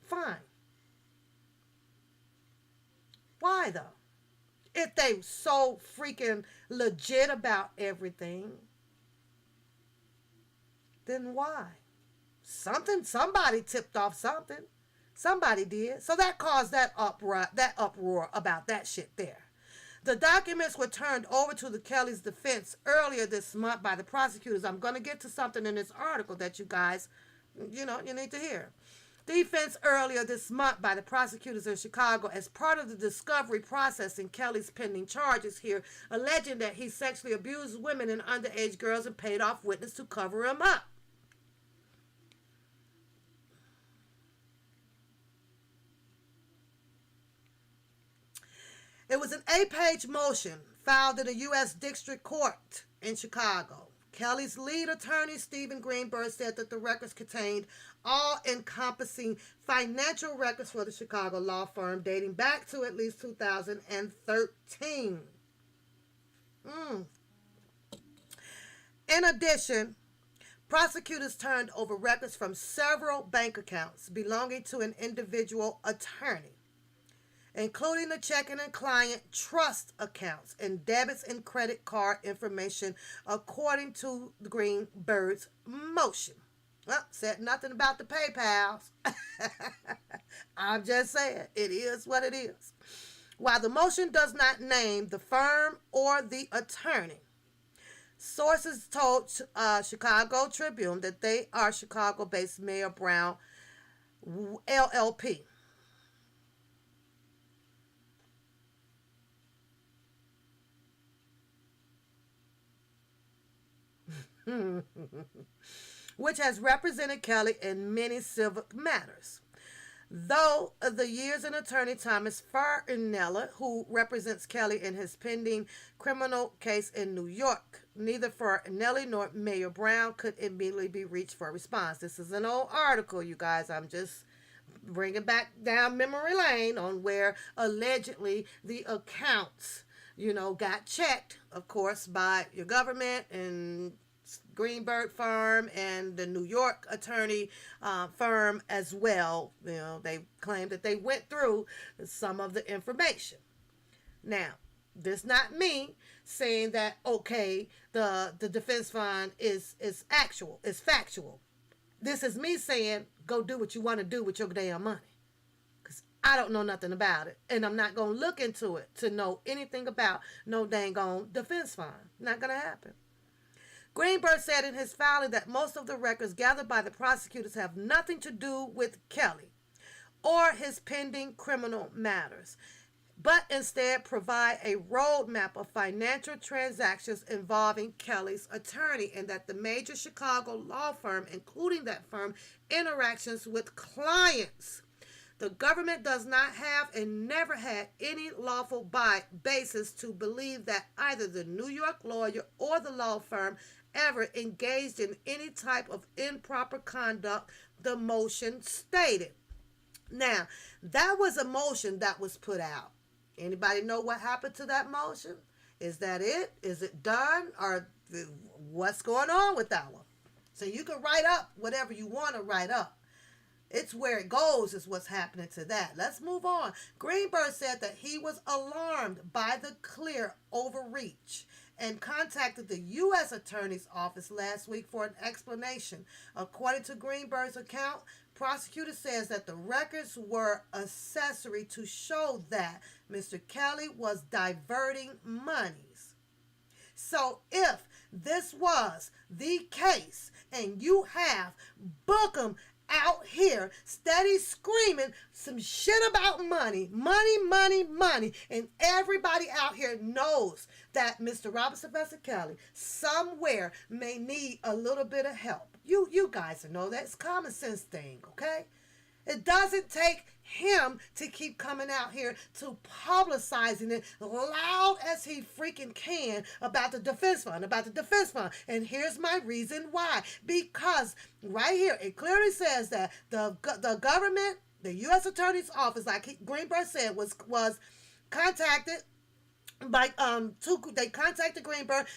Fine. Why though? If they so freaking legit about everything, then why? Somebody tipped off something. Somebody did. So that caused that uproar about that shit there. The documents were turned over to the Kelly's defense earlier this month by the prosecutors. I'm going to get to something in this article that you guys, you need to hear. Defense earlier this month by the prosecutors in Chicago as part of the discovery process in Kelly's pending charges here, alleging that he sexually abused women and underage girls and paid off witnesses to cover him up. It was an 8-page motion filed in a U.S. District Court in Chicago. Kelly's lead attorney, Stephen Greenberg, said that the records contained all-encompassing financial records for the Chicago law firm dating back to at least 2013. In addition, prosecutors turned over records from several bank accounts belonging to an individual attorney, including the checking and client trust accounts and debits and credit card information, according to Greenberg's motion. Well, said nothing about the PayPals. I'm just saying, it is what it is. While the motion does not name the firm or the attorney, sources told Chicago Tribune that they are Chicago-based Mayor Brown LLP. Which has represented Kelly in many civil matters. Though the years in attorney Thomas Farinella, who represents Kelly in his pending criminal case in New York, neither Farinelli nor Mayor Brown could immediately be reached for a response. This is an old article, you guys. I'm just bringing back down memory lane on where allegedly the accounts, got checked, of course, by your government and Greenberg firm and the New York attorney firm as well. They claim that they went through some of the information. Now, this not me saying that, okay, the defense fund is factual. This is me saying, go do what you want to do with your damn money. Because I don't know nothing about it. And I'm not going to look into it to know anything about no dang on defense fund. Not going to happen. Greenberg said in his filing that most of the records gathered by the prosecutors have nothing to do with Kelly or his pending criminal matters, but instead provide a roadmap of financial transactions involving Kelly's attorney, and that the major Chicago law firm, including that firm, interactions with clients. The government does not have and never had any lawful basis to believe that either the New York lawyer or the law firm ever engaged in any type of improper conduct, the motion stated. Now, that was a motion that was put out. Anybody know what happened to that motion? Is that it? Is it done? Or what's going on with that one? So you can write up whatever you want to write up. It's where it goes is what's happening to that. Let's move on. Greenberg said that he was alarmed by the clear overreach and contacted the U.S. Attorney's Office last week for an explanation. According to Greenberg's account, prosecutor says that the records were accessory to show that Mr. Kelly was diverting monies. So if this was the case and you have BOOKUM out here steady screaming some shit about money, and everybody out here knows that Mr. Robert Sylvester Kelly somewhere may need a little bit of help. You guys know that. It's a common sense thing, okay? It doesn't take him to keep coming out here to publicizing it loud as he freaking can about the defense fund, And here's my reason why. Because right here, it clearly says that the government, the U.S. Attorney's Office, like Greenberg said, was contacted by, they contacted Greenberg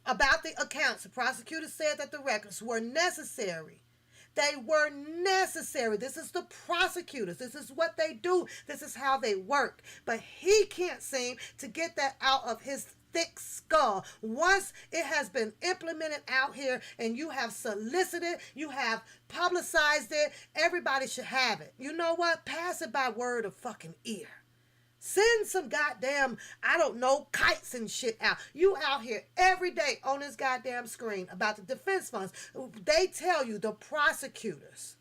about the accounts. The prosecutor said that the records were necessary. They were necessary. This is the prosecutors. This is what they do. This is how they work. But he can't seem to get that out of his thick skull. Once it has been implemented out here and you have solicited, you have publicized it, everybody should have it. You know what? Pass it by word of fucking ear. Send some goddamn, I don't know, kites and shit out. You out here every day on this goddamn screen about the defense funds. They tell you, the prosecutors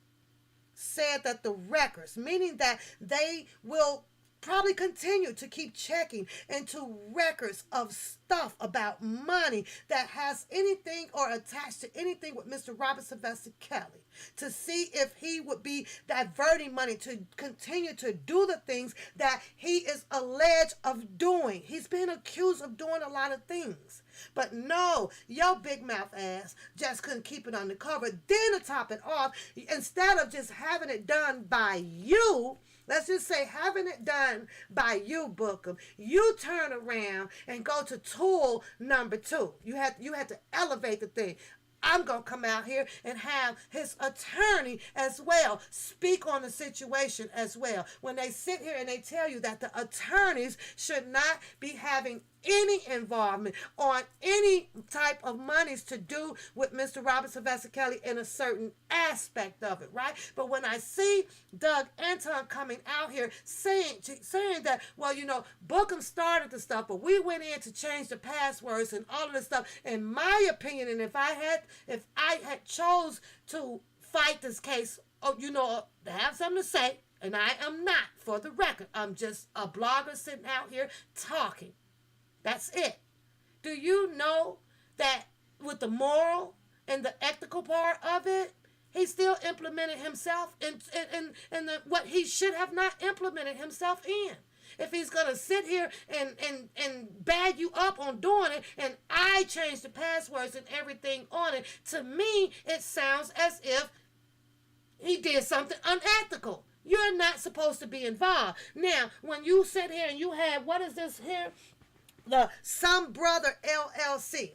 said that the records, meaning that they will probably continue to keep checking into records of stuff about money that has anything or attached to anything with Mr. Robert Sylvester Kelly, to see if he would be diverting money to continue to do the things that he is alleged of doing. He's been accused of doing a lot of things. But no, your big mouth ass just couldn't keep it undercover. Then to top it off, instead of just having it done by you, let's just say having it done by you, BOOKUM, you turn around and go to tool number 2. You had to elevate the thing. I'm going to come out here and have his attorney as well speak on the situation as well. When they sit here and they tell you that the attorneys should not be having any involvement on any type of monies to do with Mr. Robert Sylvester Kelly in a certain aspect of it, right? But when I see Doug Anton coming out here saying that, well, you know, BOOKUM started the stuff, but we went in to change the passwords and all of this stuff. In my opinion, and if I had chose to fight this case, you know, to have something to say, and I am not, for the record, I'm just a blogger sitting out here talking. That's it. Do you know that with the moral and the ethical part of it, he still implemented himself in what he should have not implemented himself in? If he's going to sit here and bag you up on doing it, and I change the passwords and everything on it, to me, it sounds as if he did something unethical. You're not supposed to be involved. Now, when you sit here and you have, what is this here? The Some Brother LLC.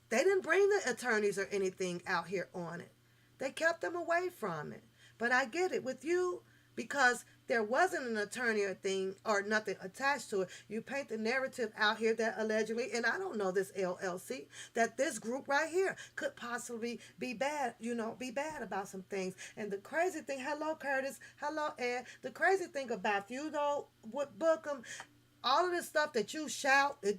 They didn't bring the attorneys or anything out here on it. They kept them away from it. But I get it with you, because there wasn't an attorney or thing or nothing attached to it. You paint the narrative out here that allegedly, and I don't know this LLC, that this group right here could possibly be bad, be bad about some things. And the crazy thing, hello Curtis, hello Ed, the crazy thing about you though, with BOOKUM, all of this stuff that you shout, and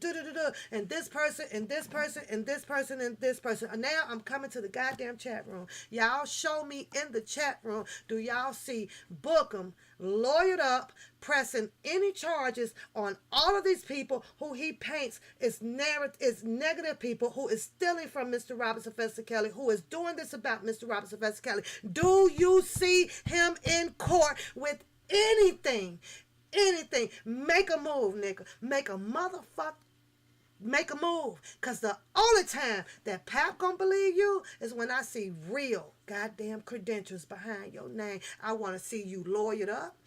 this person, and this person, and this person, and this person. And now I'm coming to the goddamn chat room. Y'all show me in the chat room, do y'all see BOOKUM lawyered up, pressing any charges on all of these people who he paints is negative people, who is stealing from Mr. Robert Sylvester Kelly, who is doing this about Mr. Robert Sylvester Kelly? Do you see him in court with anything? Anything. Make a move, nigga. Make a move. Because the only time that Pap gonna believe you is when I see real goddamn credentials behind your name. I want to see you lawyered up.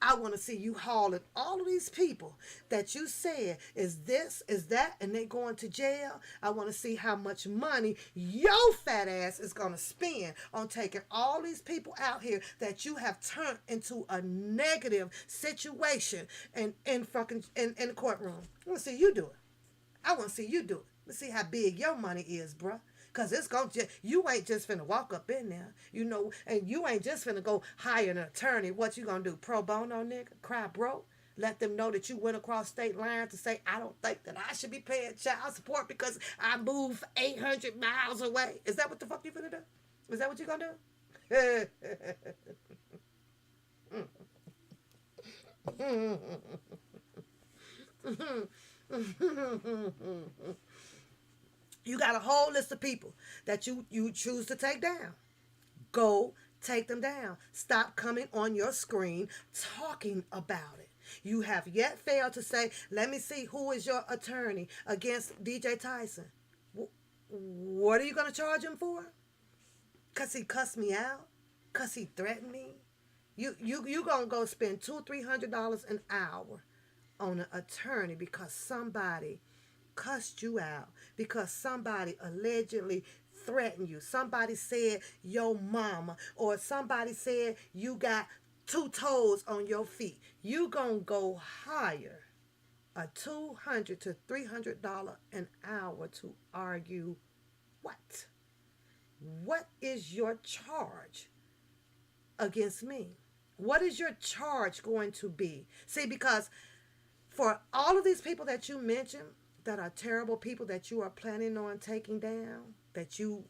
I want to see you hauling all of these people that you said is this, is that, and they going to jail. I want to see how much money your fat ass is going to spend on taking all these people out here that you have turned into a negative situation in the courtroom. I want to see you do it. I want to see you do it. Let's see how big your money is, bruh. Cause it's gonna you ain't just finna walk up in there, you know, and you ain't just finna go hire an attorney. What you gonna do? Pro bono, nigga? Cry broke? Let them know that you went across state lines to say, I don't think that I should be paying child support because I moved 800 miles away. Is that what the fuck you finna do? Is that what you gonna do? You got a whole list of people that you choose to take down. Go take them down. Stop coming on your screen talking about it. You have yet failed to say, let me see who is your attorney against DJ Tyson. What are you going to charge him for? Because he cussed me out? Because he threatened me? You going to go spend $200-$300 an hour on an attorney because somebody cussed you out, because somebody allegedly threatened you. Somebody said your mama, or somebody said you got 2 toes on your feet. You gonna go hire a $200 to $300 an hour to argue what? What is your charge against me? What is your charge going to be? See, because for all of these people that you mentioned, that are terrible people that you are planning on taking down, that you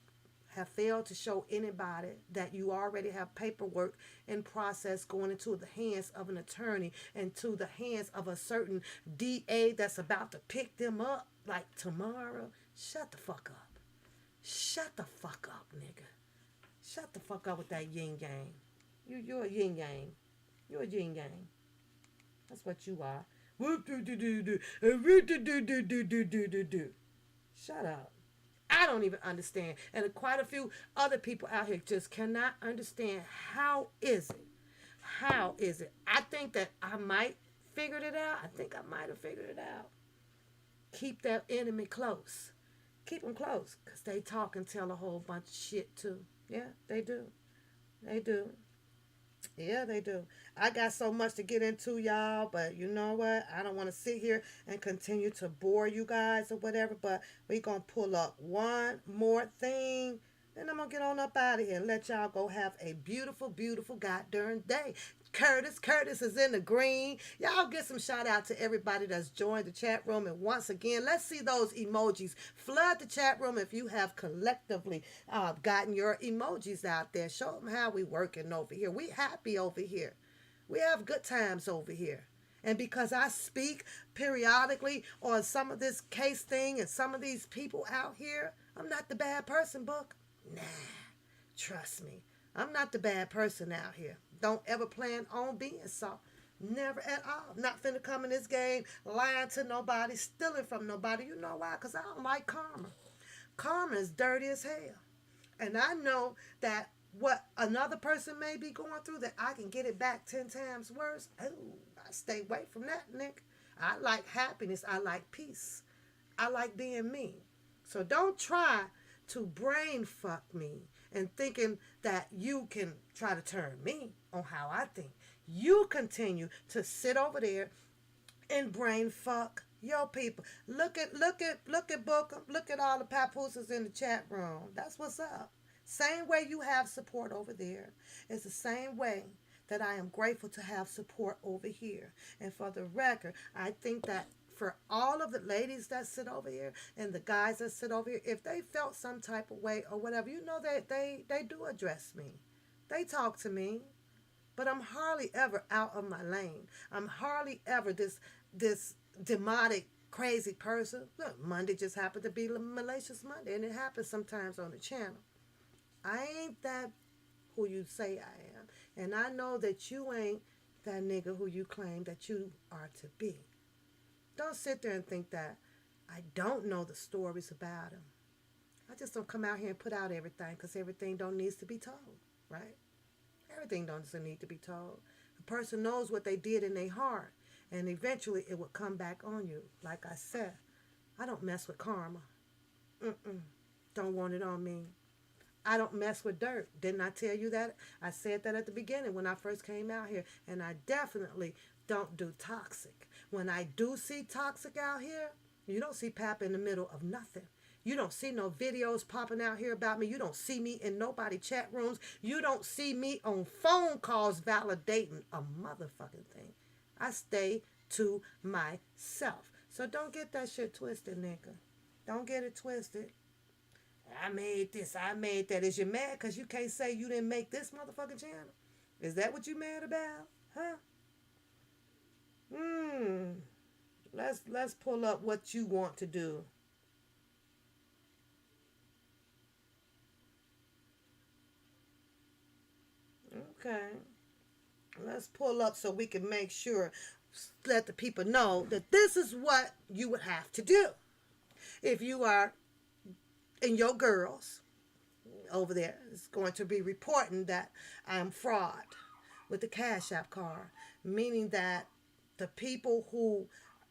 have failed to show anybody, that you already have paperwork in process going into the hands of an attorney and to the hands of a certain DA that's about to pick them up like tomorrow. Shut the fuck up. Shut the fuck up, nigga. Shut the fuck up with that yin yang. You're a yin yang. You're a yin yang. That's what you are. Shut up. I don't even understand. And quite a few other people out here just cannot understand how is it. How is it? I think that I might figured it out. I think I might have figured it out. Keep that enemy close. Keep them close. Because they talk and tell a whole bunch of shit too. Yeah, they do. They do. Yeah, they do. I got so much to get into, y'all, but you know what? I don't want to sit here and continue to bore you guys or whatever, but we're going to pull up one more thing, then I'm going to get on up out of here and let y'all go have a beautiful, beautiful goddamn day. Curtis is in the green. Y'all get some shout out to everybody that's joined the chat room. And once again, let's see those emojis. Flood the chat room if you have collectively gotten your emojis out there. Show them how we working over here. We happy over here. We have good times over here. And because I speak periodically on some of this case thing and some of these people out here, I'm not the bad person, Book. Nah, trust me. I'm not the bad person out here. Don't ever plan on being so. Never at all. Not finna come in this game lying to nobody, stealing from nobody. You know why? Because I don't like karma. Karma is dirty as hell. And I know that what another person may be going through, that I can get it back 10 times worse. Oh, I stay away from that, Nick. I like happiness. I like peace. I like being me. So don't try to brain fuck me and thinking that you can try to turn me on how I think. You continue to sit over there and brain fuck your people. Look at BOOKUM. Look at all the papooses in the chat room. That's what's up. Same way you have support over there. It's the same way that I am grateful to have support over here. And for the record, I think that for all of the ladies that sit over here and the guys that sit over here, if they felt some type of way or whatever, you know that they do address me. They talk to me. But I'm hardly ever out of my lane. I'm hardly ever this demonic, crazy person. Look, Monday just happened to be Malicious Monday, and it happens sometimes on the channel. I ain't that who you say I am. And I know that you ain't that nigga who you claim that you are to be. Don't sit there and think that I don't know the stories about him. I just don't come out here and put out everything because everything don't need to be told, right? Everything doesn't need to be told. The person knows what they did in their heart, and eventually it will come back on you. Like I said, I don't mess with karma. Don't want it on me. I don't mess with dirt. Didn't I tell you that? I said that at the beginning when I first came out here, and I definitely don't do toxic. When I do see toxic out here, You don't see Pap in the middle of nothing. You don't see no videos popping out here about me. You don't see me in nobody chat rooms. You don't see me on phone calls validating a motherfucking thing. I stay to myself. So don't get that shit twisted, nigga. Don't get it twisted. I made this, I made that. Is you mad because you can't say you didn't make this motherfucking channel? Is that what you mad about? Huh? Let's pull up what you want to do. Okay. Let's pull up so we can make sure, let the people know that this is what you would have to do. If you are, and your girls over there is going to be reporting that I'm fraud with the Cash App card, meaning that the people who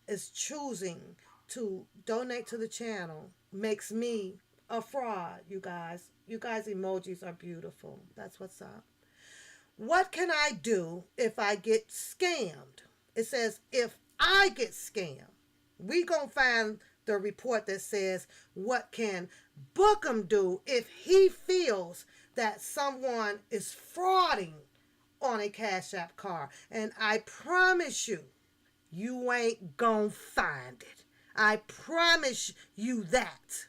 is choosing to donate to the channel makes me a fraud, you guys. You guys' emojis are beautiful. That's what's up. What can I do if I get scammed? It says, if I get scammed, we gonna find the report that says, what can BOOKUM do if he feels that someone is frauding on a Cash App card? And I promise you, you ain't gonna find it. I promise you that.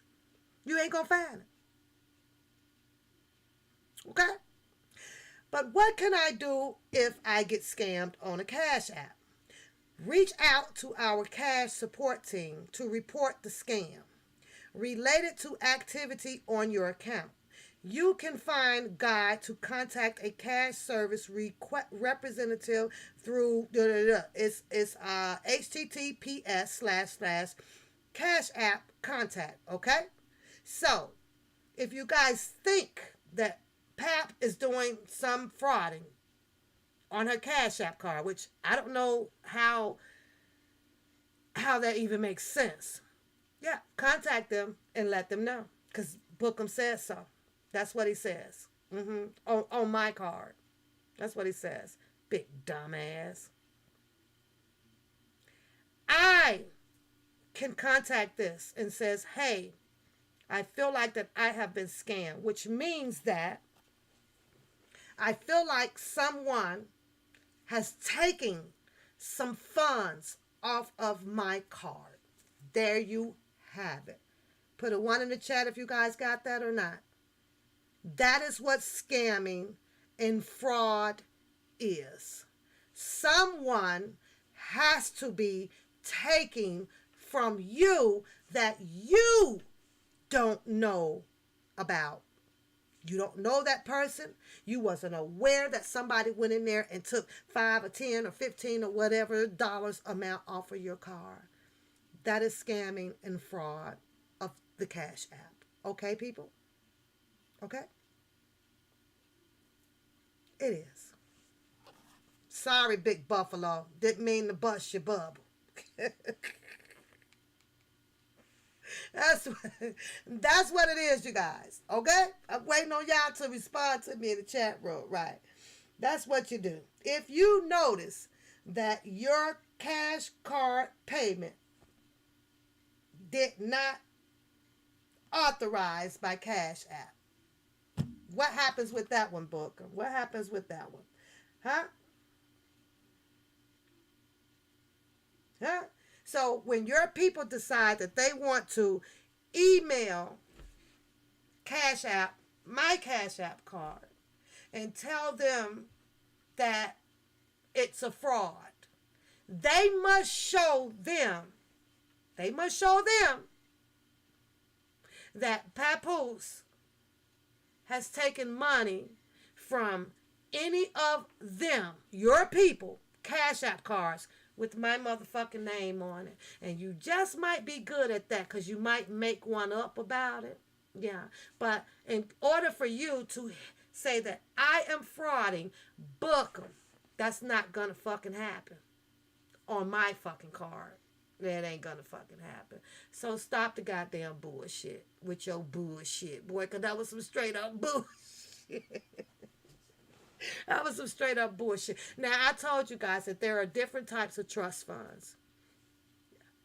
You ain't gonna find it. Okay? But what can I do if I get scammed on a Cash App? Reach out to our cash support team to report the scam related to activity on your account. You can find guide to contact a cash service representative through it's https://cash app contact. Okay, so if you guys think that Pap is doing some frauding on her Cash App card, which I don't know how that even makes sense. Yeah, contact them and let them know, because BOOKUM says so. That's what he says. On my card. That's what he says. Big dumbass. I can contact this and says, hey, I feel like that I have been scammed, which means that I feel like someone has taken some funds off of my card. There you have it. Put a 1 in the chat if you guys got that or not. That is what scamming and fraud is. Someone has to be taking from you that you don't know about. You don't know that person. You wasn't aware that somebody went in there and took 5 or 10 or 15 or whatever dollars amount off of your card. That is scamming and fraud of the Cash App. Okay, people? Okay? It is. Sorry, Big Buffalo. Didn't mean to bust your bubble. That's what it is, you guys. Okay? I'm waiting on y'all to respond to me in the chat room. Right. That's what you do. If you notice that your cash card payment did not authorize by Cash App, what happens with that one, Booker? What happens with that one? Huh? Huh? So when your people decide that they want to email Cash App, my Cash App card, and tell them that it's a fraud, they must show them that Papoose has taken money from any of them, your people, Cash App cards, with my motherfucking name on it. And you just might be good at that because you might make one up about it. Yeah. But in order for you to say that I am frauding, BOOKUM, that's not going to fucking happen on my fucking card. That ain't going to fucking happen. So stop the goddamn bullshit with your bullshit, boy, because that was some straight up bullshit. That was some straight up bullshit. Now, I told you guys that there are different types of trust funds.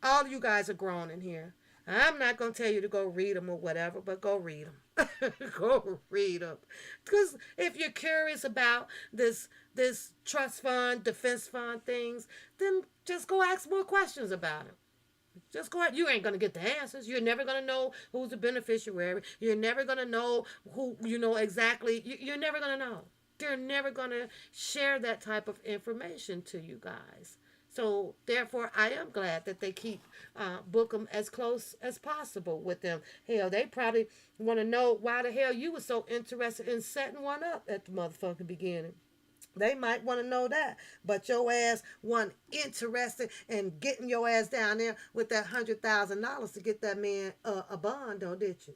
All of you guys are grown in here. I'm not going to tell you to go read them or whatever, but go read them. Go read them. Because if you're curious about this trust fund, defense fund things, then just go ask more questions about it. Just go ahead. You ain't going to get the answers. You're never going to know who's the beneficiary. You're never going to know who, exactly. You're never going to know. They're never going to share that type of information to you guys. So, therefore, I am glad that they keep BOOKUM as close as possible with them. Hell, they probably want to know why the hell you were so interested in setting one up at the motherfucking beginning. They might want to know that. But your ass wasn't interested in getting your ass down there with that $100,000 to get that man a bond, though, did you?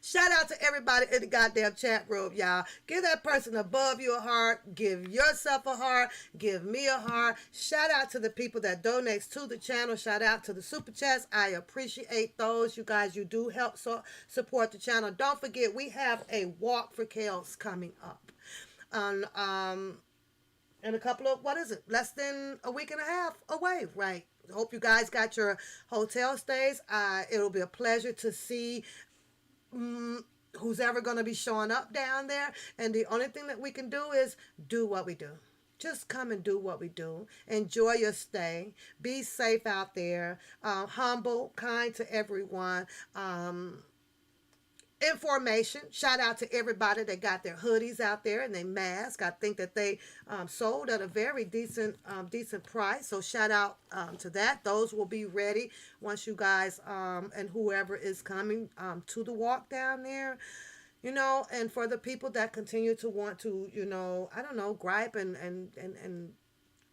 Shout out to everybody in the goddamn chat room, y'all. Give that person above you a heart. Give yourself a heart. Give me a heart. Shout out to the people that donates to the channel. Shout out to the super chats. I appreciate those. You guys, you do help support the channel. Don't forget, we have a walk for chaos coming up. In a couple of, less than a week and a half away, right? Hope you guys got your hotel stays. It'll be a pleasure to see who's ever going to be showing up down there. And the only thing that we can do is do what we do. Just come and do what we do. Enjoy your stay. Be safe out there. Humble, kind to everyone. Information. Shout out to everybody that got their hoodies out there and their masks. I think that they sold at a very decent price. So shout out to that. Those will be ready once you guys and whoever is coming to the walk down there. And for the people that continue to want to, I don't know, gripe and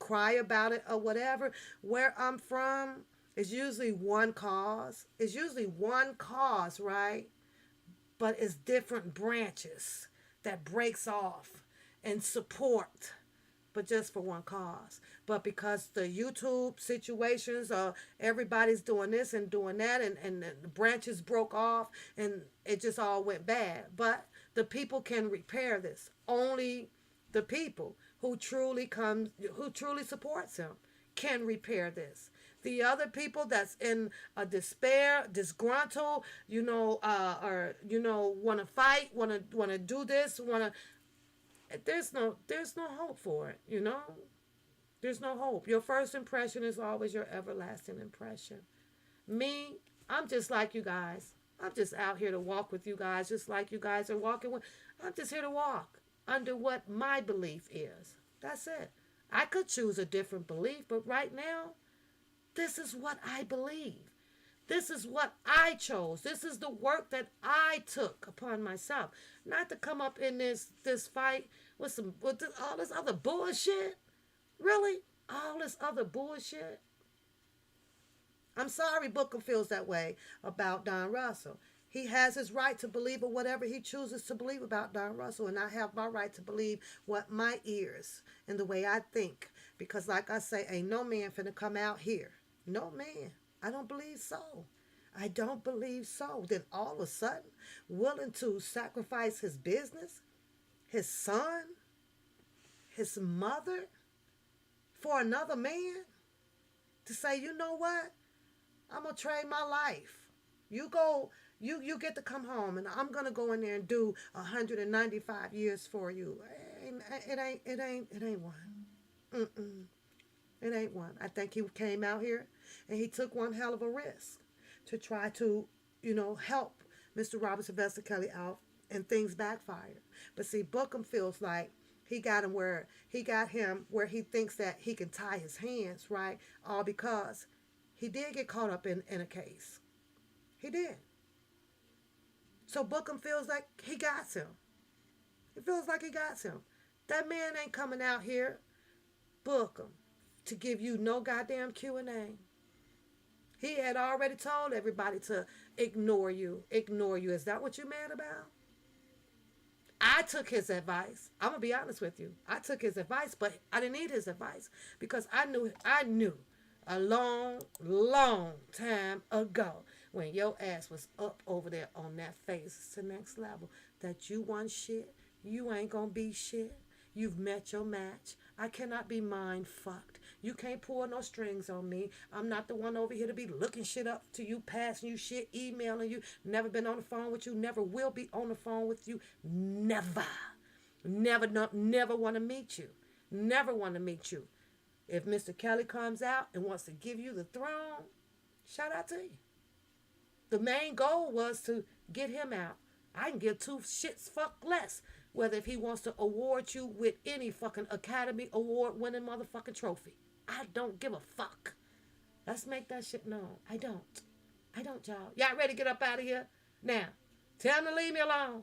cry about it or whatever, where I'm from, it's usually one cause. It's usually one cause, right? But it's different branches that breaks off and support, but just for one cause. But because the YouTube situations, everybody's doing this and doing that, and the branches broke off, and it just all went bad. But the people can repair this. Only the people who truly supports him can repair this. The other people that's in a despair, disgruntled, or want to fight, want to do this, there's no hope for it, There's no hope. Your first impression is always your everlasting impression. Me, I'm just like you guys. I'm just out here to walk with you guys, just like you guys are walking with. I'm just here to walk under what my belief is. That's it. I could choose a different belief, but right now, this is what I believe. This is what I chose. This is the work that I took upon myself. Not to come up in this fight with all this other bullshit. Really? All this other bullshit? I'm sorry BOOKUM feels that way about Don Russell. He has his right to believe in whatever he chooses to believe about Don Russell. And I have my right to believe what my ears and the way I think. Because like I say, ain't no man finna come out here. No man. I don't believe so. I don't believe so. Then all of a sudden, willing to sacrifice his business, his son, his mother, for another man, to say, you know what? I'm going to trade my life. You go, you get to come home, and I'm going to go in there and do 195 years for you. It ain't one. It ain't one. I think he came out here and he took one hell of a risk to try to, help Mr. Robert Sylvester Kelly out, and things backfired. But see, BOOKUM feels like he got him where he thinks that he can tie his hands, right? All because he did get caught up in a case. He did. So BOOKUM feels like he got him. He feels like he got him. That man ain't coming out here, BOOKUM, to give you no goddamn Q&A. He had already told everybody to ignore you. Ignore you. Is that what you're mad about? I took his advice. I'm going to be honest with you. I took his advice, but I didn't need his advice because I knew a long, long time ago when your ass was up over there on that face to next level that you want shit. You ain't going to be shit. You've met your match. I cannot be mind fucked. You can't pull no strings on me. I'm not the one over here to be looking shit up to you, passing you shit, emailing you. Never been on the phone with you. Never will be on the phone with you. Never. Never, never want to meet you. Never want to meet you. If Mr. Kelly comes out and wants to give you the throne, shout out to you. The main goal was to get him out. I can give two shits fuck less whether if he wants to award you with any fucking Academy Award winning motherfucking trophy. I don't give a fuck. Let's make that shit known. I don't, y'all. Y'all ready to get up out of here? Now, tell him to leave me alone.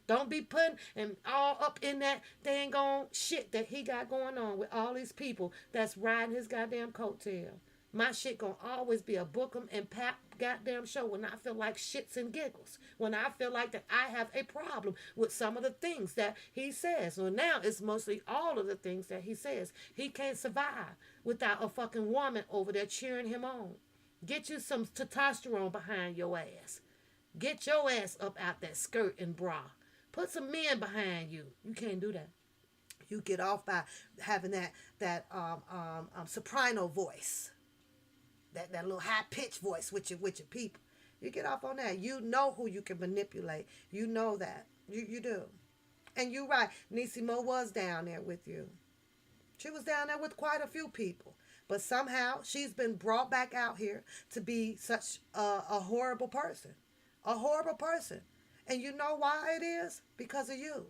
Don't be putting him all up in that dang on shit that he got going on with all these people that's riding his goddamn coattail. My shit gonna always be a BOOKUM and Pap goddamn show when I feel like shits and giggles. When I feel like that I have a problem with some of the things that he says. Well, now it's mostly all of the things that he says. He can't survive without a fucking woman over there cheering him on. Get you some testosterone behind your ass. Get your ass up out that skirt and bra. Put some men behind you. You can't do that. You get off by having that soprano voice. That little high-pitched voice with your people. You get off on that. You know who you can manipulate. You know that. You do. And you're right. Niecy Mo was down there with you. She was down there with quite a few people. But somehow she's been brought back out here to be such a horrible person. A horrible person. And you know why it is? Because of you.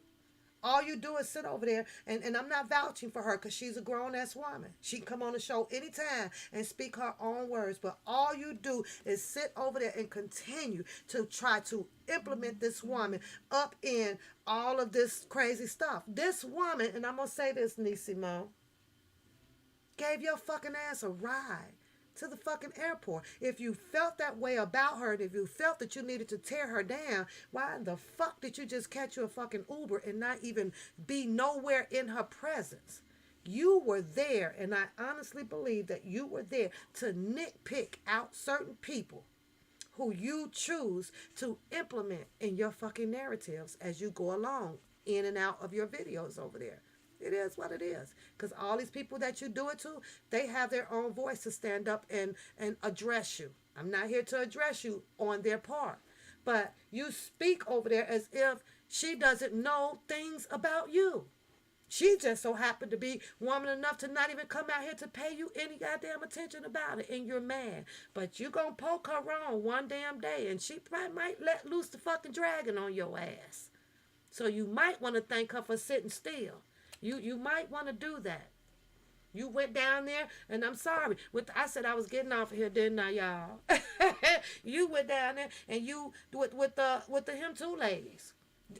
All you do is sit over there, and I'm not vouching for her because she's a grown-ass woman. She can come on the show anytime and speak her own words, but all you do is sit over there and continue to try to implement this woman up in all of this crazy stuff. This woman, and I'm going to say this, Niecy Mo, gave your fucking ass a ride to the fucking airport. If you felt that way about her, if you felt that you needed to tear her down, why the fuck did you just catch you a fucking Uber and not even be nowhere in her presence? You were there, and I honestly believe that you were there to nitpick out certain people who you choose to implement in your fucking narratives as you go along in and out of your videos over there. It is what it is. Because all these people that you do it to, they have their own voice to stand up and address you. I'm not here to address you on their part. But you speak over there as if she doesn't know things about you. She just so happened to be woman enough to not even come out here to pay you any goddamn attention about it. And you're mad. But you gonna poke her wrong one damn day. And she probably might let loose the fucking dragon on your ass. So you might want to thank her for sitting still. You might want to do that. You went down there, and I'm sorry. I said I was getting off of here, didn't I, y'all? You went down there, and you with the him two ladies.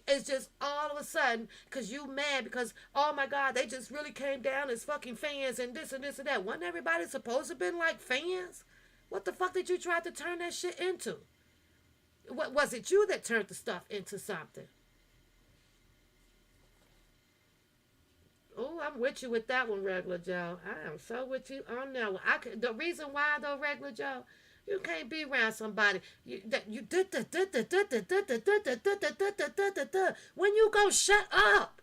It's just all of a sudden, because you mad because, oh my God, they just really came down as fucking fans and this and that. Wasn't everybody supposed to have been like fans? What the fuck did you try to turn that shit into? What was it you that turned the stuff into something? Oh, I'm with you with that one, Regular Joe. I am so with you on that one. The reason why, though, Regular Joe, you can't be around somebody when you go shut up.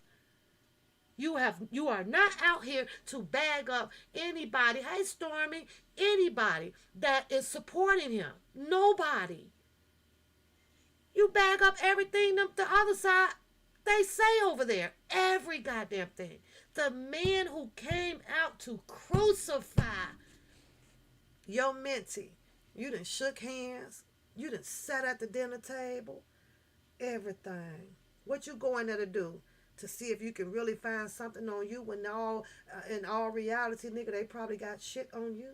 You are not out here to bag up anybody. Hey, Stormy, anybody that is supporting him. Nobody. You bag up everything the other side they say over there. Every goddamn thing. The man who came out to crucify your mentee. You done shook hands. You done sat at the dinner table. Everything. What you going there to do? To see if you can really find something on you when in all reality, nigga, they probably got shit on you.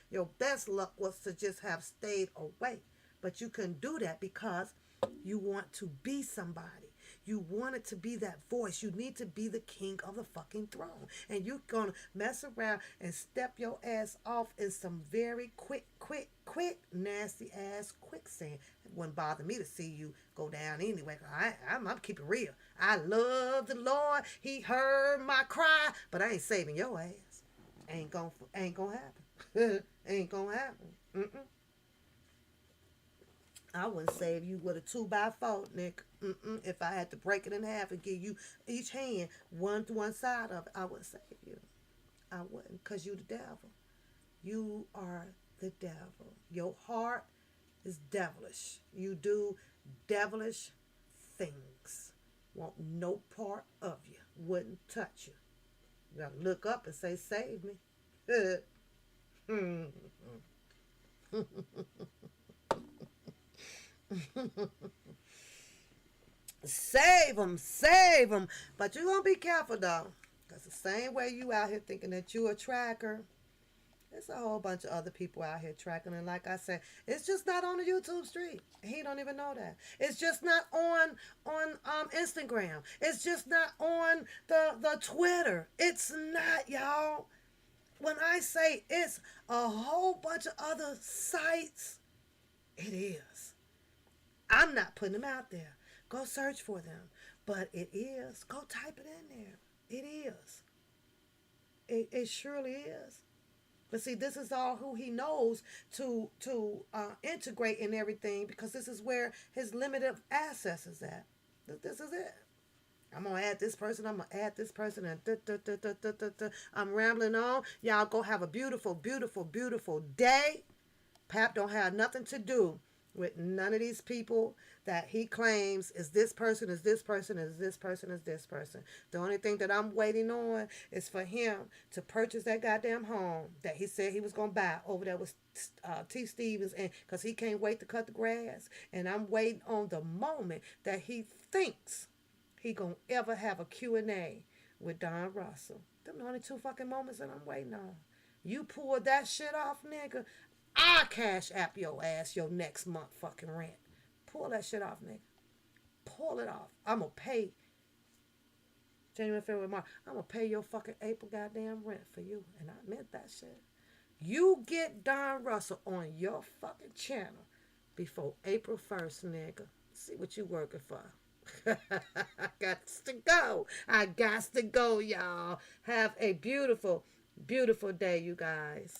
Your best luck was to just have stayed away. But you couldn't do that because you want to be somebody. You wanted to be that voice. You need to be the king of the fucking throne. And you're going to mess around and step your ass off in some very quick, nasty ass quicksand. It wouldn't bother me to see you go down anyway. I'm keeping it real. I love the Lord. He heard my cry. But I ain't saving your ass. Ain't gonna happen. Ain't gonna happen. I wouldn't save you with a 2x4, nigga. If I had to break it in half and give you each hand one to one side of it, I wouldn't save you. I wouldn't, because you the devil. You are the devil. Your heart is devilish. You do devilish things. Want no part of you. Wouldn't touch you. You gotta look up and say, save me. Save them. But you're gonna be careful though, because the same way you out here thinking that you a tracker, there's a whole bunch of other people out here tracking. And like I said, it's just not on the YouTube street. He don't even know that. It's just not on Instagram. It's just not on the Twitter. It's not, y'all. When I say it's a whole bunch of other sites, it is. I'm not putting them out there. Go search for them. But it is. Go type it in there. It is. It surely is. But see, this is all who he knows to integrate in everything, because this is where his limited access is at. This is it. I'm going to add this person. I'm going to add this person. And I'm rambling on. Y'all go have a beautiful, beautiful, beautiful day. Pap don't have nothing to do with none of these people that he claims is this person, is this person, is this person, is this person. The only thing that I'm waiting on is for him to purchase that goddamn home that he said he was going to buy over there with T. Stevens, and because he can't wait to cut the grass. And I'm waiting on the moment that he thinks he going to ever have a Q&A with Don Russell. Them the only 2 fucking moments that I'm waiting on. You pull that shit off, nigga, I cash app your ass your next month fucking rent. Pull that shit off, nigga. Pull it off. I'm going to pay January, February, March. I'm going to pay your fucking April goddamn rent for you. And I meant that shit. You get Don Russell on your fucking channel before April 1st, nigga. See what you working for. I got to go, y'all. Have a beautiful, beautiful day, you guys.